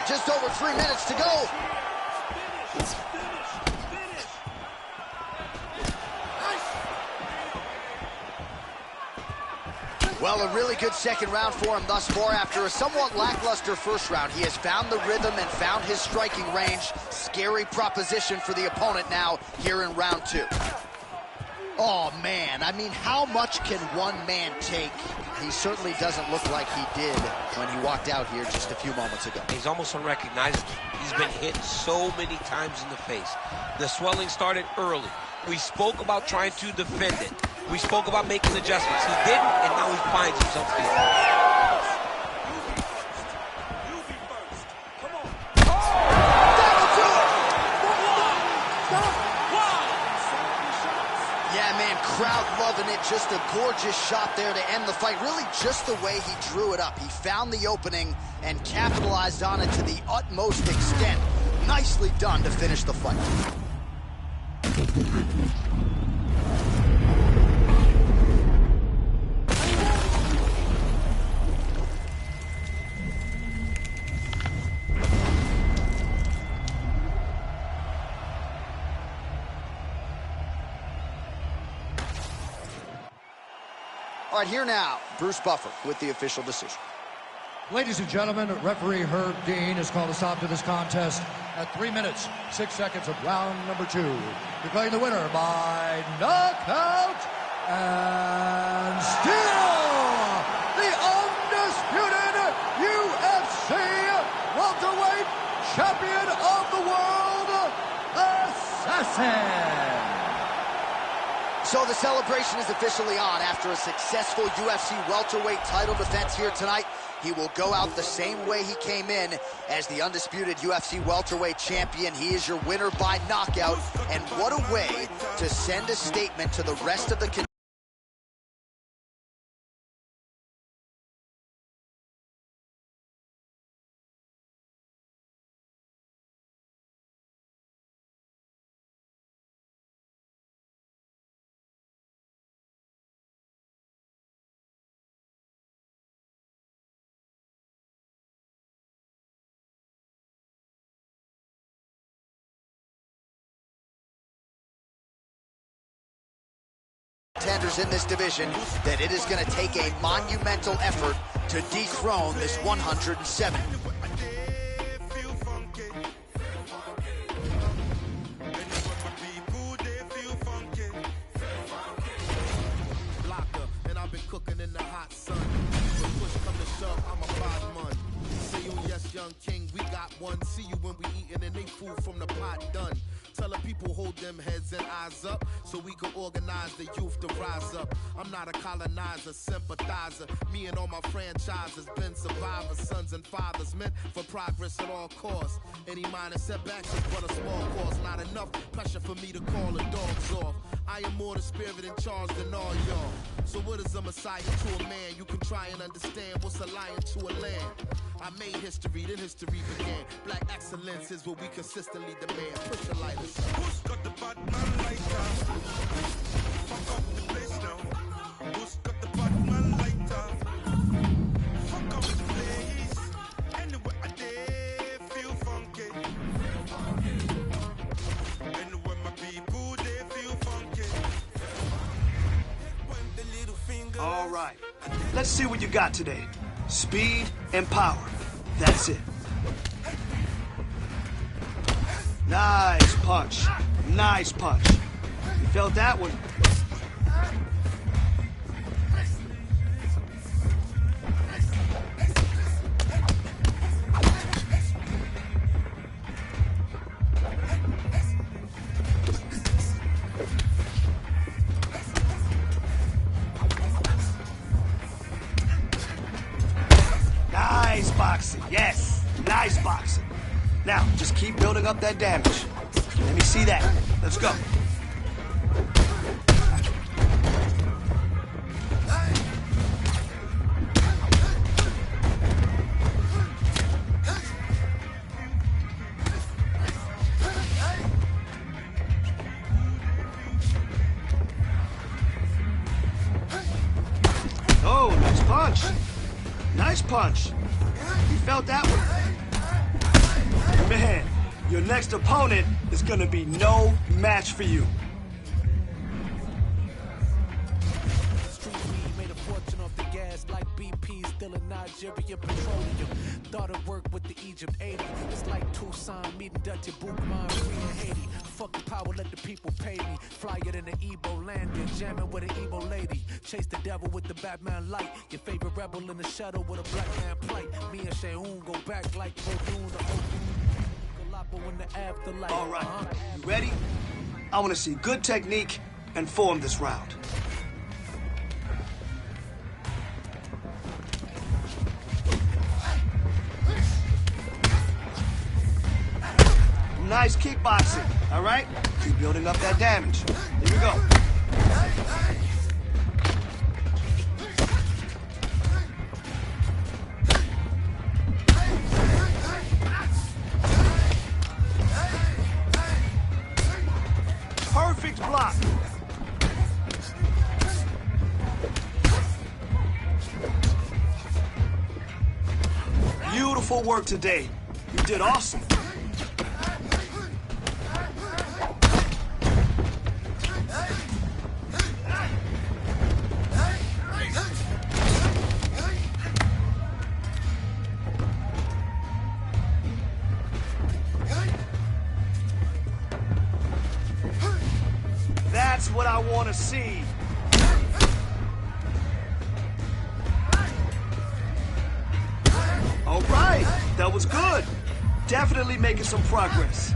Just over 3 minutes to go. Well, a really good second round for him thus far. After a somewhat lackluster first round, he has found the rhythm and found his striking range. Scary proposition for the opponent now here in round 2. Oh, man, I mean, how much can one man take? He certainly doesn't look like he did when he walked out here just a few moments ago. He's almost unrecognizable. He's been hit so many times in the face. The swelling started early. We spoke about trying to defend it. We spoke about making adjustments. He didn't, and now he finds himself being. Crowd loving it. Just a gorgeous shot there to end the fight. Really just the way he drew it up. He found the opening and capitalized on it to the utmost extent. Nicely done to finish the fight. All right, here now, Bruce Buffer with the official decision. Ladies and gentlemen, referee Herb Dean has called a stop to this contest at 3 minutes, 6 seconds of round number 2. Declaring the winner by knockout and still the undisputed UFC welterweight champion of the world, Assassin. So the celebration is officially on. After a successful UFC welterweight title defense here tonight, he will go out the same way he came in as the undisputed UFC welterweight champion. He is your winner by knockout, and what a way to send a statement to the rest of the contenders in this division that it is going to take a monumental effort to dethrone this 107. And I've been cooking in the hot sun. When push come to shove, I'm a 5-man. See you, yes, young king, we got one. See you when we eating and they food from the pot done. Telling people hold them heads and eyes up so we can organize the youth to rise up. I'm not a colonizer, sympathizer. Me and all my franchises been survivors, sons and fathers meant for progress at all costs. Any minor setbacks is but a small cause. Not enough pressure for me to call the dogs off. I am more the spirit in charge than all y'all. So what is a messiah to a man? You can try and understand what's a lion to a lamb. I made history, then history began. Black excellence is what we consistently demand. Push the lighters. Who's got the Batman lighter? Fuck up the place now. Who's got the Batman lighter? Fuck up the place. Anywhere I dare feel funky. Anywhere my people they feel funky. All right, let's see what you got today. Speed and power. That's it. Nice punch. Nice punch. You felt that one. Nice boxing. Yes, nice boxing. Now, just keep building up that damage. Let me see that. Let's go. Oh, nice punch. Nice punch. You felt that one. Man, your next opponent is gonna be no match for you. Street weed made a fortune off the gas dealing Nigerian petroleum. Thought it worked with the Egypt 80. It's like Tucson meeting Dutch and Bookman, free in Haiti. Fucking power, let the people pay me. Flyer than the Igbo landing, jamming with an Igbo lady. Chase the devil with the Batman light. Your favorite rebel in the shadow with a black man plight. Me and Sheun go back like Vodun to Odun. Galapa in the afterlife. All right, you ready? I want to see good technique and form this round. Nice kickboxing, all right? Keep building up that damage. Here we go. Perfect block. Beautiful work today. You did awesome. That's what I want to see. All right, that was good. Definitely making some progress.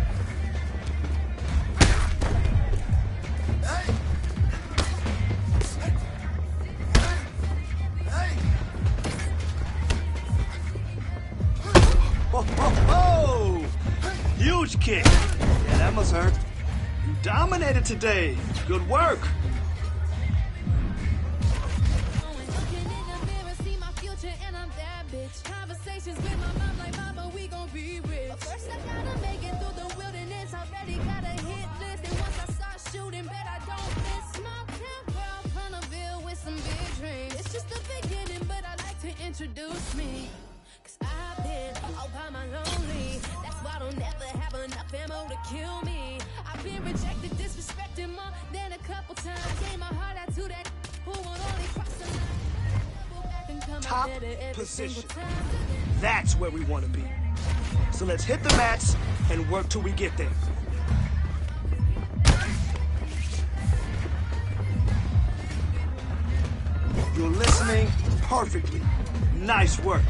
Oh, huge kick. Yeah, that must hurt. You dominated today. Good work. Conversations with my mom like, mama, we gon' be rich. But first I gotta make it through the wilderness. Already got a hit list. And once I start shooting, bet I don't miss. Small town girl from the Ville with some big dreams. It's just the beginning, but I like to introduce me. Cause I've been all by my lonely. That's why I don't never have enough ammo to kill me. I've been rejected, disrespected more than a couple times. Gave my heart out to that who would only cross the line. Top position. That's where we want to be. So let's hit the mats and work till we get there. You're listening perfectly. Nice work.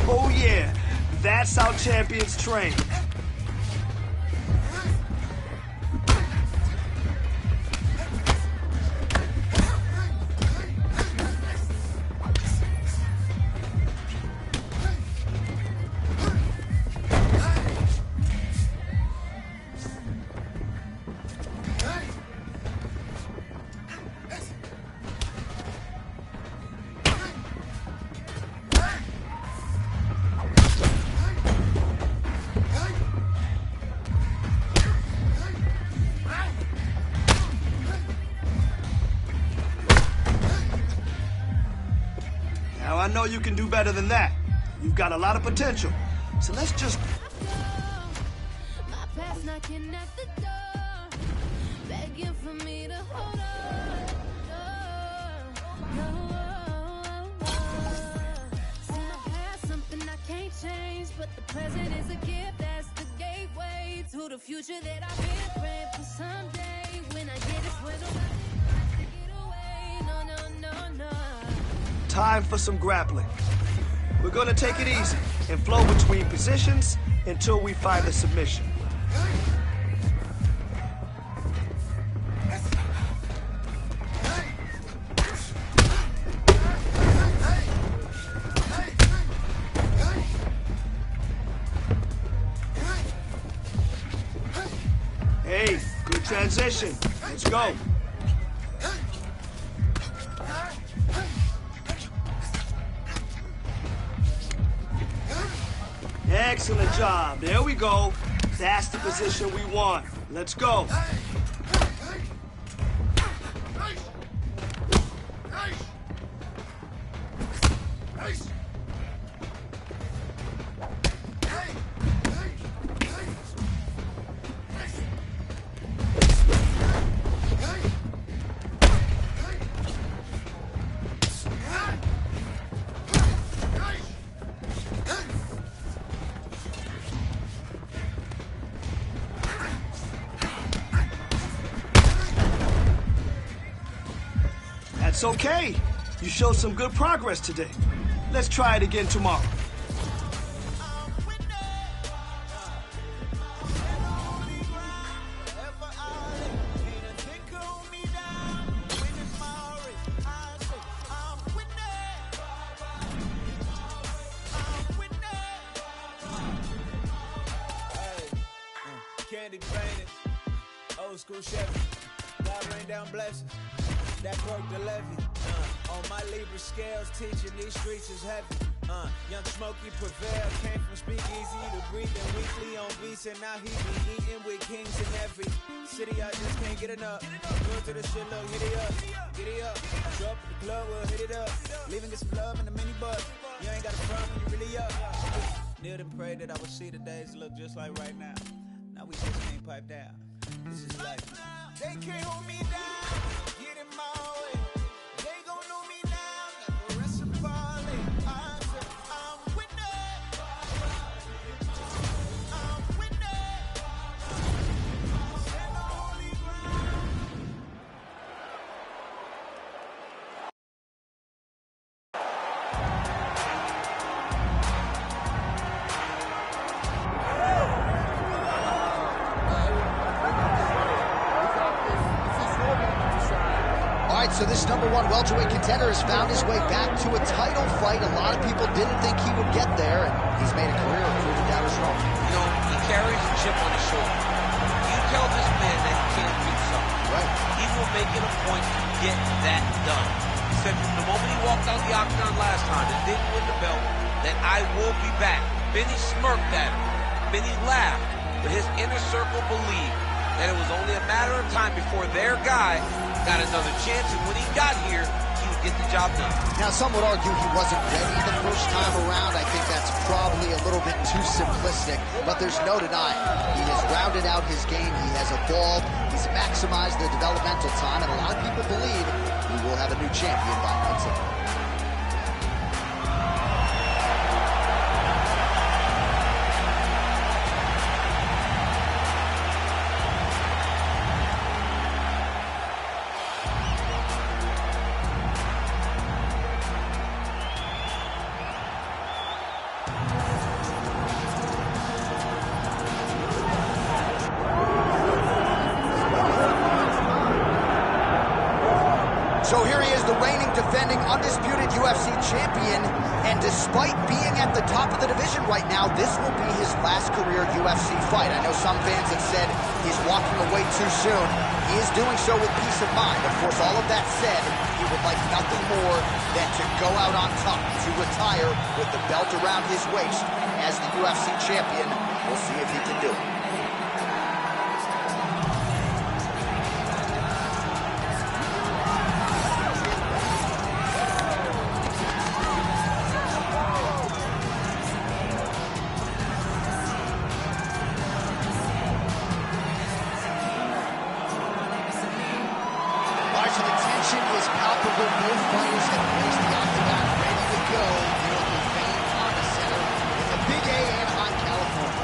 Oh yeah, that's how champions train. Now I know you can do better than that. You've got a lot of potential. So let's just... My past knocking at the door, begging for me to hold on. See my past, something I can't change, but the present is a gift. That's the gateway to the future that I've been praying for someday. When I get it, where nobody to get away. No, no, no, no. Time for some grappling. We're gonna take it easy and flow between positions until we find a submission. Hey, good transition. Let's go. Excellent job. There we go. That's the position we want. Let's go. That's okay. You showed some good progress today. Let's try it again tomorrow. Candy painted, old school Chevy. God rain down blessings, that broke the levee. On my Libra scales, teaching these streets is heavy. Young Smokey prevail, came from speakeasy to breathing weekly on beats, and now he be eating with kings in every city. I just can't get enough. Good to the shit, look, hit it up, get it up. Show up at the club, we'll hit it up. Leaving get some love in the minibus. You ain't got a front when you really up. Kneeled and prayed that I would see the days look just like right now. Now we just can't pipe down. This is life. They can't hold me down. Get in my way. They gon' know me now. Like the rest of Barley. I'm with that. I'm with that. Stand on holy ground. So this #1 welterweight contender has found his way back to a title fight. A lot of people didn't think he would get there, and he's made a career of proving doubters wrong. You know, he carries a chip on his shoulder. You tell this man that he can't do something. Right. He will make it a point to get that done. He said from the moment he walked out the octagon last time and didn't win the belt, that I will be back. Benny smirked at him. Benny laughed, but his inner circle believed that it was only a matter of time before their guy got another chance, and when he got here, he would get the job done. Now, some would argue he wasn't ready the first time around. I think that's probably a little bit too simplistic, but there's no denying. He has rounded out his game, he has evolved, he's maximized the developmental time, and a lot of people believe he will have a new champion by next year. So here he is, the reigning, defending, undisputed UFC champion, and despite being at the top of the division right now, this will be his last career UFC fight. I know some fans have said he's walking away too soon. He is doing so with peace of mind. Of course, all of that said, he would like nothing more than to go out on top, to retire with the belt around his waist as the UFC champion. We'll see if he can do it. So the tension is palpable. Both fighters have placed the octagon ready to go here at the Vein Honda Center in the Big A, Anaheim, California.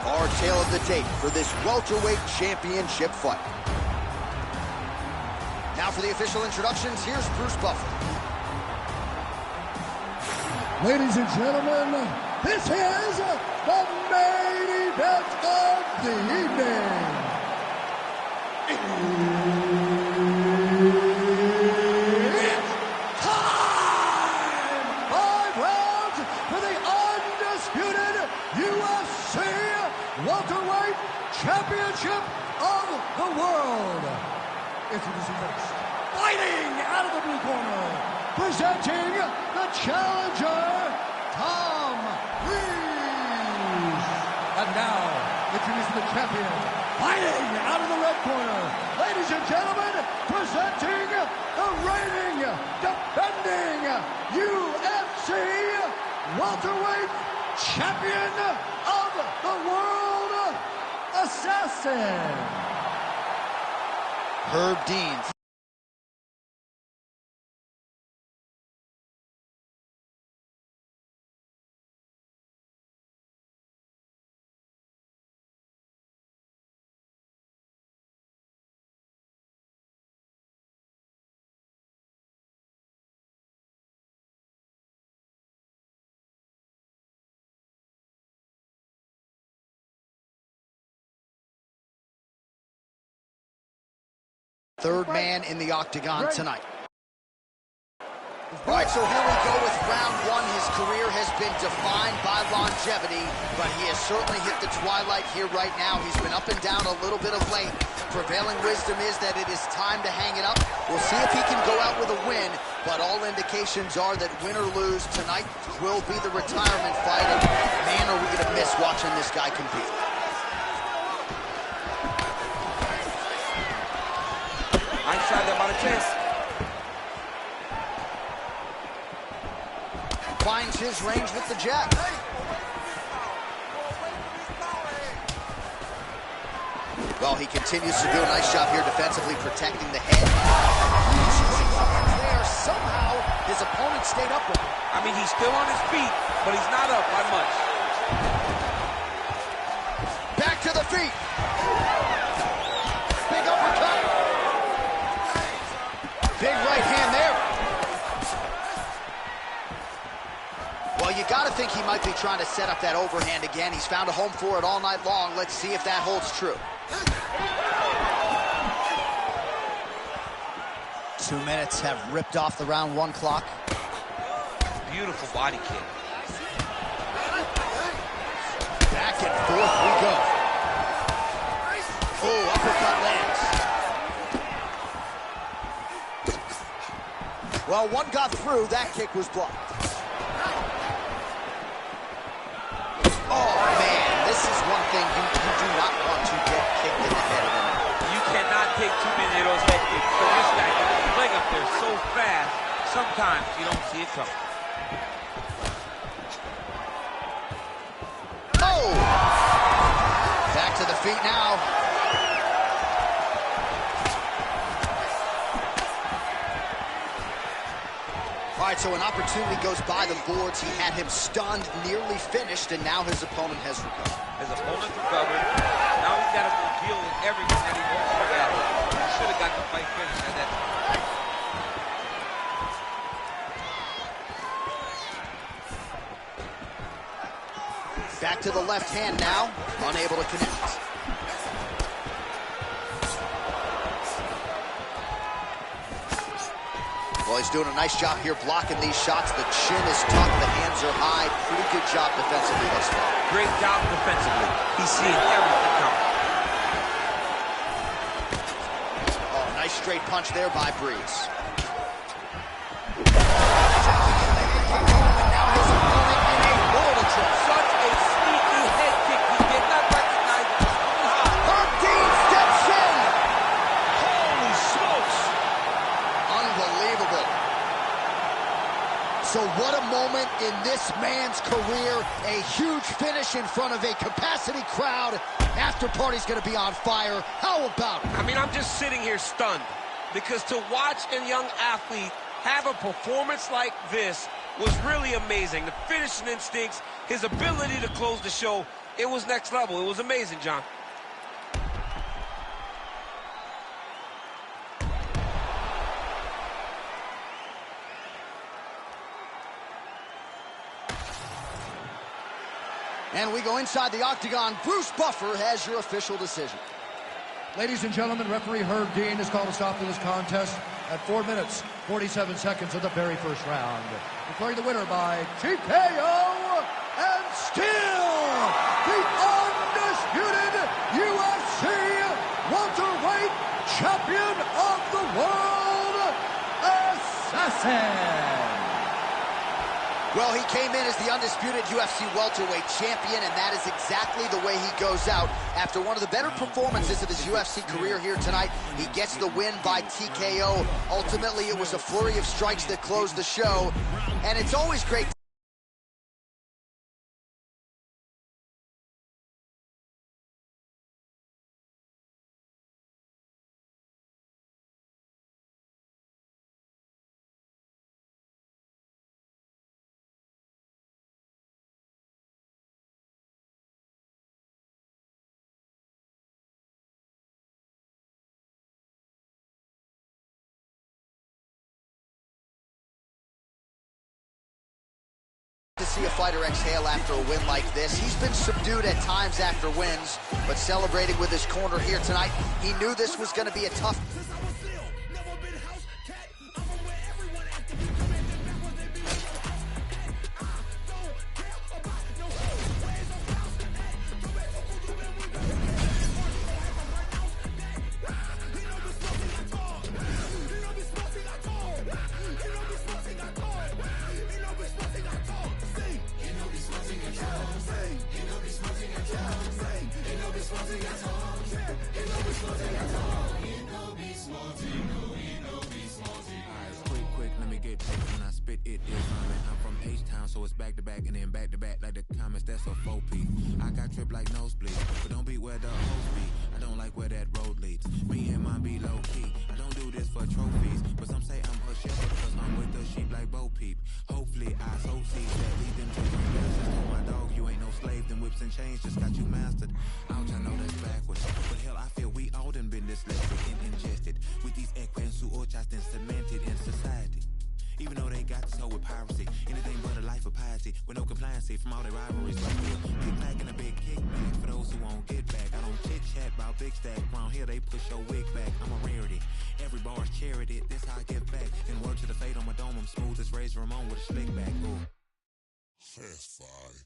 Our tale of the tape for this welterweight championship fight. Now for the official introductions, here's Bruce Buffer. Ladies and gentlemen, this is the main event of the evening. It's time! 5 rounds for the undisputed UFC welterweight championship of the world. Introducing first, fighting out of the blue corner, presenting the challenger, Tom Reese. And now, introducing the champion, fighting out of the red corner, ladies and gentlemen, presenting the reigning, defending UFC welterweight champion of the world, Assassin, Herb Dean. Third man in the octagon tonight. All right, so here we go with round one. His career has been defined by longevity, but he has certainly hit the twilight here right now. He's been up and down a little bit of late. Prevailing wisdom is that it is time to hang it up. We'll see if he can go out with a win, but all indications are that win or lose, tonight will be the retirement fight. And man, are we going to miss watching this guy compete. Nice shot there by the chest. Finds his range with the jab. Well, he continues to do a nice job here defensively, protecting the head. There, somehow, his opponent stayed up with him. I mean, he's still on his feet, but he's not up by much. Back to the feet. Big uppercut. Big right hand there. Well, you got to think he might be trying to set up that overhand again. He's found a home for it all night long. Let's see if that holds true. 2 minutes have ripped off the round one clock. Beautiful body kick. Back and forth we go. Oh, uppercut lands. Well, one got through. That kick was blocked. Oh, man, this is one thing you do not want to get kicked in the head of. You cannot take too many of those head kicks. So this guy can fling up there so fast, sometimes you don't see it coming. Oh! Back to the feet now. All right, so an opportunity goes by the boards. He had him stunned, nearly finished, and now his opponent has recovered. His opponent recovered. Now he's got to deal with everything that he wants to get. He should have got the fight finished at that time. Back to the left hand now, unable to connect. Well, he's doing a nice job here blocking these shots. The chin is tucked, the hands are high. Pretty good job defensively thus far. Great job defensively. He's seeing everything coming. Oh, nice straight punch there by Breeze. Now his opponent in a world of trouble. Such a sneaky head kick. He did not recognize it. Herb Dean steps in. Holy smokes. Unbelievable. So what a moment in this man's career. A huge finish in front of a capacity crowd. After party's going to be on fire. How about it? I mean, I'm just sitting here stunned because to watch a young athlete have a performance like this was really amazing. The finishing instincts, his ability to close the show, it was next level. It was amazing, John. And we go inside the octagon. Bruce Buffer has your official decision. Ladies and gentlemen, referee Herb Dean has called a stop to this contest at 4 minutes, 47 seconds of the very first round. Declaring the winner by TKO and still the undisputed UFC welterweight champion of the world, Assassin. Well, he came in as the undisputed UFC welterweight champion, and that is exactly the way he goes out. After one of the better performances of his UFC career here tonight, he gets the win by TKO. Ultimately, it was a flurry of strikes that closed the show, and it's always great. To see a fighter exhale after a win like this. He's been subdued at times after wins, but celebrating with his corner here tonight. He knew this was going to be a tough grip like nosebleed. But don't be where the hoes be. I don't like where that road leads. Me and mine be low key. I don't do this for trophies. But some say I'm a shepherd cause I'm with the sheep like Bo Peep. Hopefully I sow seeds that lead them to my masters. Oh my dog, you ain't no slave. Them whips and chains just got you mastered. Ouch, I know that's backwards. But hell, I feel we all done been dyslexic and ingested with these equins who just been cemented in society. Even though they got this hoe with piracy, anything but a life of piety, with no compliancy from all their rivalries. But still, kickback and a big kickback for those who won't get back. I don't chit chat about big stack. Around here they push your wig back. I'm a rarity. Every bar's charity. This how I give back. And word to the fate on my dome, I'm smooth as Razor Ramon with a slick back. Ooh. Fast five.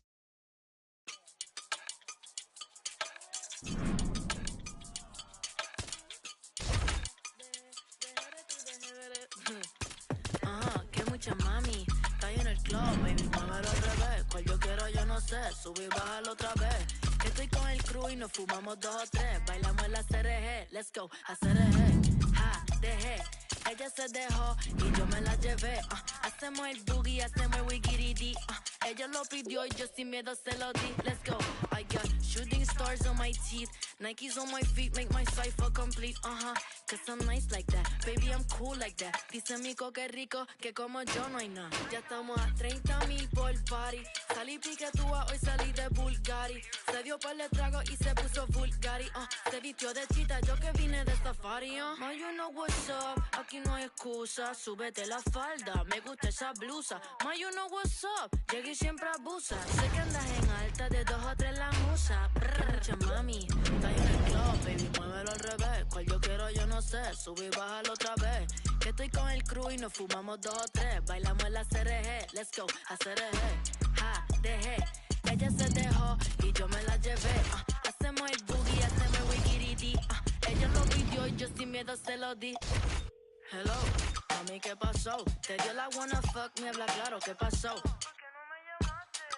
Que mucha mami, está ahí en el club, baby, muévelo al revés. Cual yo quiero, yo no sé, sube y bájalo otra vez. Estoy con el crew y nos fumamos 2 o 3. Bailamos en la CRG, let's go, a CRG. Ja, dejé, ella se dejó y yo me la llevé. Hacemos el boogie, hacemos el wigiridi. Ella lo pidió y yo sin miedo se lo di. Let's go. I got shooting stars on my teeth, Nikes on my feet, make my cipher complete. Cause I'm nice like that, baby, I'm cool like that. Dice Mico que rico, que como yo no hay nada. Ya estamos a 30,000 por party. Salí piquetúa, hoy salí de Bulgari. Se dio par de trago y se puso Bulgari. Se vistió de chita, yo que vine de safari. Ma, you know what's up, aquí no hay excusa. Súbete la falda, me gusta esa blusa. Ma, you know what's up, llegué y siempre abusa. Sé que andas en alta, de 2 o 3 la musa. Mucha mami, está ahí en el club, baby, muévelo al revés. Cual yo quiero, yo no sé, sube y bájalo otra vez. Que estoy con el crew y nos fumamos 2 o 3. Bailamos en la CRG, let's go, a CRG. Ja, dejé, ella se dejó y yo me la llevé. Hacemos el boogie, hacemos el wigiridi. Ella lo pidió y yo sin miedo se lo di. Hello, mami, ¿qué pasó? Te dio la wanna fuck, me habla claro, ¿qué pasó?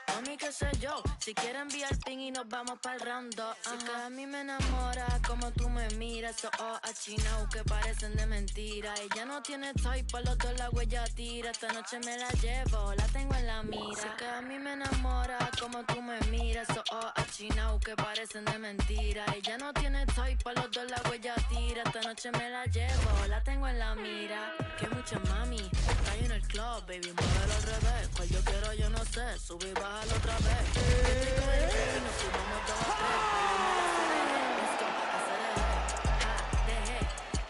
Mami, qué sé yo, si quieres enviar ping y nos vamos pa'l round 2. Si que a mí me enamora como tú me miras. Achinao que parecen de mentira. Ella no tiene type, pa' los 2 la huella tira. Esta noche me la llevo, la tengo en la mira. Si que a mí me enamora como tú me miras. Achinao que parecen de mentira. Ella no tiene type, pa' los 2 la huella tira. Esta noche me la llevo, la tengo en la mira. Que mucha mami, está ahí en el club, baby, muévelo al revés. Cual yo quiero, yo no sé, sube y baja otra vez. Estoy con el crew y nos fumamos 2 o 3. Let's go, a CRG. Dejé,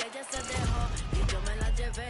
ella se dejó y yo me la llevé.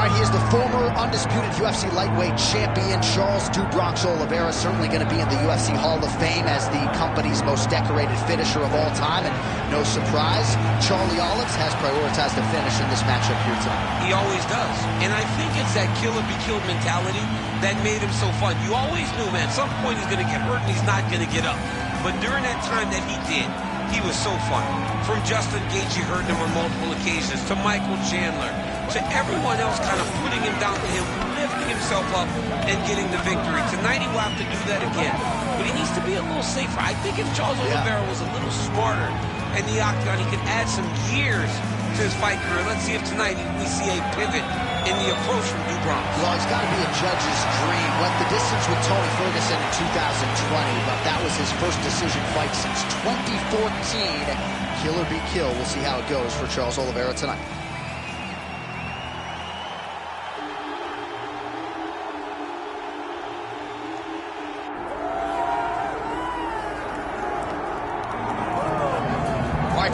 He is the former undisputed UFC lightweight champion, Charles "Do Bronx" Oliveira, certainly going to be in the UFC Hall of Fame as the company's most decorated finisher of all time. And no surprise, Charlie Olives has prioritized the finish in this matchup here tonight. He always does. And I think it's that killer be killed mentality that made him so fun. You always knew, man, at some point he's going to get hurt and he's not going to get up. But during that time that he did, he was so fun. From Justin Gaethje, heard him on multiple occasions, to Michael Chandler, to everyone else kind of putting him down to him, lifting himself up and getting the victory. Tonight he will have to do that again. But he needs to be a little safer. I think if Charles Oliveira was a little smarter in the octagon, he could add some years to his fight career. Let's see if tonight we see a pivot in the approach from Do Bronx. Well, it's got to be a judge's dream. Went the distance with Tony Ferguson in 2020, but that was his first decision fight since 2014. Killer be kill. We'll see how it goes for Charles Oliveira tonight.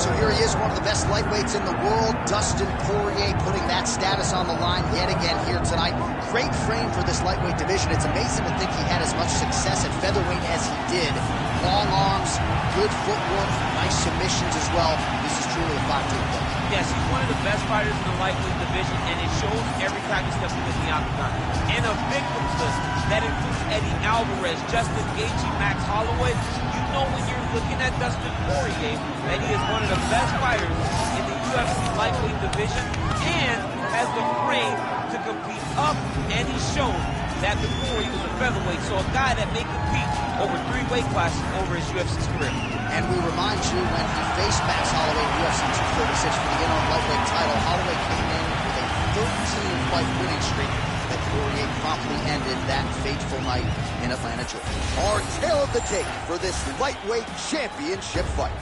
So here he is, one of the best lightweights in the world, Dustin Poirier, putting that status on the line yet again here tonight. Great frame for this lightweight division. It's amazing to think he had as much success at featherweight as he did. Long arms, good footwork, nice submissions as well. This is truly a 5-team play. Yes, he's one of the best fighters in the lightweight division, and it shows every time he steps into the octagon. And a victims list that includes Eddie Alvarez, Justin Gaethje, Max Holloway. You know when you're looking at Dustin Poirier that he is one of the best fighters in the UFC lightweight division and has the frame to compete up, and he's shown that before he was a featherweight, so a guy that may compete over 3 weight classes over his UFC career. And we remind you, when he faced Max Holloway in UFC 236 for the interim lightweight title, Holloway came in with a 13-fight winning streak that Poirier promptly ended that fateful night in Atlanta, Georgia. Our tale of the tape for this lightweight championship fight.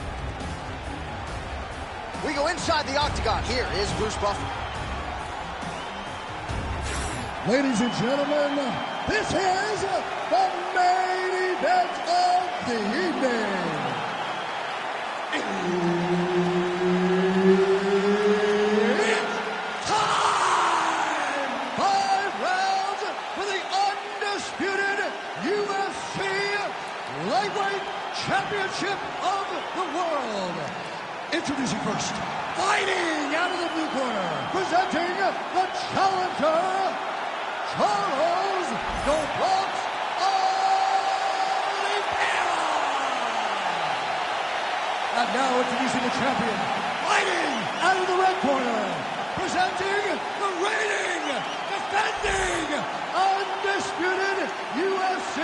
We go inside the octagon. Here is Bruce Buffer. Ladies and gentlemen, this is the main event of the evening. It's time! 5 rounds for the undisputed UFC Lightweight Championship of the World. Introducing first, fighting out of the blue corner, presenting the challenger, Charles "The Bronx" Oliveira. And now introducing the champion, fighting out of the red corner, presenting the reigning, defending, undisputed UFC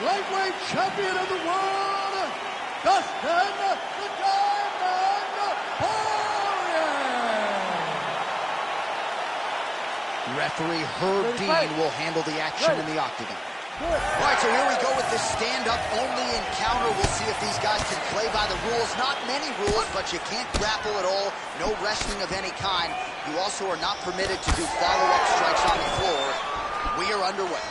Lightweight Champion of the World, Dustin the Diamond Poirier. Referee Herb Dean will handle the action in the octagon. All right, so here we go with the stand-up only encounter. We'll see if these guys can play by the rules. Not many rules, but you can't grapple at all. No wrestling of any kind. You also are not permitted to do follow-up strikes on the floor. We are underway.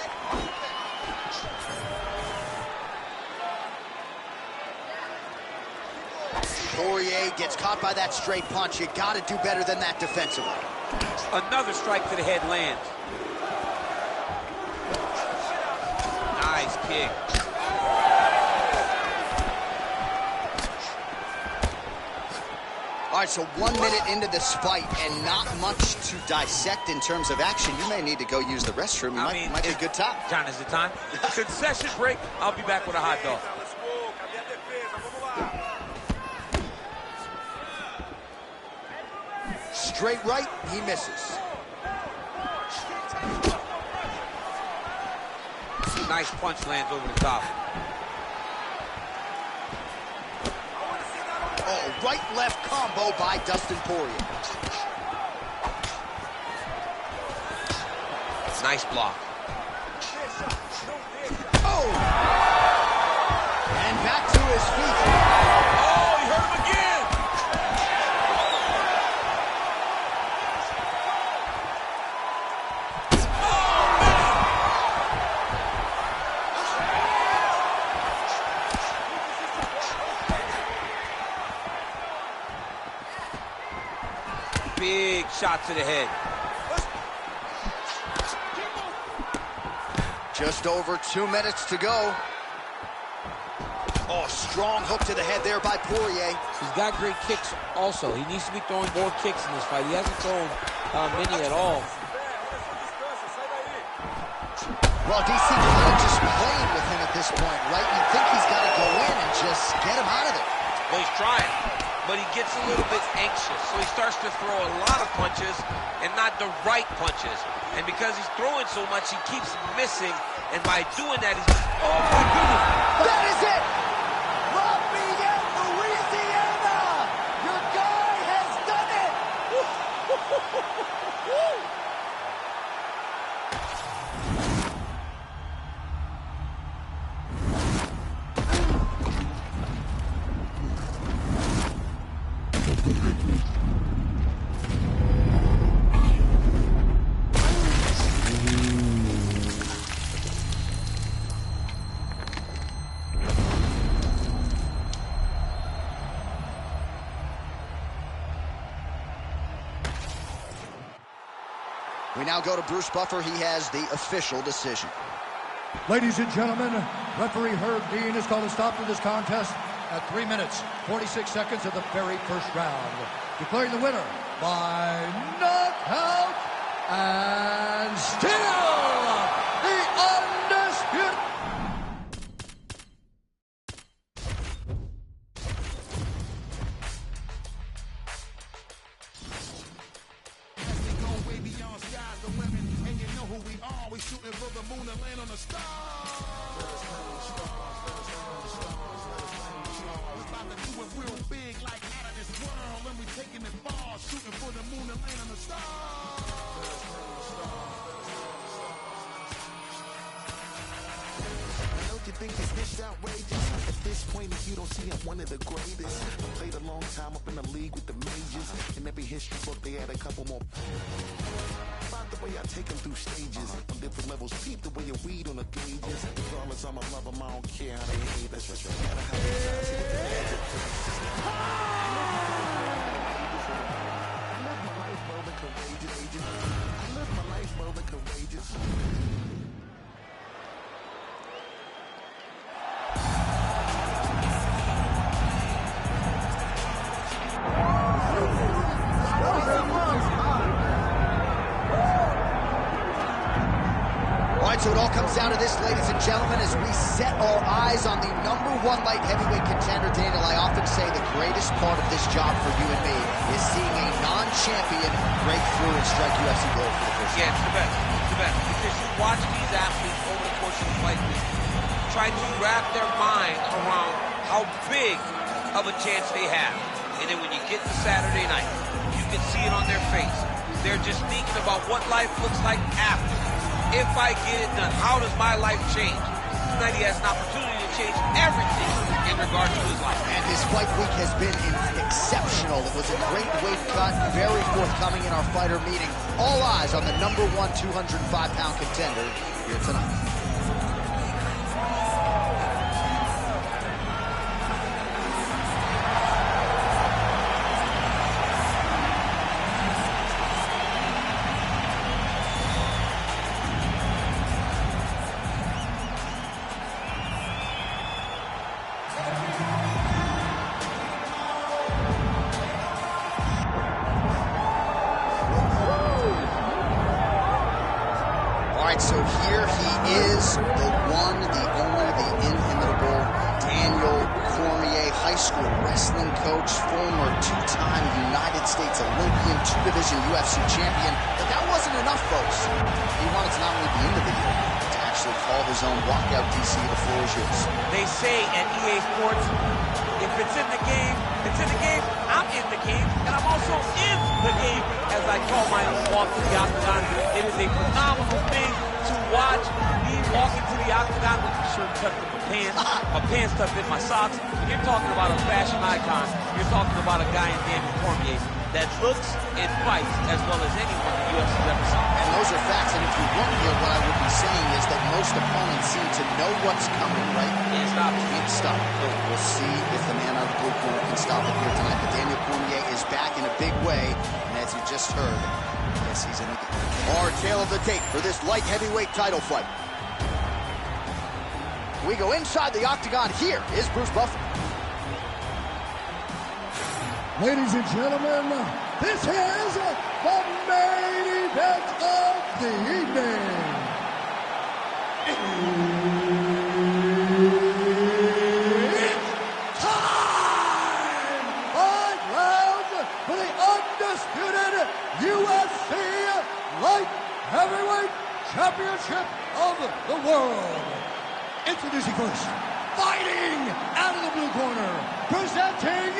Poirier gets caught by that straight punch. You got to do better than that defensively. Another strike to the head lands. Nice kick. All right, so 1 minute into this fight and not much to dissect in terms of action. You may need to go use the restroom. You might be a good time. John, is it time? Concession break. I'll be back with a hot dog. Straight right, he misses. Nice punch lands over the top. Oh, right-left combo by Dustin Poirier. Nice block. Oh! And back to his feet. Oh, he hurt him again! Big shot to the head. Just over 2 minutes to go. Oh, strong hook to the head there by Poirier. He's got great kicks also. He needs to be throwing more kicks in this fight. He hasn't thrown many at all. Well, DC kind of just playing with him at this point, right? You think he's got to go in and just get him out of there. Well, he's trying, but he gets a little bit anxious, so he starts to throw a lot of punches and not the right punches. And because he's throwing so much, he keeps missing, and by doing that, he's... Oh, my goodness! That is it! Lafayette, Louisiana! Your guy has done it! We now go to Bruce Buffer. He has the official decision. Ladies and gentlemen, referee Herb Dean has called a stop to this contest at 3 minutes, 46 seconds of the very first round. Declaring the winner by knockout and still the undisputed... who we are. We shooting for the moon and land on the stars. We're about to do it real big, like out of this world. And we taking it far, shooting for the moon and land on the stars. You think it's this outrageous? At this point, if you don't see I'm one of the greatest. I played a long time up in the league with the majors. In every history book, they had a couple more. About the way I take them through stages. On different levels, peep the way you read on the gauges. Regardless, I'ma love them, I don't care how they hate. That's just right. Matter how they try to get the magic. I live my life well and courageous. I live my life well and courageous. So it all comes down to this, ladies and gentlemen, as we set our eyes on the #1 light heavyweight contender. Daniel, I often say the greatest part of this job for you and me is seeing a non-champion break through and strike UFC gold for the first time. Yeah, it's the best. It's the best. Because you watch these athletes over the course of the fight week try to wrap their mind around how big of a chance they have. And then when you get to Saturday night, you can see it on their face. They're just thinking about what life looks like after. If I get it done, how does my life change? Tonight he has an opportunity to change everything in regard to his life. And his fight week has been exceptional. It was a great weight cut, very forthcoming in our fighter meeting. All eyes on the #1 205-pound contender here tonight. So here he is, the one, the only, the inimitable Daniel Cormier, high school wrestling coach, former two-time United States Olympian, two-division UFC champion. But that wasn't enough, folks. He wanted to not only be in the video, but to actually call his own walkout. DC, the floor is yours. They say at EA Sports, if it's in the game, it's in the game. I'm in the game, and I'm also in the game as I call my own walk to the octagon. It is a phenomenal thing to watch me walk into the octagon with my shirt tucked in my pants tucked in my socks. When you're talking about a fashion icon, you're talking about a guy in Daniel Cormier that looks and fights as well as anyone the UFC's ever seen. And those are facts, and if you weren't here, what I would be saying is that most opponents seem to know what's coming, right? Can't stop it. Can't stop it. We'll see if the man out of the blue corner can stop it here tonight. But Daniel Cormier is back in a big way, and as you just heard, yes, he's in the game. Our tail of the tape for this light heavyweight title fight. We go inside the octagon. Here is Bruce Buffer. Ladies and gentlemen, this is the main event of the evening. It's time! 5 rounds for the undisputed UFC Light Heavyweight Championship of the world. Introducing first, fighting out of the blue corner, presenting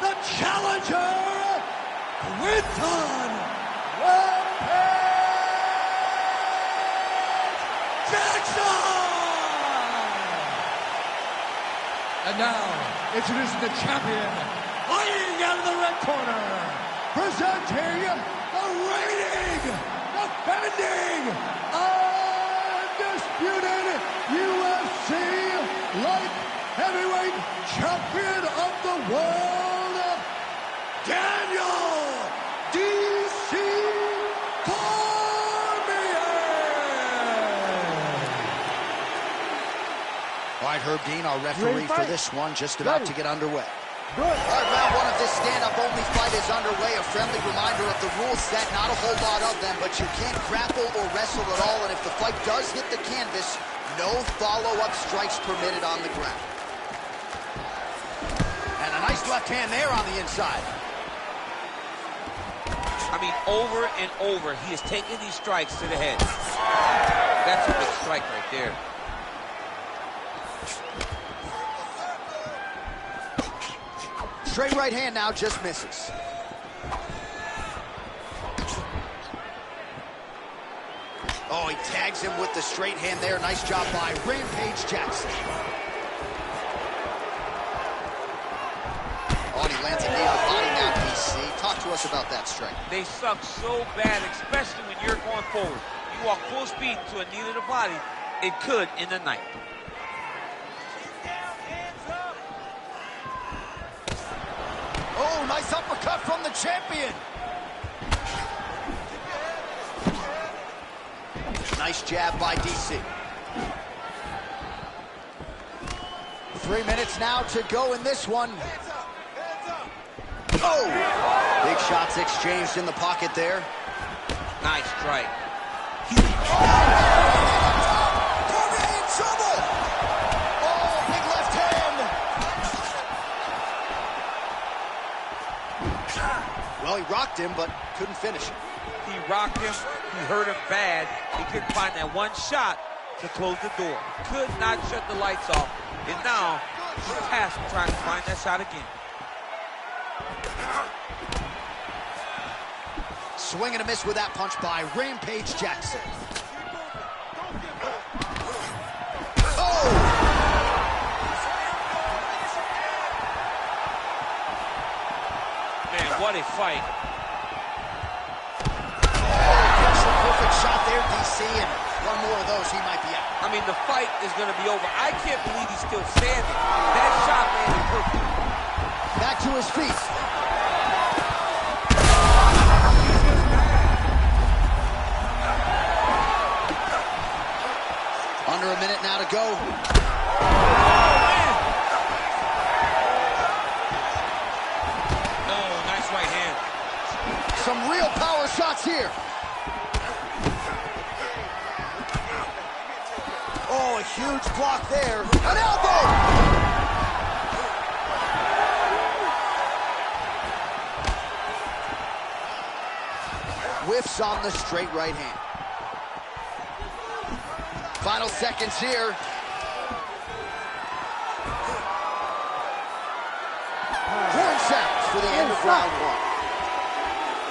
the challenger, Quinton Jackson! And now, introducing the champion, fighting out of the red corner, presenting the reigning, defending, undisputed UFC Light Heavyweight Champion of the World, Daniel DC Cormier! All right, Herb Dean, our referee for this one, just about to get underway. All right, round 1 of this stand-up only fight is underway. A friendly reminder of the rule set, not a whole lot of them, but you can't grapple or wrestle at all, and if the fight does hit the canvas, no follow-up strikes permitted on the ground. And a nice left hand there on the inside. I mean, over and over, he is taking these strikes to the head. That's a big strike right there. Straight right hand now, just misses. Oh, he tags him with the straight hand there. Nice job by Rampage Jackson. Oh, and he lands a knee to the body now, DC. Talk to us about that strike. They suck so bad, especially when you're going forward. You walk full speed to a knee to the body, it could end the night. Oh, nice uppercut from the champion. Nice jab by DC. 3 minutes now to go in this one. Oh! Big shots exchanged in the pocket there. Nice strike. Cormier in trouble! Oh, big left hand! Well, he rocked him, but couldn't finish it. He rocked him, he hurt him bad. He couldn't find that one shot to close the door. Could not shut the lights off. And now, he's tasked with trying to find that shot again. Swing and a miss with that punch by Rampage Jackson. Oh! Man, what a fight. Perfect shot there, DC, and one more of those, he might be out. I mean, the fight is going to be over. I can't believe he's still standing. That shot landed perfect. Back to his feet. Under a minute now to go. Oh, nice right hand. Some real power shots here. Oh, a huge block there. An elbow! Whiffs on the straight right hand. Final seconds here. Horn sounds for the end of round one.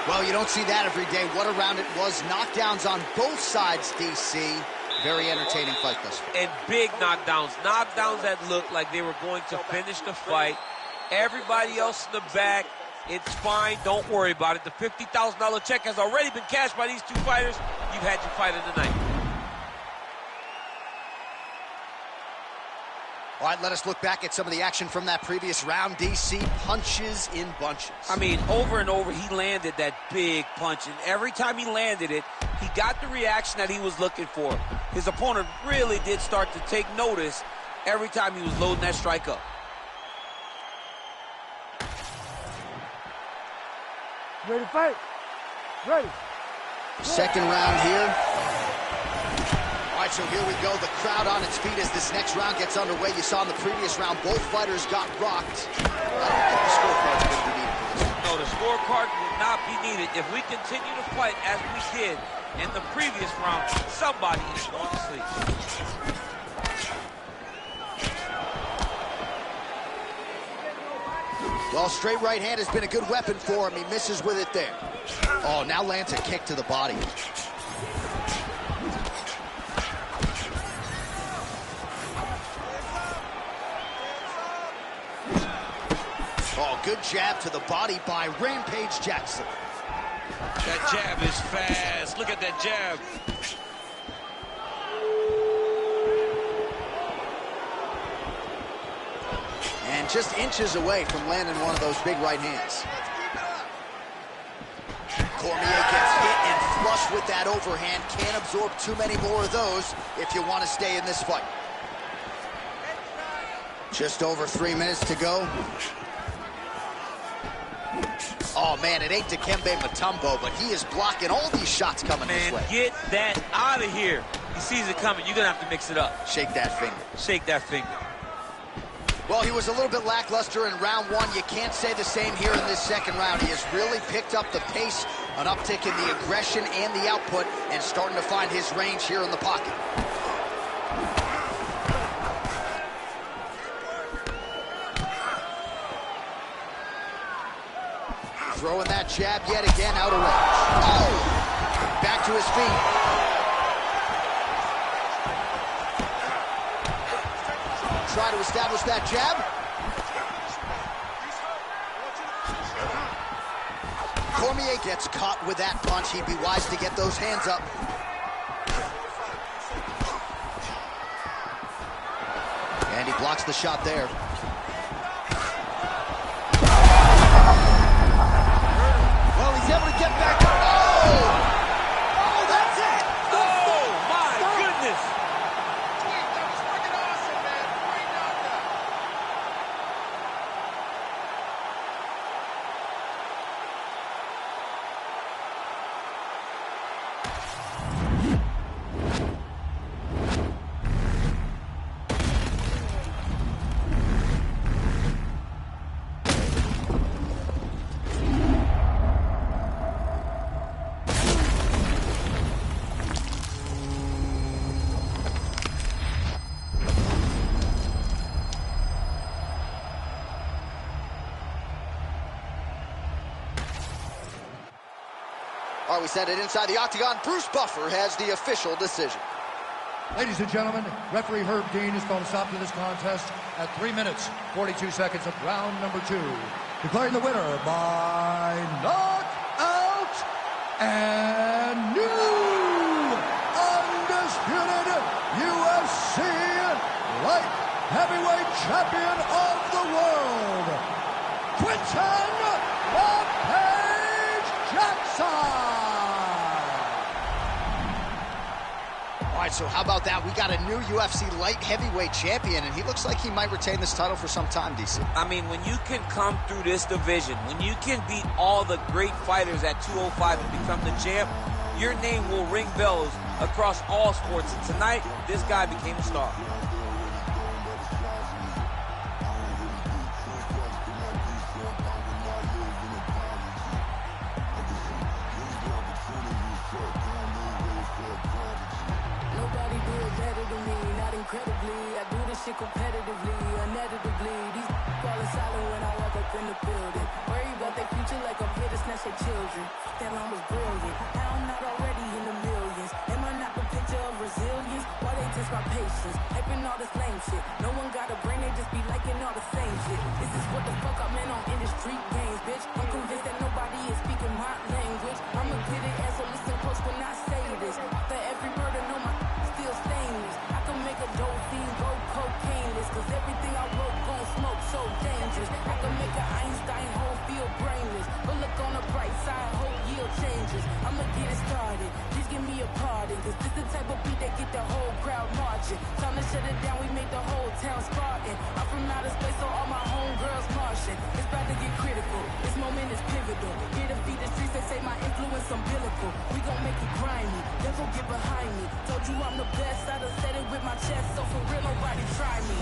Well, you don't see that every day. What a round it was. Knockdowns on both sides, DC. Very entertaining fight thus far. And big knockdowns. Knockdowns that looked like they were going to finish the fight. Everybody else in the back, it's fine. Don't worry about it. The $50,000 check has already been cashed by these two fighters. You've had your fight of the night. All right, let us look back at some of the action from that previous round. DC punches in bunches. I mean, over and over, he landed that big punch. And every time he landed it, he got the reaction that he was looking for. His opponent really did start to take notice every time he was loading that strike up. Ready to fight? Ready. Second round here. All right, so here we go. The crowd on its feet as this next round gets underway. You saw in the previous round, both fighters got rocked. I don't think the scorecard's going to be needed for this one. No, the scorecard will not be needed. If we continue to fight as we did in the previous round, somebody is going to sleep. Well, straight right hand has been a good weapon for him. He misses with it there. Oh, now lands a kick to the body. Oh, good jab to the body by Rampage Jackson. That jab is fast. Look at that jab. And just inches away from landing one of those big right hands. Cormier gets hit and flush with that overhand. Can't absorb too many more of those if you want to stay in this fight. Just over 3 minutes to go. Oh, man, it ain't Dikembe Mutombo, but he is blocking all these shots coming his way. Get that out of here. He sees it coming. You're going to have to mix it up. Shake that finger. Shake that finger. Well, he was a little bit lackluster in round one. You can't say the same here in this second round. He has really picked up the pace An uptick in the aggression and the output, and starting to find his range here in the pocket. Throwing that jab yet again out of range. Oh! Back to his feet. Try to establish that jab. Cormier gets caught with that punch. He'd be wise to get those hands up. And he blocks the shot there. Well, he's able to get back up. Oh! Oh, that's it! Oh, my goodness! That was fucking awesome, man. Great knockout. All right, we send it inside the octagon. Bruce Buffer has the official decision. Ladies and gentlemen, referee Herb Dean has called a stop to this contest at 3 minutes, 42 seconds of round number 2. Declaring the winner by knockout and new undisputed UFC light heavyweight champion of the world, Quinton Rampage Jackson. All right, so how about that? We got a new UFC light heavyweight champion, and he looks like he might retain this title for some time, DC. I mean, when you can come through this division, when you can beat all the great fighters at 205 and become the champ, your name will ring bells across all sports. And tonight, this guy became a star. Shit competitively, uneditably. These falling silent when I walk up in the building. Worry about their future like I'm here to snatch their children. Fuck, that line was brilliant. Now I'm not already in the millions. Am I not the picture of resilience? Why they test my patience? Hyping all this lame shit. No one got a brain, they just be liking all the same shit. This is what the fuck I'm in on industry games, bitch. I'm convinced that nobody is speaking my language. I'ma get it as so listen close when I say this. After every murder, know my still stainless. I can make a dope fiend go cocaine-less, cause everything I wrote gon' smoke so dangerous. I can make an Einstein whole feel brainless, but look on the bright side, whole yield changes. I'ma get it started, please give me a pardon, cause this the type of beat that get the whole crowd marching. Time to shut it down, we made the whole town Spartan. I'm from outer space, so all my homegirls Martian. It's about to get critical, this moment is pivotal. Here to feed the streets, they say my influence umbilical. We gon' make it grimy, never get behind me. Told you I'm the best, I done said it with my chest, so for real nobody try me.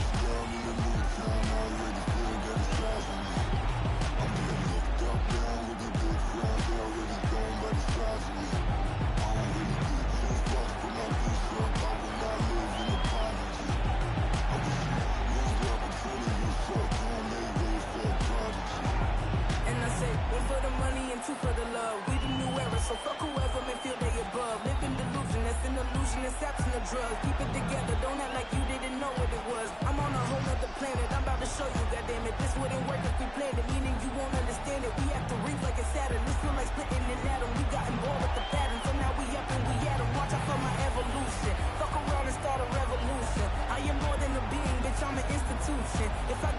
And I say, one for the money and two for the love. We the new era, so fuck whoever may feel they above. Live in delusion, that's an illusion, it's absent of drugs. Keep it together, don't act like you didn't know what it was. I'm on a whole nother planet, I'm about to show you, goddammit. This wouldn't work if we planned it, meaning you won't understand it. We have to rings like it's Saturn, this feel like splitting an atom. We got involved with the pattern, so now we up and we at 'em. Watch out for my evolution. Fuck around and start a revolution. I am more than a being, bitch, I'm an institution. If I